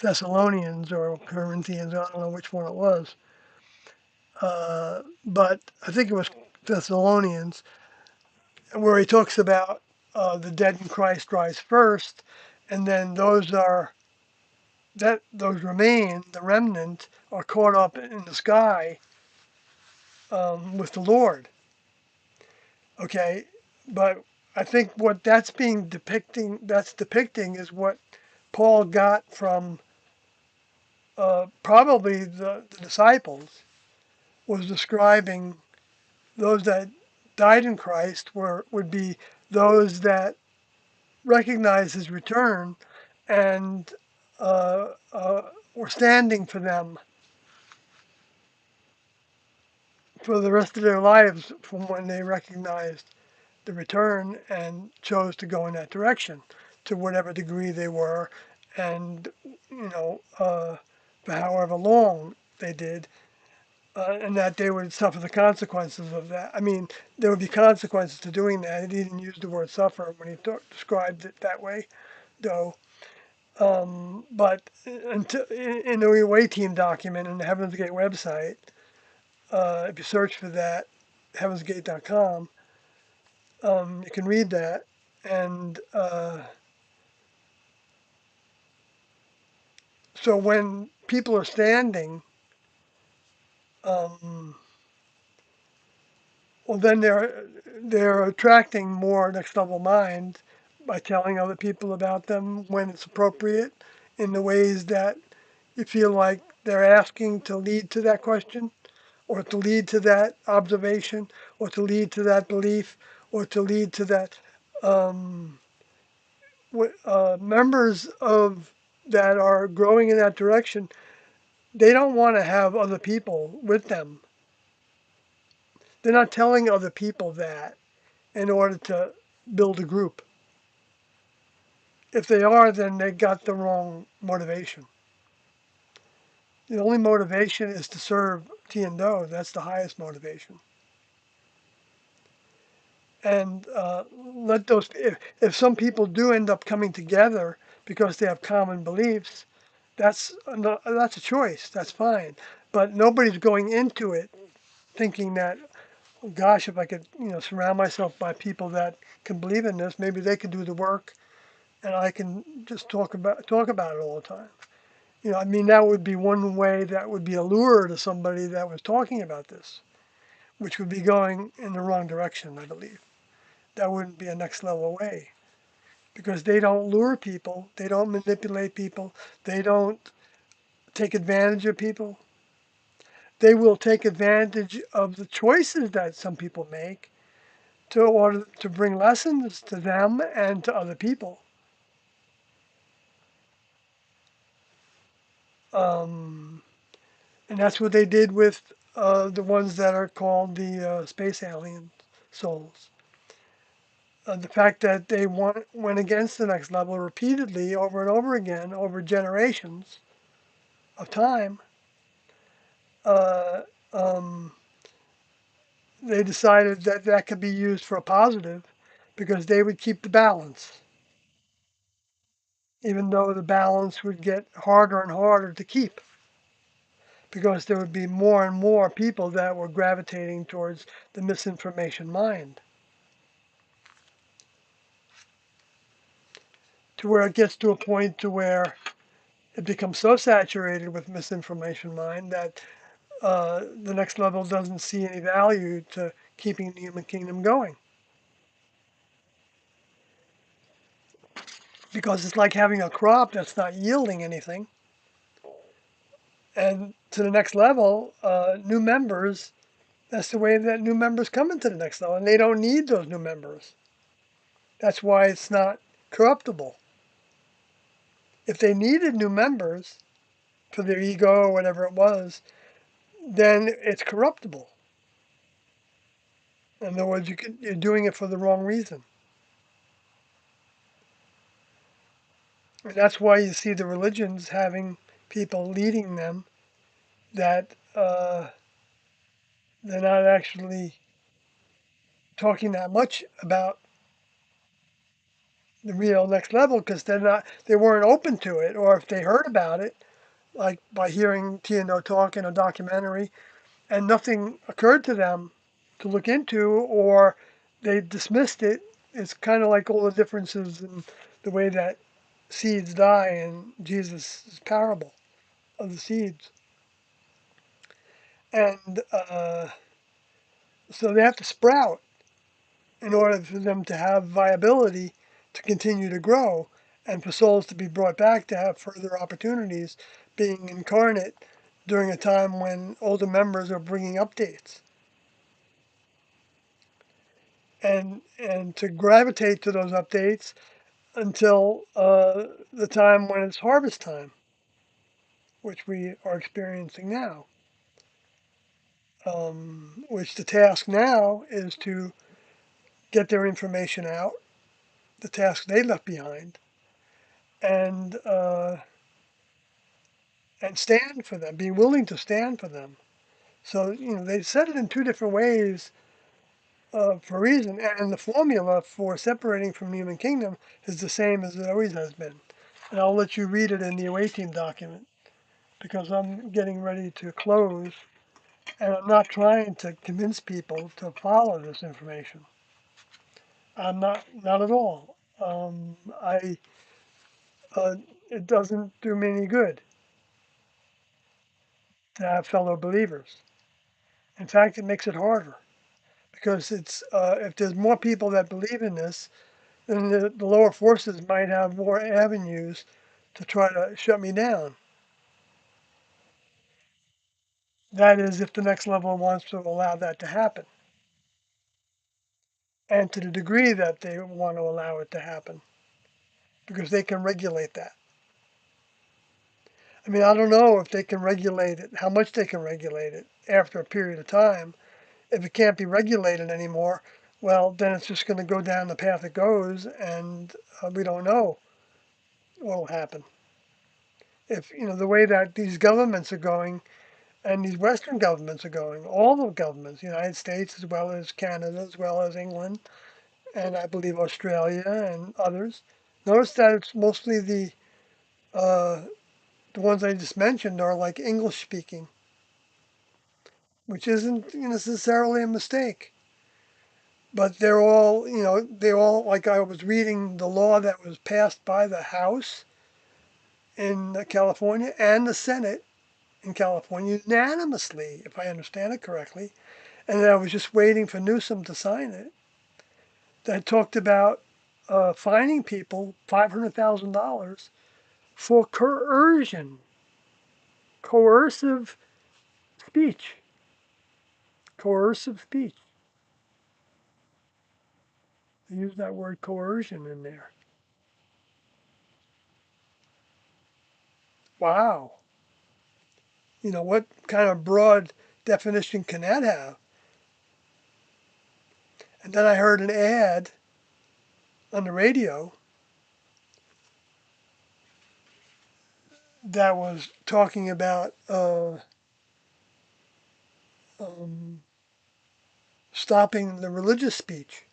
Thessalonians or Corinthians. I don't know which one it was. But I think it was Thessalonians, where he talks about the dead in Christ rise first, and then those remain, the remnant, are caught up in the sky with the Lord. Okay, but I think what that's depicting is what Paul got from probably the disciples, was describing those that died in Christ would be those that recognize his return and were standing for them for the rest of their lives from when they recognized the return and chose to go in that direction to whatever degree they were, and for however long they did, and that they would suffer the consequences of that. I mean, there would be consequences to doing that. He didn't use the word suffer when he described it that way, though. But until, in the Away Team document in the Heaven's Gate website, if you search for that, heavensgate.com, you can read that. And so when people are standing, um, well, then they're attracting more next level minds by telling other people about them when it's appropriate in the ways that you feel like they're asking to lead to that question, or to lead to that observation, or to lead to that belief, or to lead to that. Um, Members of that are growing in that direction, they don't want to have other people with them. They're not telling other people that in order to build a group. If they are, then they got the wrong motivation. The only motivation is to serve Tian-Do. That's the highest motivation. And let those, if some people do end up coming together because they have common beliefs, that's a choice. That's fine. But nobody's going into it thinking that, oh gosh, if I could, surround myself by people that can believe in this, maybe they can do the work, and I can just talk about it all the time. I mean, that would be one way that would be a lure to somebody that was talking about this, which would be going in the wrong direction, I believe. That wouldn't be a next level way, because they don't lure people, they don't manipulate people, they don't take advantage of people. They will take advantage of the choices that some people make to order to bring lessons to them and to other people. Um, and that's what they did with the ones that are called the space alien souls. The fact that they went against the next level repeatedly over and over again over generations of time, uh, um, they decided that that could be used for a positive because they would keep the balance, even though the balance would get harder and harder to keep because there would be more and more people that were gravitating towards the misinformation mind, to where it gets to a point to where it becomes so saturated with misinformation mind that the next level doesn't see any value to keeping the human kingdom going. because it's like having a crop that's not yielding anything. And to the next level, new members, that's the way that new members come into the next level, and they don't need those new members. That's why it's not corruptible. If they needed new members for their ego or whatever it was, then it's corruptible. In other words, you're doing it for the wrong reason. And that's why you see the religions having people leading them that they're not actually talking that much about the real next level because they weren't open to it, or if they heard about it, like by hearing TNO talk in a documentary, and nothing occurred to them to look into, or they dismissed it. It's kind of like all the differences in the way that seeds die in Jesus' parable of the seeds. And so they have to sprout in order for them to have viability to continue to grow and for souls to be brought back to have further opportunities being incarnate during a time when older members are bringing updates. And to gravitate to those updates until the time when it's harvest time, which we are experiencing now. Which the task now is to get their information out, the task they left behind, and stand for them, be willing to stand for them. So they said it in two different ways for a reason, and the formula for separating from the human kingdom is the same as it always has been. And I'll let you read it in the away team document because I'm getting ready to close, and I'm not trying to convince people to follow this information. I'm not at all. I It doesn't do me any good to have fellow believers. In fact, it makes it harder because it's if there's more people that believe in this, then the lower forces might have more avenues to try to shut me down. That is, if the next level wants to allow that to happen, and to the degree that they want to allow it to happen, because they can regulate that. I mean, I don't know if they can regulate it, how much they can regulate it after a period of time. If it can't be regulated anymore, well, then it's just going to go down the path it goes, and we don't know what will happen. If the way that these governments are going, and these Western governments are going, all the governments, United States as well as Canada, as well as England, and I believe Australia and others. Notice that it's mostly uh, the ones I just mentioned are like English speaking, which isn't necessarily a mistake. But they all, like I was reading the law that was passed by the House in California and the Senate in California unanimously, if I understand it correctly. And I was just waiting for Newsom to sign it. That talked about fining people $500,000 for coercive speech, coercive speech. They use that word coercion in there. Wow. What kind of broad definition can that have? And then I heard an ad on the radio that was talking about um, stopping the religious speech,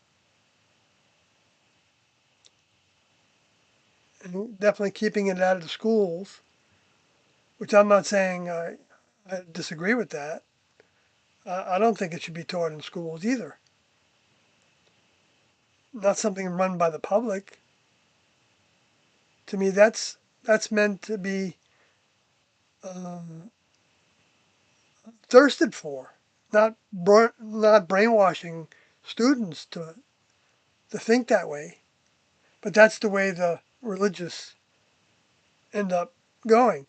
and definitely keeping it out of the schools, which I'm not saying I disagree with that. I don't think it should be taught in schools either. Not something run by the public. To me, that's meant to be uh, thirsted for, not brainwashing students to think that way. But that's the way the religious end up going.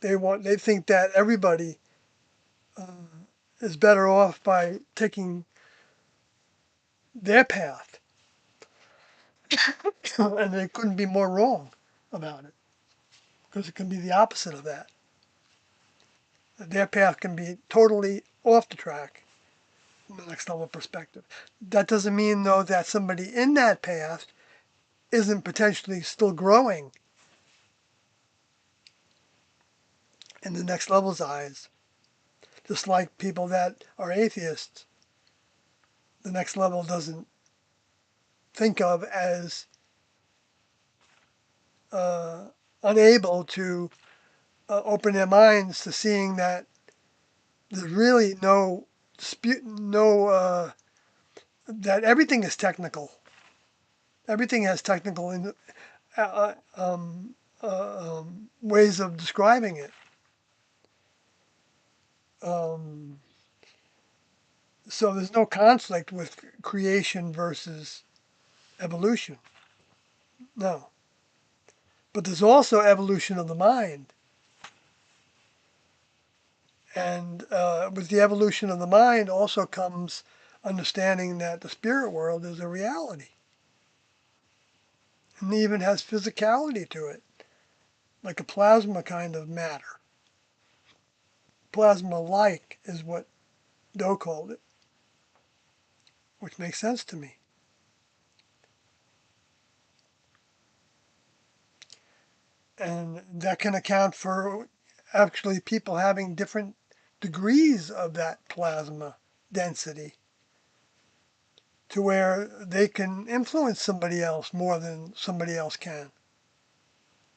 They think that everybody is better off by taking their path, and they couldn't be more wrong about it because it can be the opposite of that. Their path can be totally off the track from the next level perspective. That doesn't mean though that somebody in that path isn't potentially still growing in the next level's eyes. Just like people that are atheists, the next level doesn't think of as uh, unable to open their minds to seeing that there's really no dispute, that everything is technical. Everything has technical ways of describing it. Um, so there's no conflict with creation versus evolution. No. But there's also evolution of the mind. And with the evolution of the mind also comes understanding that the spirit world is a reality and even has physicality to it, like a plasma kind of matter. Plasma like is what Doe called it, which makes sense to me. And that can account for actually people having different degrees of that plasma density to where they can influence somebody else more than somebody else can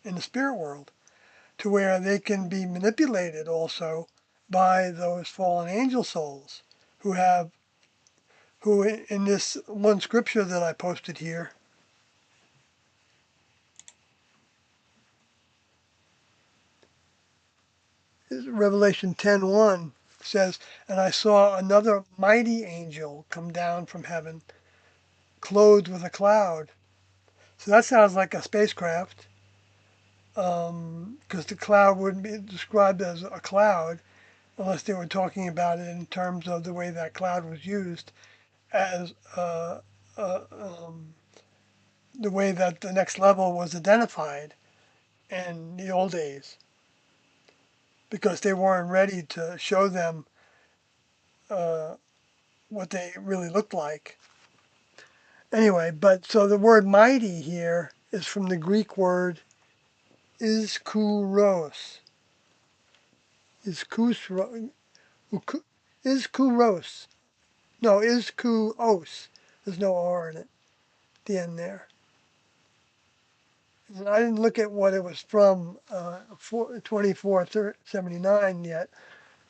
in the spirit world, to where they can be manipulated also by those fallen angel souls who have, who in this one scripture that I posted here, Revelation 10:1 says, "And I saw another mighty angel come down from heaven, clothed with a cloud." So that sounds like a spacecraft, because the cloud wouldn't be described as a cloud unless they were talking about it in terms of the way that cloud was used as uh, um, the way that the next level was identified in the old days, because they weren't ready to show them uh, what they really looked like. Anyway, but so the word mighty here is from the Greek word iskouros. Iskouros. Iskouros. No, iskouos. There's no R in it. The end there. And I didn't look at what it was from 2479 yet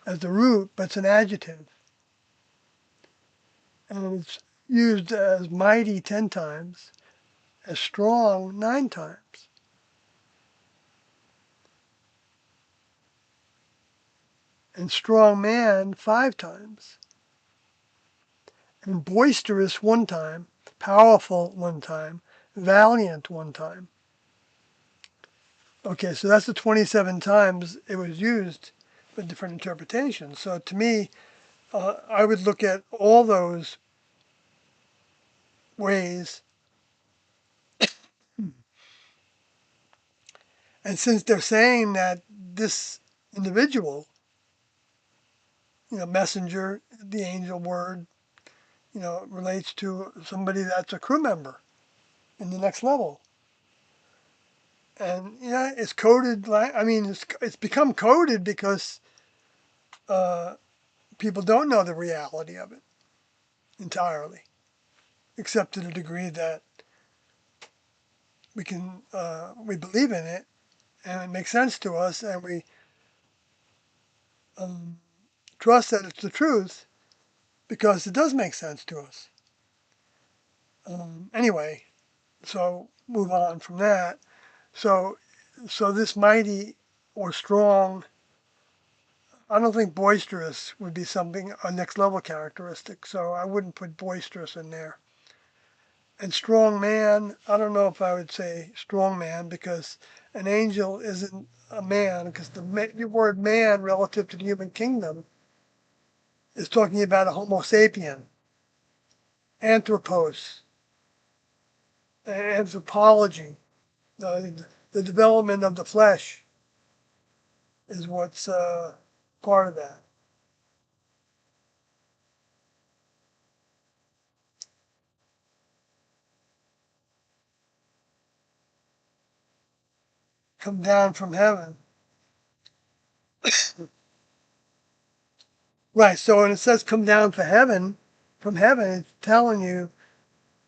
as the root, but it's an adjective. And it's used as mighty 10 times, as strong 9 times. And strong man 5 times, and boisterous 1 time, powerful 1 time, valiant 1 time. Okay, so that's the 27 times it was used with different interpretations. So to me, I would look at all those ways, and since they're saying that this individual, messenger, the angel word, relates to somebody that's a crew member in the next level. And yeah, it's coded like, I mean, it's become coded because uh, people don't know the reality of it entirely, except to the degree that we believe in it and it makes sense to us, and we um, trust that it's the truth because it does make sense to us. Anyway, so move on from that. So, so this mighty or strong, I don't think boisterous would be something, a next level characteristic. So I wouldn't put boisterous in there. And strong man, I don't know if I would say strong man because an angel isn't a man, because the word man relative to the human kingdom is talking about a Homo sapien, anthropos, anthropology, the development of the flesh is what's part of that. Come down from heaven. Right, so when it says come down from heaven, it's telling you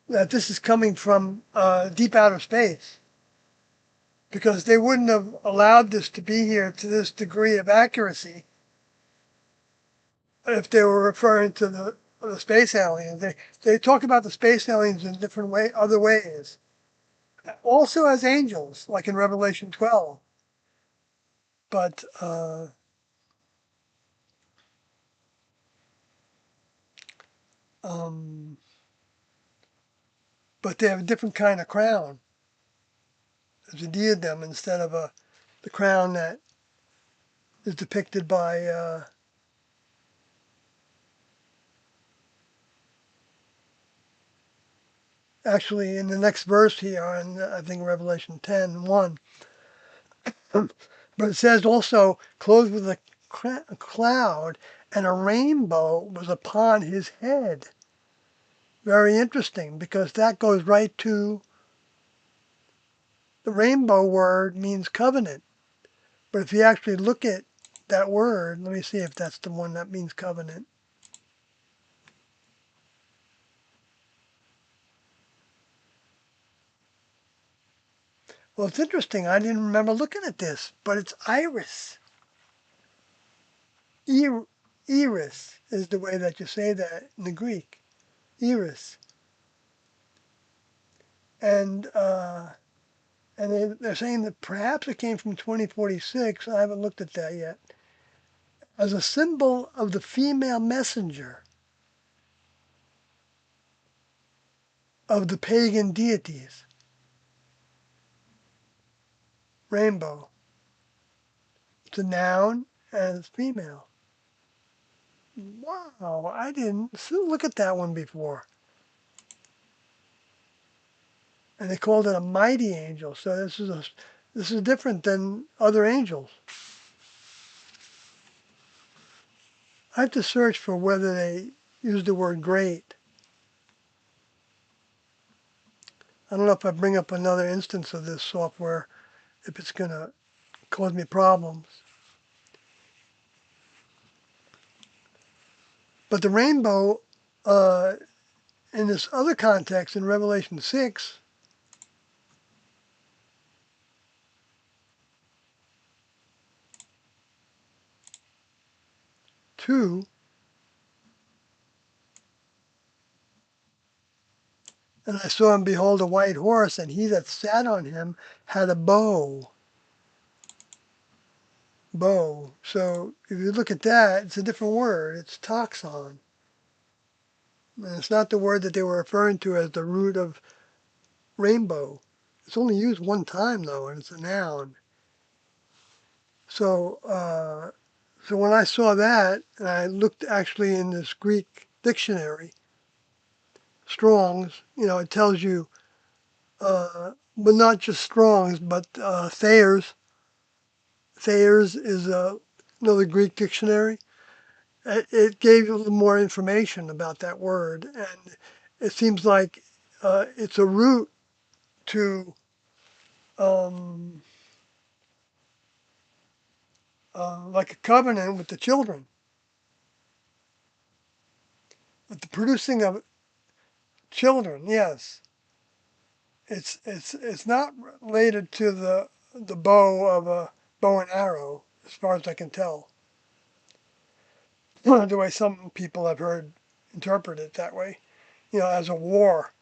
that this is coming from deep outer space. Because they wouldn't have allowed this to be here to this degree of accuracy if they were referring to the space aliens. They talk about the space aliens in different other ways. Also as angels, like in Revelation 12. But um, but they have a different kind of crown as a diadem instead of the crown that is depicted by actually in the next verse here in I think Revelation 10:1. But it says also clothed with a cloud and a rainbow was upon his head. Very interesting because that goes right to the rainbow word means covenant. But if you actually look at that word, let me see if that's the one that means covenant. Well, it's interesting. I didn't remember looking at this, but it's iris. Iris is the way that you say that in the Greek. Iris. And they're saying that perhaps it came from 2046. I haven't looked at that yet. As a symbol of the female messenger of the pagan deities. Rainbow. It's a noun and it's female. Wow, I didn't look at that one before. And they called it a mighty angel. So this is different than other angels. I have to search for whether they use the word great. I don't know if I bring up another instance of this software, if it's going to cause me problems. But the rainbow, in this other context, in Revelation 6, 2, and I saw and behold a white horse, and he that sat on him had a bow. Bow. So if you look at that, it's a different word. It's toxon. And it's not the word that they were referring to as the root of rainbow. It's only used one time though, and it's a noun. So, so when I saw that, and I looked actually in this Greek dictionary, Strong's, it tells you, but not just Strong's, but Thayer's. Thayer's is another Greek dictionary. It gave you a little more information about that word, and it seems like it's a root to um, like a covenant with the children, with the producing of children. Yes, it's not related to the bow of a bow and arrow, as far as I can tell. The way some people have heard interpret it that way, as a war,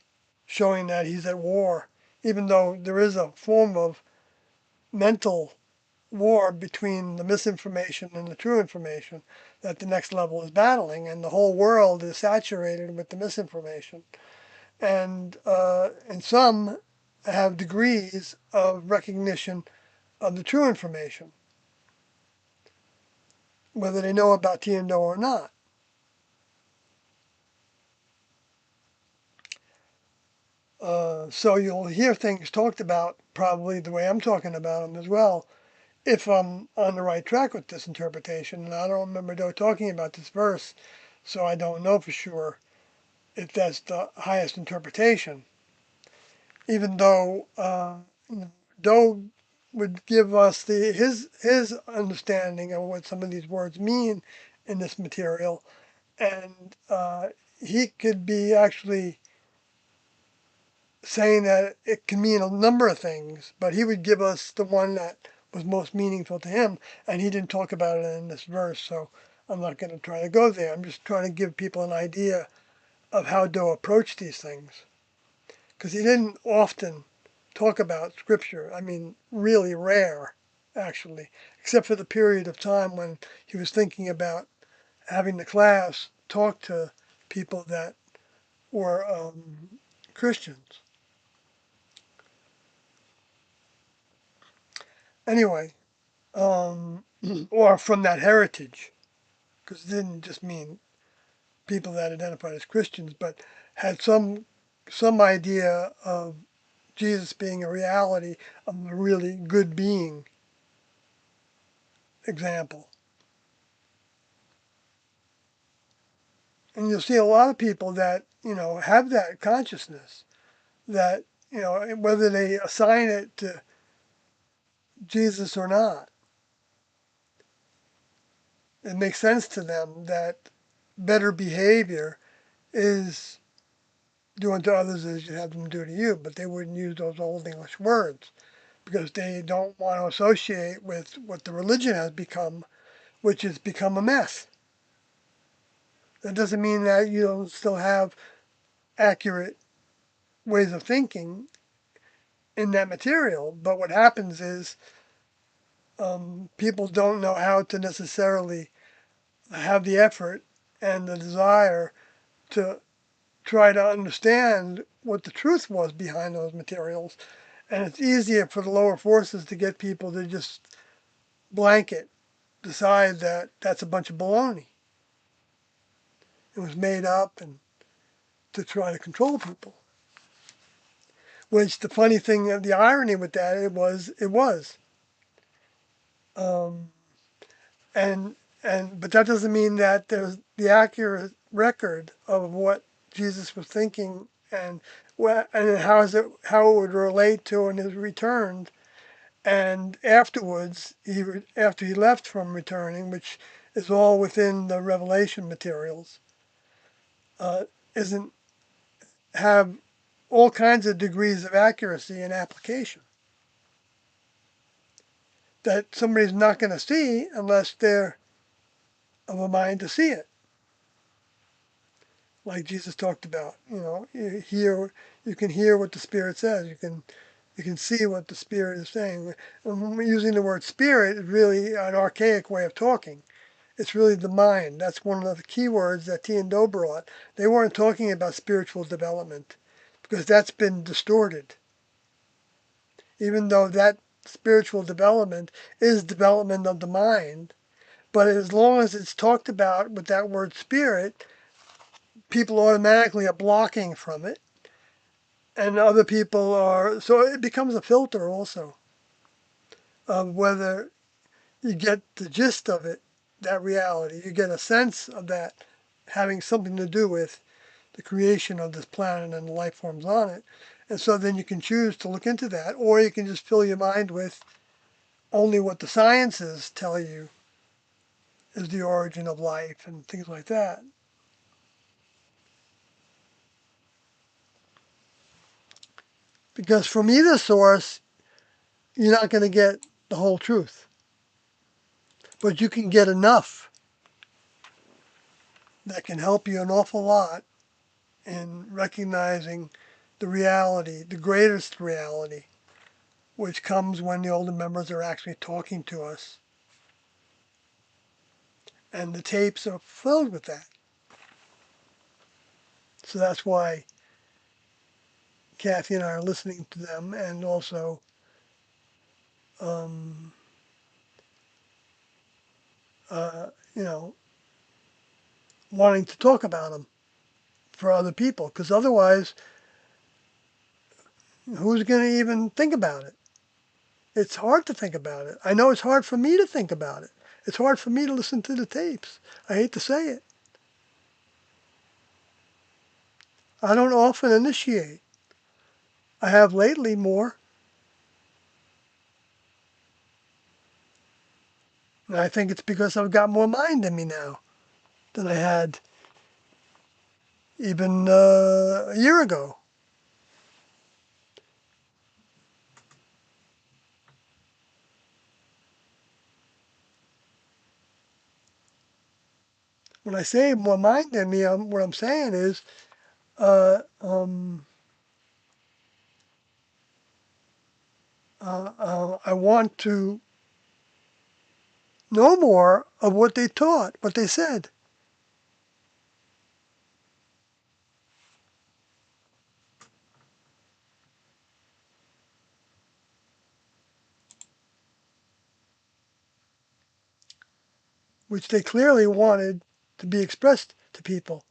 showing that he's at war, even though there is a form of mental war between the misinformation and the true information that the next level is battling, and the whole world is saturated with the misinformation. and some have degrees of recognition of the true information, whether they know about Tiando or not. So you'll hear things talked about probably the way I'm talking about them as well, if I'm on the right track with this interpretation. And I don't remember though talking about this verse, so I don't know for sure if that's the highest interpretation. Even though Doe would give us his understanding of what some of these words mean in this material, and he could be actually saying that it can mean a number of things, but he would give us the one that was most meaningful to him, and he didn't talk about it in this verse, so I'm not going to try to go there. I'm just trying to give people an idea of how Doe approached these things, because he didn't often talk about scripture. I mean, really rare, actually, except for the period of time when he was thinking about having the class talk to people that were Christians. Anyway, or from that heritage, because it didn't just mean people that identified as Christians, but had some idea of Jesus being a reality, of a really good being example. And you'll see a lot of people that, have that consciousness that, whether they assign it to Jesus or not, it makes sense to them that better behavior is doing to others as you have them do to you, but they wouldn't use those old English words because they don't want to associate with what the religion has become, which has become a mess. That doesn't mean that you don't still have accurate ways of thinking in that material, but what happens is people don't know how to necessarily have the effort and the desire to try to understand what the truth was behind those materials. And it's easier for the lower forces to get people to just blanket decide that that's a bunch of baloney. It was made up and to try to control people. Which the funny thing, the irony with that, it was. Um, and but that doesn't mean that there's the accurate record of what Jesus was thinking and how it would relate to when he returned, and afterwards after he left from returning, which is all within the Revelation materials, uh, isn't have all kinds of degrees of accuracy and application that somebody's not going to see unless they're of a mind to see it. Like Jesus talked about, you can hear what the Spirit says. You can see what the Spirit is saying. And when we're using the word spirit, it's really an archaic way of talking. It's really the mind. That's one of the key words that T and Do brought. They weren't talking about spiritual development because that's been distorted. Even though that spiritual development is development of the mind, but as long as it's talked about with that word spirit, people automatically are blocking from it, and other people are, so it becomes a filter also of whether you get the gist of it, that reality. You get a sense of that having something to do with the creation of this planet and the life forms on it. And so then you can choose to look into that, or you can just fill your mind with only what the sciences tell you is the origin of life and things like that. Because from either source, you're not going to get the whole truth. But you can get enough that can help you an awful lot in recognizing the reality, the greatest reality, which comes when the older members are actually talking to us. And the tapes are filled with that. So that's why Kathy and I are listening to them, and also um, you know, wanting to talk about them for other people, because otherwise, who's going to even think about it? It's hard to think about it. I know it's hard for me to think about it. It's hard for me to listen to the tapes. I hate to say it. I don't often initiate. I have lately more, and I think it's because I've got more mind in me now than I had even a year ago. When I say more mind in me, what I'm saying is uh, um, I want to know more of what they taught, what they said. Which they clearly wanted to be expressed to people.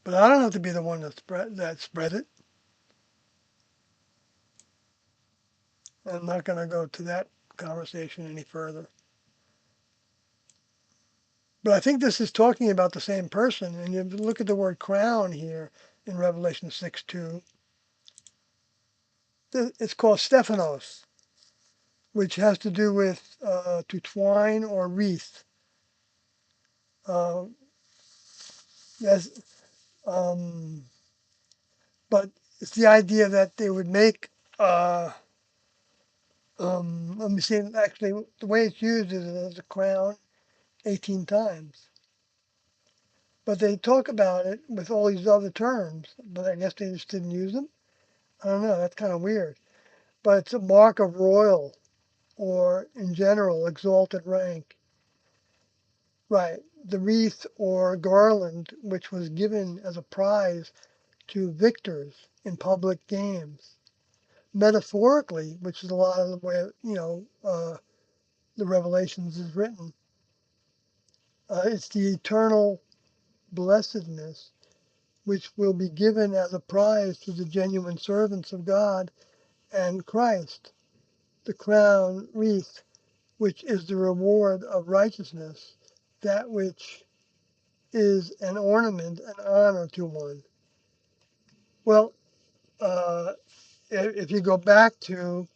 But I don't have to be the one that spread it. I'm not going to go to that conversation any further. But I think this is talking about the same person. And you look at the word crown here in Revelation 6:2. It's called Stephanos, which has to do with to twine or wreath. Uh, yes, um, but it's the idea that they would make, let me see, actually, the way it's used is as a crown 18 times. But they talk about it with all these other terms, but I guess they just didn't use them. I don't know, that's kind of weird. But it's a mark of royal or, in general, exalted rank. Right. The wreath or garland, which was given as a prize to victors in public games. Metaphorically, which is a lot of the way, the Revelations is written, it's the eternal blessedness which will be given as a prize to the genuine servants of God and Christ, the crown wreath, which is the reward of righteousness, that which is an ornament and honor to one. Well, if you go back to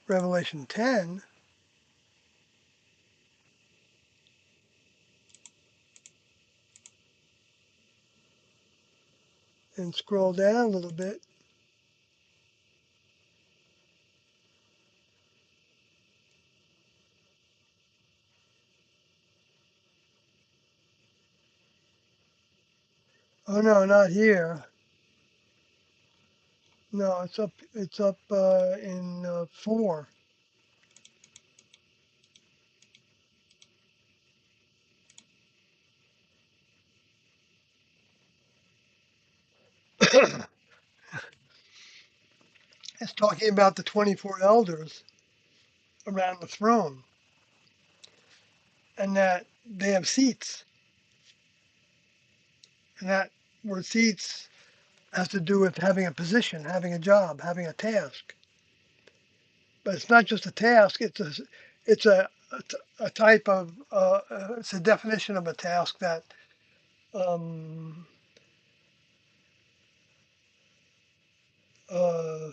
Revelation 10 and scroll down a little bit, oh no, not here. No, it's up in 4. It's talking about the 24 elders around the throne and that they have seats. And that word seats has to do with having a position, having a job, having a task. But it's not just a task, it's a type of, it's a definition of a task that um, uh,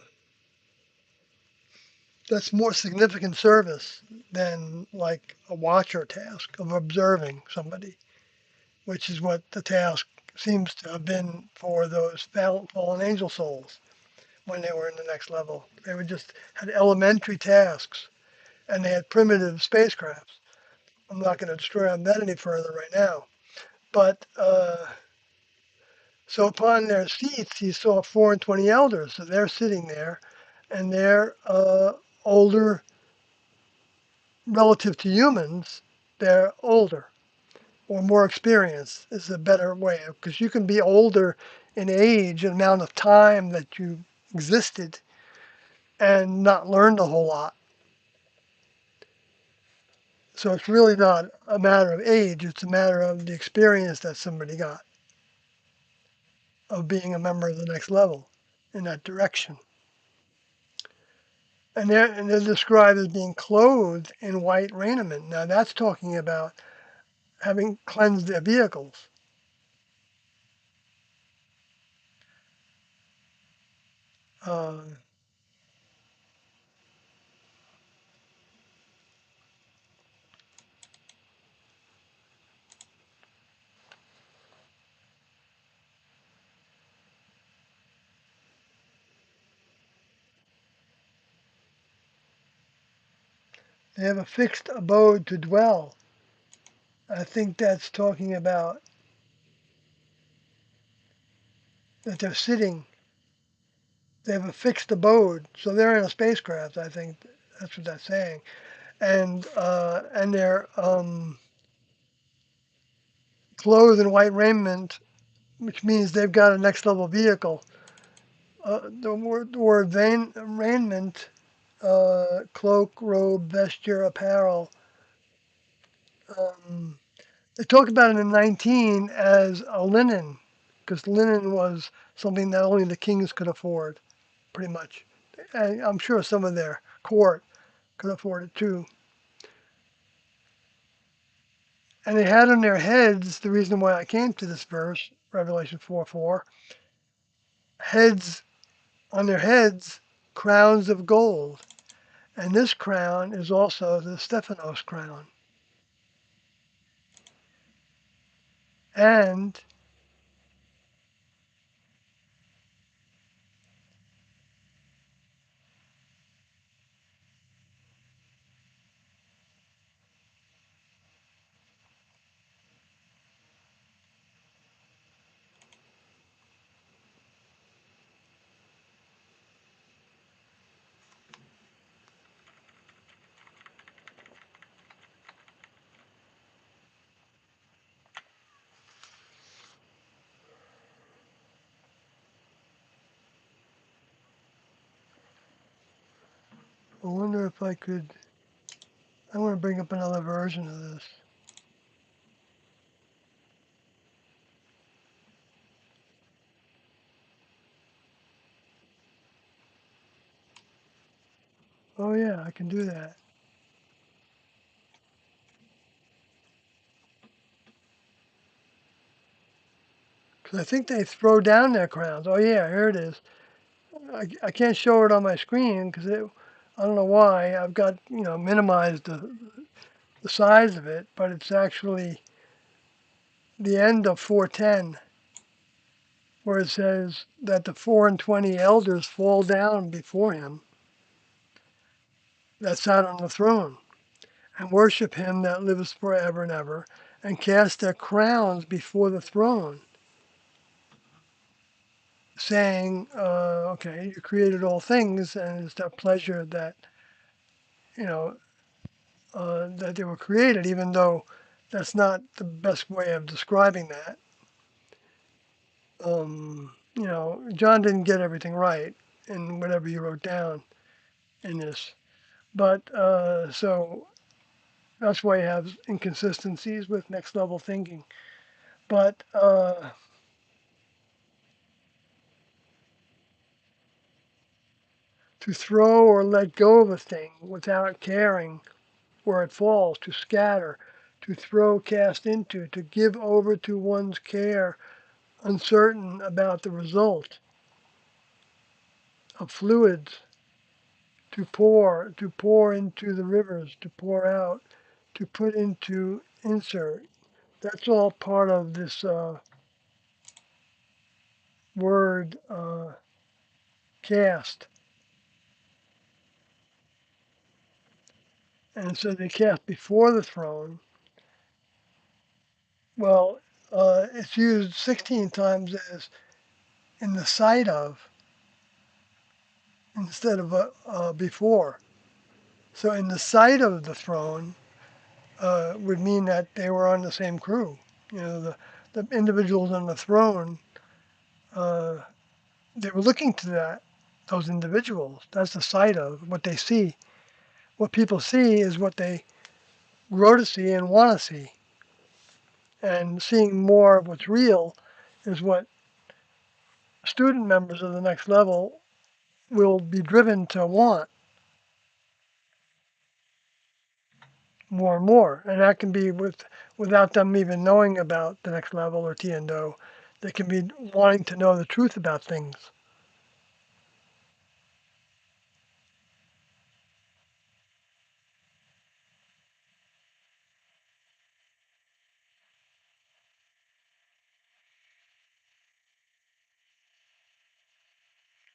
that's more significant service than like a watcher task of observing somebody, which is what the task seems to have been for those fallen angel souls when they were in the next level. They were just had elementary tasks and they had primitive spacecrafts. I'm not going to destroy on that any further right now. But so upon their seats, he saw 4 and 20 elders. So they're sitting there and they're older relative to humans, they're older or more experienced is a better way because you can be older in age and amount of time that you existed and not learned a whole lot. So it's really not a matter of age, it's a matter of the experience that somebody got of being a member of the next level in that direction. And they're described as being clothed in white raiment. Now that's talking about having cleansed their vehicles. Uh, they have a fixed abode to dwell. I think that's talking about that they're sitting. They have a fixed abode, so they're in a spacecraft. I think that's what that's saying, and they're clothed in white raiment, which means they've got a next level vehicle. The word raiment, cloak, robe, vesture, apparel. Um, they talk about it in 19 as a linen, because linen was something that only the kings could afford, pretty much. And I'm sure some of their court could afford it too. And they had on their heads, the reason why I came to this verse, Revelation 4:4, heads on their heads, crowns of gold. And this crown is also the Stephanos crown. And I wonder if I want to bring up another version of this. Oh yeah, I can do that. Because I think they throw down their crowns. Oh yeah, here it is. I can't show it on my screen because I don't know why. I've got, minimized the size of it, but it's actually the end of 410 where it says that the 4 and 20 elders fall down before him that sat on the throne and worship him that lives forever and ever and cast their crowns before the throne, saying, okay, you created all things and it's their pleasure that, you know, that they were created, even though that's not the best way of describing that. John didn't get everything right in whatever he wrote down in this. But so that's why you have inconsistencies with next level thinking. But to throw or let go of a thing without caring where it falls, to scatter, to throw, cast into, to give over to one's care, uncertain about the result of fluids, to pour into the rivers, to pour out, to put into insert. That's all part of this word cast. And so they cast before the throne. Well, it's used 16 times as in the sight of instead of before. So in the sight of the throne would mean that they were on the same crew. You know, the individuals on the throne, uh, they were looking to those individuals. That's the sight of what they see. What people see is what they grow to see and want to see. And seeing more of what's real is what student members of the next level will be driven to want more and more. And that can be without them even knowing about the next level or Tiendo. They can be wanting to know the truth about things.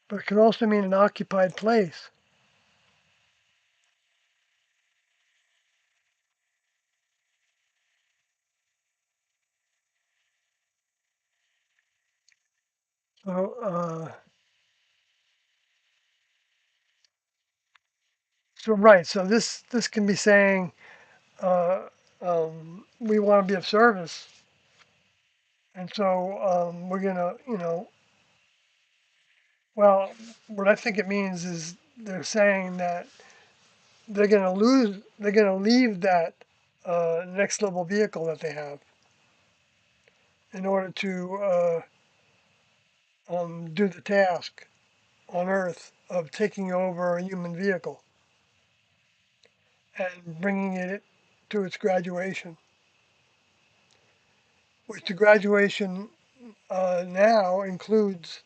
But it can also mean an occupied place. So, so right. So this can be saying uh, we want to be of service, and so we're gonna, well, what I think it means is they're saying that they're gonna leave that next level vehicle that they have in order to do the task on Earth of taking over a human vehicle and bringing it to its graduation, which the graduation now includes,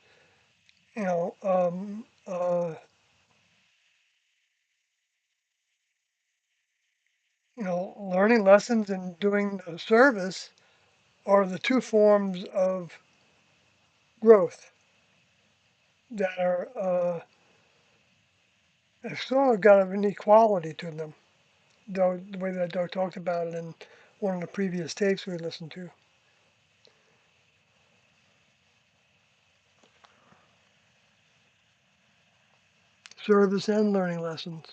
you know, um, uh, learning lessons and doing the service are the two forms of growth that are have sort of got an equality to them. Though the way that Doug talked about it in one of the previous tapes we listened to, service and learning lessons.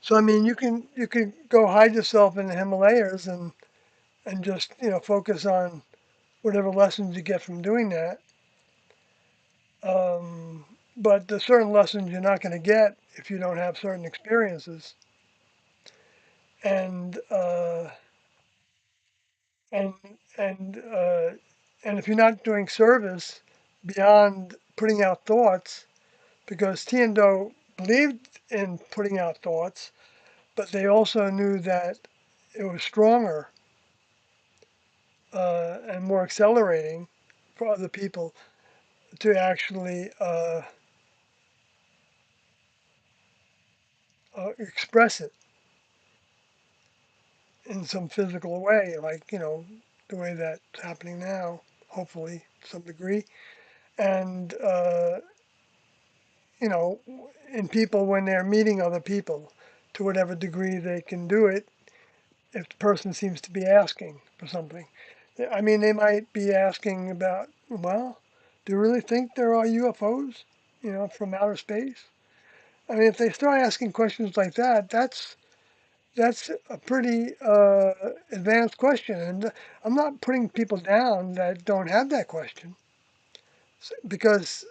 So I mean, you can go hide yourself in the Himalayas and just focus on whatever lessons you get from doing that. Um, but there's certain lessons you're not going to get if you don't have certain experiences. And and and and if you're not doing service beyond putting out thoughts, because Tiendo believed in putting out thoughts, but they also knew that it was stronger and more accelerating for other people to actually express it in some physical way, like the way that's happening now, hopefully to some degree, and you know, in people when they're meeting other people, to whatever degree they can do it, if the person seems to be asking for something. I mean, they might be asking about, well, do you really think there are UFOs, from outer space? I mean, if they start asking questions like that, that's a pretty advanced question, and I'm not putting people down that don't have that question, because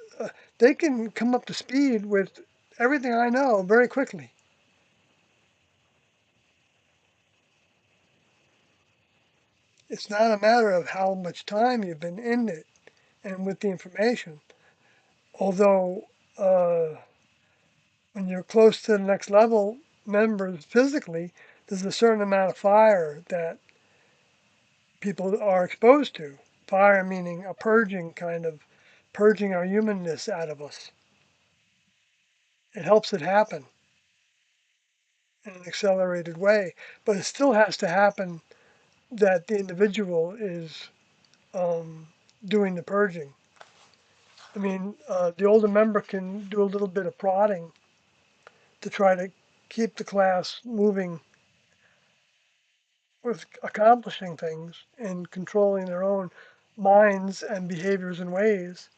they can come up to speed with everything I know very quickly. It's not a matter of how much time you've been in it and with the information. Although when you're close to the next level members physically, there's a certain amount of fire that people are exposed to. Fire meaning a purging kind of purging our humanness out of us. It helps it happen in an accelerated way, but it still has to happen that the individual is um, doing the purging. I mean, the older member can do a little bit of prodding to try to keep the class moving with accomplishing things and controlling their own minds and behaviors and ways.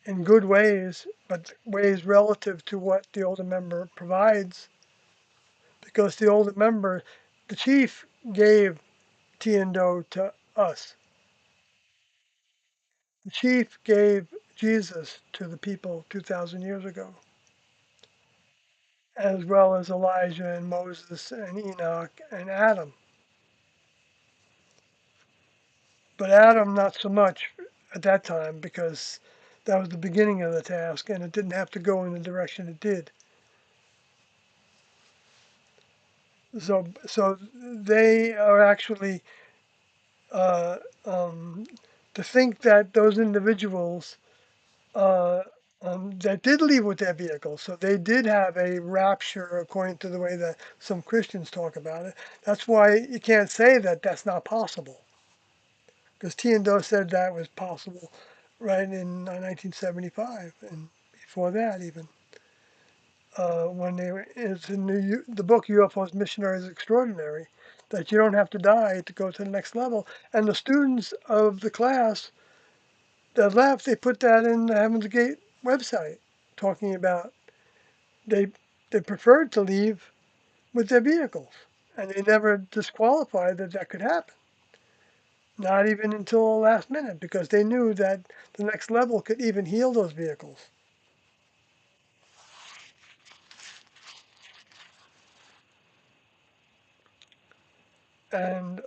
in good ways, but ways relative to what the older member provides, because the older member, the chief gave Tiando to us. The chief gave Jesus to the people 2,000 years ago, as well as Elijah and Moses and Enoch and Adam. But Adam, not so much at that time, because that was the beginning of the task and it didn't have to go in the direction it did. So they are actually, uh, um, to think that those individuals uh, that did leave with their vehicles, so they did have a rapture according to the way that some Christians talk about it. That's why you can't say that that's not possible, because Tiendo said that was possible right in 1975 and before that even. When they were, it's in the book UFOs Missionaries Extraordinary, that you don't have to die to go to the next level. And the students of the class that left, they put that in the Heaven's Gate website, talking about they they preferred to leave with their vehicles, and they never disqualified that that could happen. Not even until the last minute, because they knew that the next level could even heal those vehicles and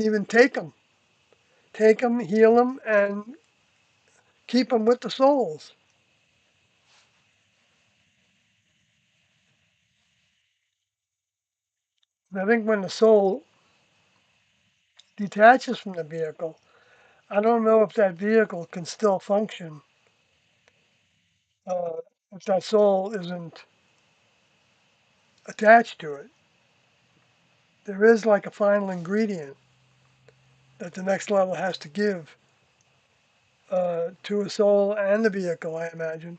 even take them, heal them, and keep them with the souls. I think when the soul detaches from the vehicle, I don't know if that vehicle can still function uh, if that soul isn't attached to it. There is like a final ingredient that the next level has to give to a soul and the vehicle, I imagine,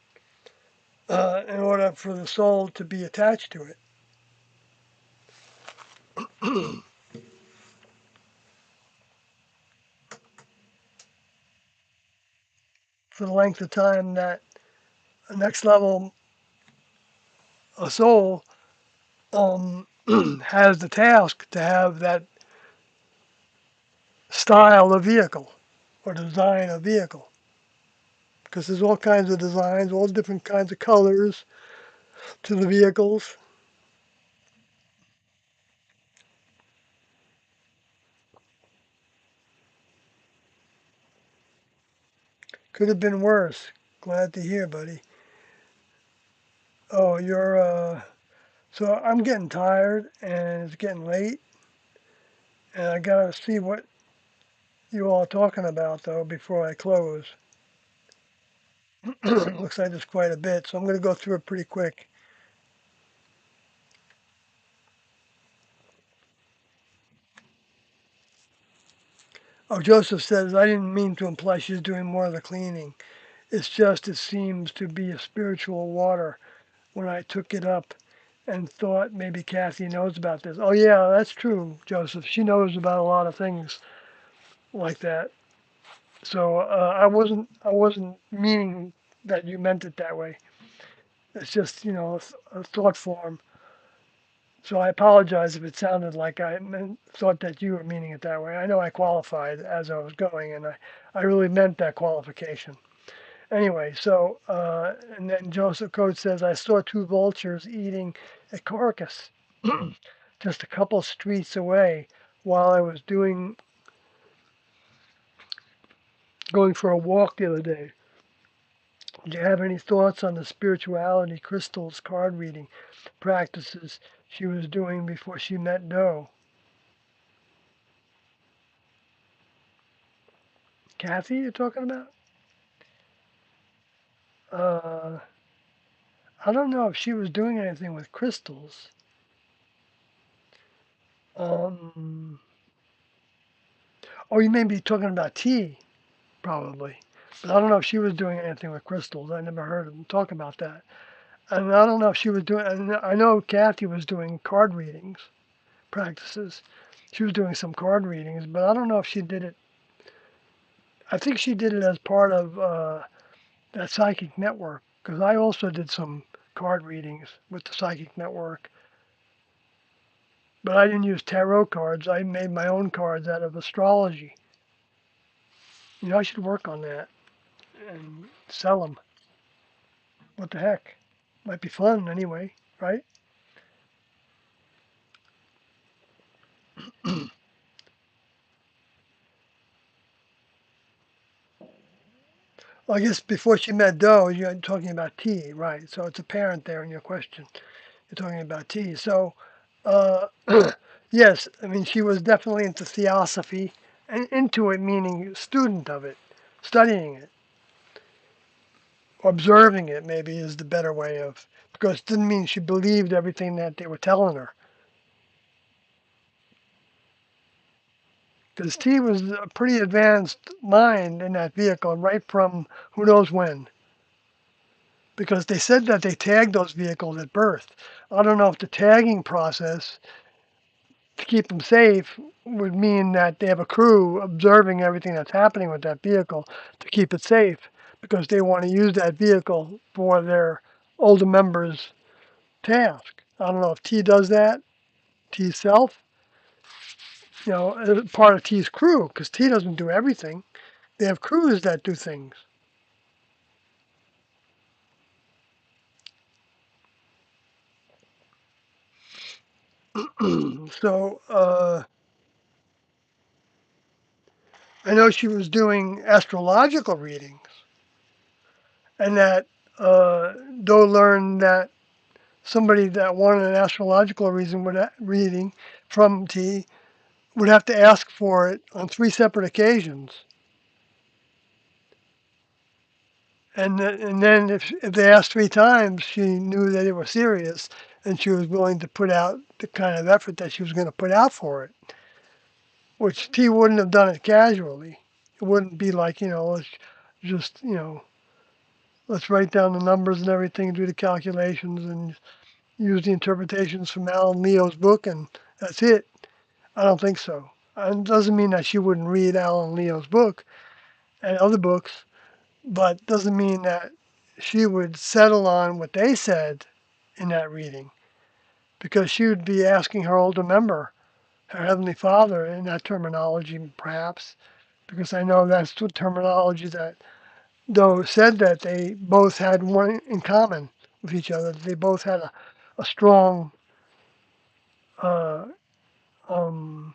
in order for the soul to be attached to it. For the length of time that a next level, a soul, has the task to have that style of vehicle or design of vehicle. Because there's all kinds of designs, all different kinds of colors to the vehicles. Could have been worse. Glad to hear, buddy. Oh, so I'm getting tired and it's getting late and I gotta see what you all are talking about though before I close. Looks like there's quite a bit, so I'm gonna go through it pretty quick. Oh, Joseph says, I didn't mean to imply she's doing more of the cleaning. It's just it seems to be a spiritual water when I took it up and thought maybe Kathy knows about this. Oh yeah, that's true, Joseph. She knows about a lot of things like that. So I wasn't meaning that you meant it that way. It's just a thought form. So I apologize if it sounded like thought that you were meaning it that way. I know I qualified as I was going, and I really meant that qualification. Anyway, so and then Joseph Coates says I saw two vultures eating a carcass just a couple streets away while I was going for a walk the other day. Do you have any thoughts on the spirituality crystals card reading practices she was doing before she met Doe? Kathy, you're talking about? Uh, I don't know if she was doing anything with crystals. Um, oh, you may be talking about tea, probably. But I don't know if she was doing anything with crystals. I never heard them talk about that. And I don't know if she was doing, and I know Kathy was doing card readings practices. She was doing some card readings, but I don't know if she did it. I think she did it as part of that psychic network, because I also did some card readings with the psychic network, but I didn't use tarot cards. I made my own cards out of astrology. You know, I should work on that and sell them. What the heck? Might be fun anyway, right? Well, I guess before she met Doe, you're talking about T, right? So it's apparent there in your question. You're talking about T. So, uh, yes, I mean, she was definitely into theosophy, and into it meaning student of it, studying it, observing it maybe is the better way of, because it didn't mean she believed everything that they were telling her. Because T was a pretty advanced mind in that vehicle right from who knows when. Because they said that they tagged those vehicles at birth. I don't know if the tagging process to keep them safe would mean that they have a crew observing everything that's happening with that vehicle to keep it safe because they want to use that vehicle for their older members' task. I don't know if T does that, T's self, you know, as part of T's crew, because T doesn't do everything. They have crews that do things. So I know she was doing astrological readings, and that Doe learned that somebody that wanted an astrological reading from T would have to ask for it on three separate occasions. And then if they asked three times, she knew that they were serious and she was willing to put out the kind of effort that she was going to put out for it, which T wouldn't have done it casually. It wouldn't be like, let's just, let's write down the numbers and everything, do the calculations and use the interpretations from Alan Leo's book and that's it. I don't think so. And it doesn't mean that she wouldn't read Alan Leo's book and other books, but doesn't mean that she would settle on what they said in that reading because she would be asking her older member, her Heavenly Father, in that terminology, perhaps, because I know that's the terminology that Doe said that they both had one in common with each other. They both had a strong uh, um,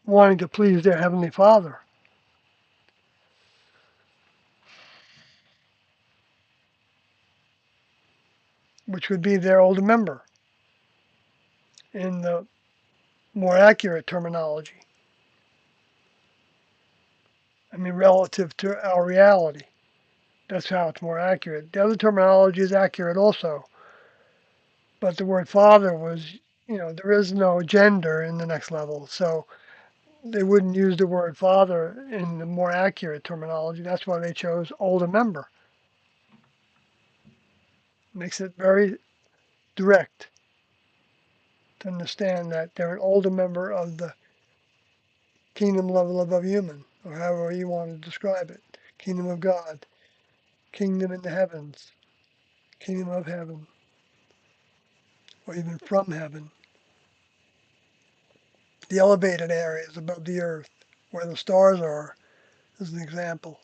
wanting to please their Heavenly Father, which would be their older member in the more accurate terminology. I mean, relative to our reality. That's how it's more accurate. The other terminology is accurate also, but the word father was, there is no gender in the next level. So they wouldn't use the word father in the more accurate terminology. That's why they chose older member. Makes it very direct to understand that they're an older member of the kingdom level above human, or however you want to describe it. Kingdom of God, kingdom in the heavens, kingdom of heaven, or even from heaven. The elevated areas above the earth, where the stars are, as an example.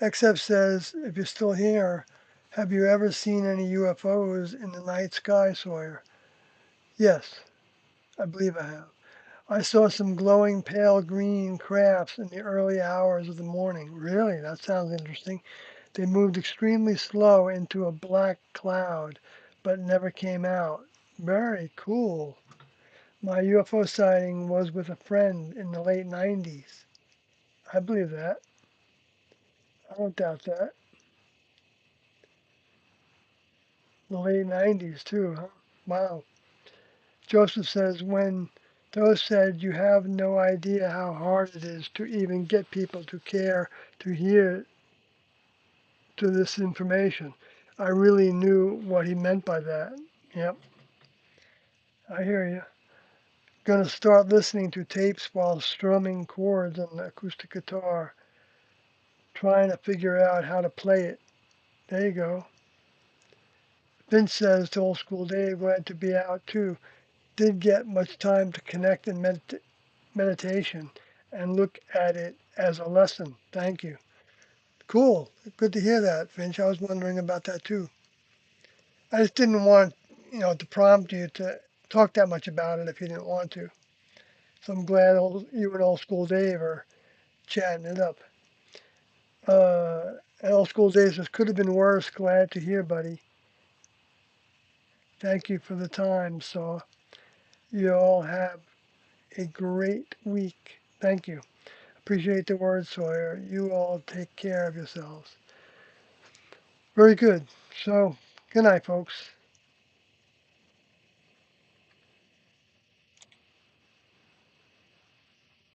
XF says, if you're still here, have you ever seen any UFOs in the night sky, Sawyer? Yes, I believe I have. I saw some glowing pale green crafts in the early hours of the morning. Really? That sounds interesting. They moved extremely slow into a black cloud, but never came out. Very cool. My UFO sighting was with a friend in the late 90s. I believe that. I don't doubt that. The late 90s, too, huh? Wow. Joseph says, when Doe said, you have no idea how hard it is to even get people to care to hear to this information. I really knew what he meant by that. Yep, I hear you. Gonna start listening to tapes while strumming chords on the acoustic guitar, trying to figure out how to play it. There you go. Vince says to Old School Dave, glad to be out too. Did get much time to connect in meditation and look at it as a lesson. Thank you. Cool. Good to hear that, Finch. I was wondering about that too. I just didn't want, to prompt you to talk that much about it if you didn't want to. So I'm glad you and Old School Dave are chatting it up. And Old School Dave says, could have been worse. Glad to hear, buddy. Thank you for the time. So you all have a great week. Thank you. Appreciate the word, Sawyer. You all take care of yourselves. Very good. So, good night, folks.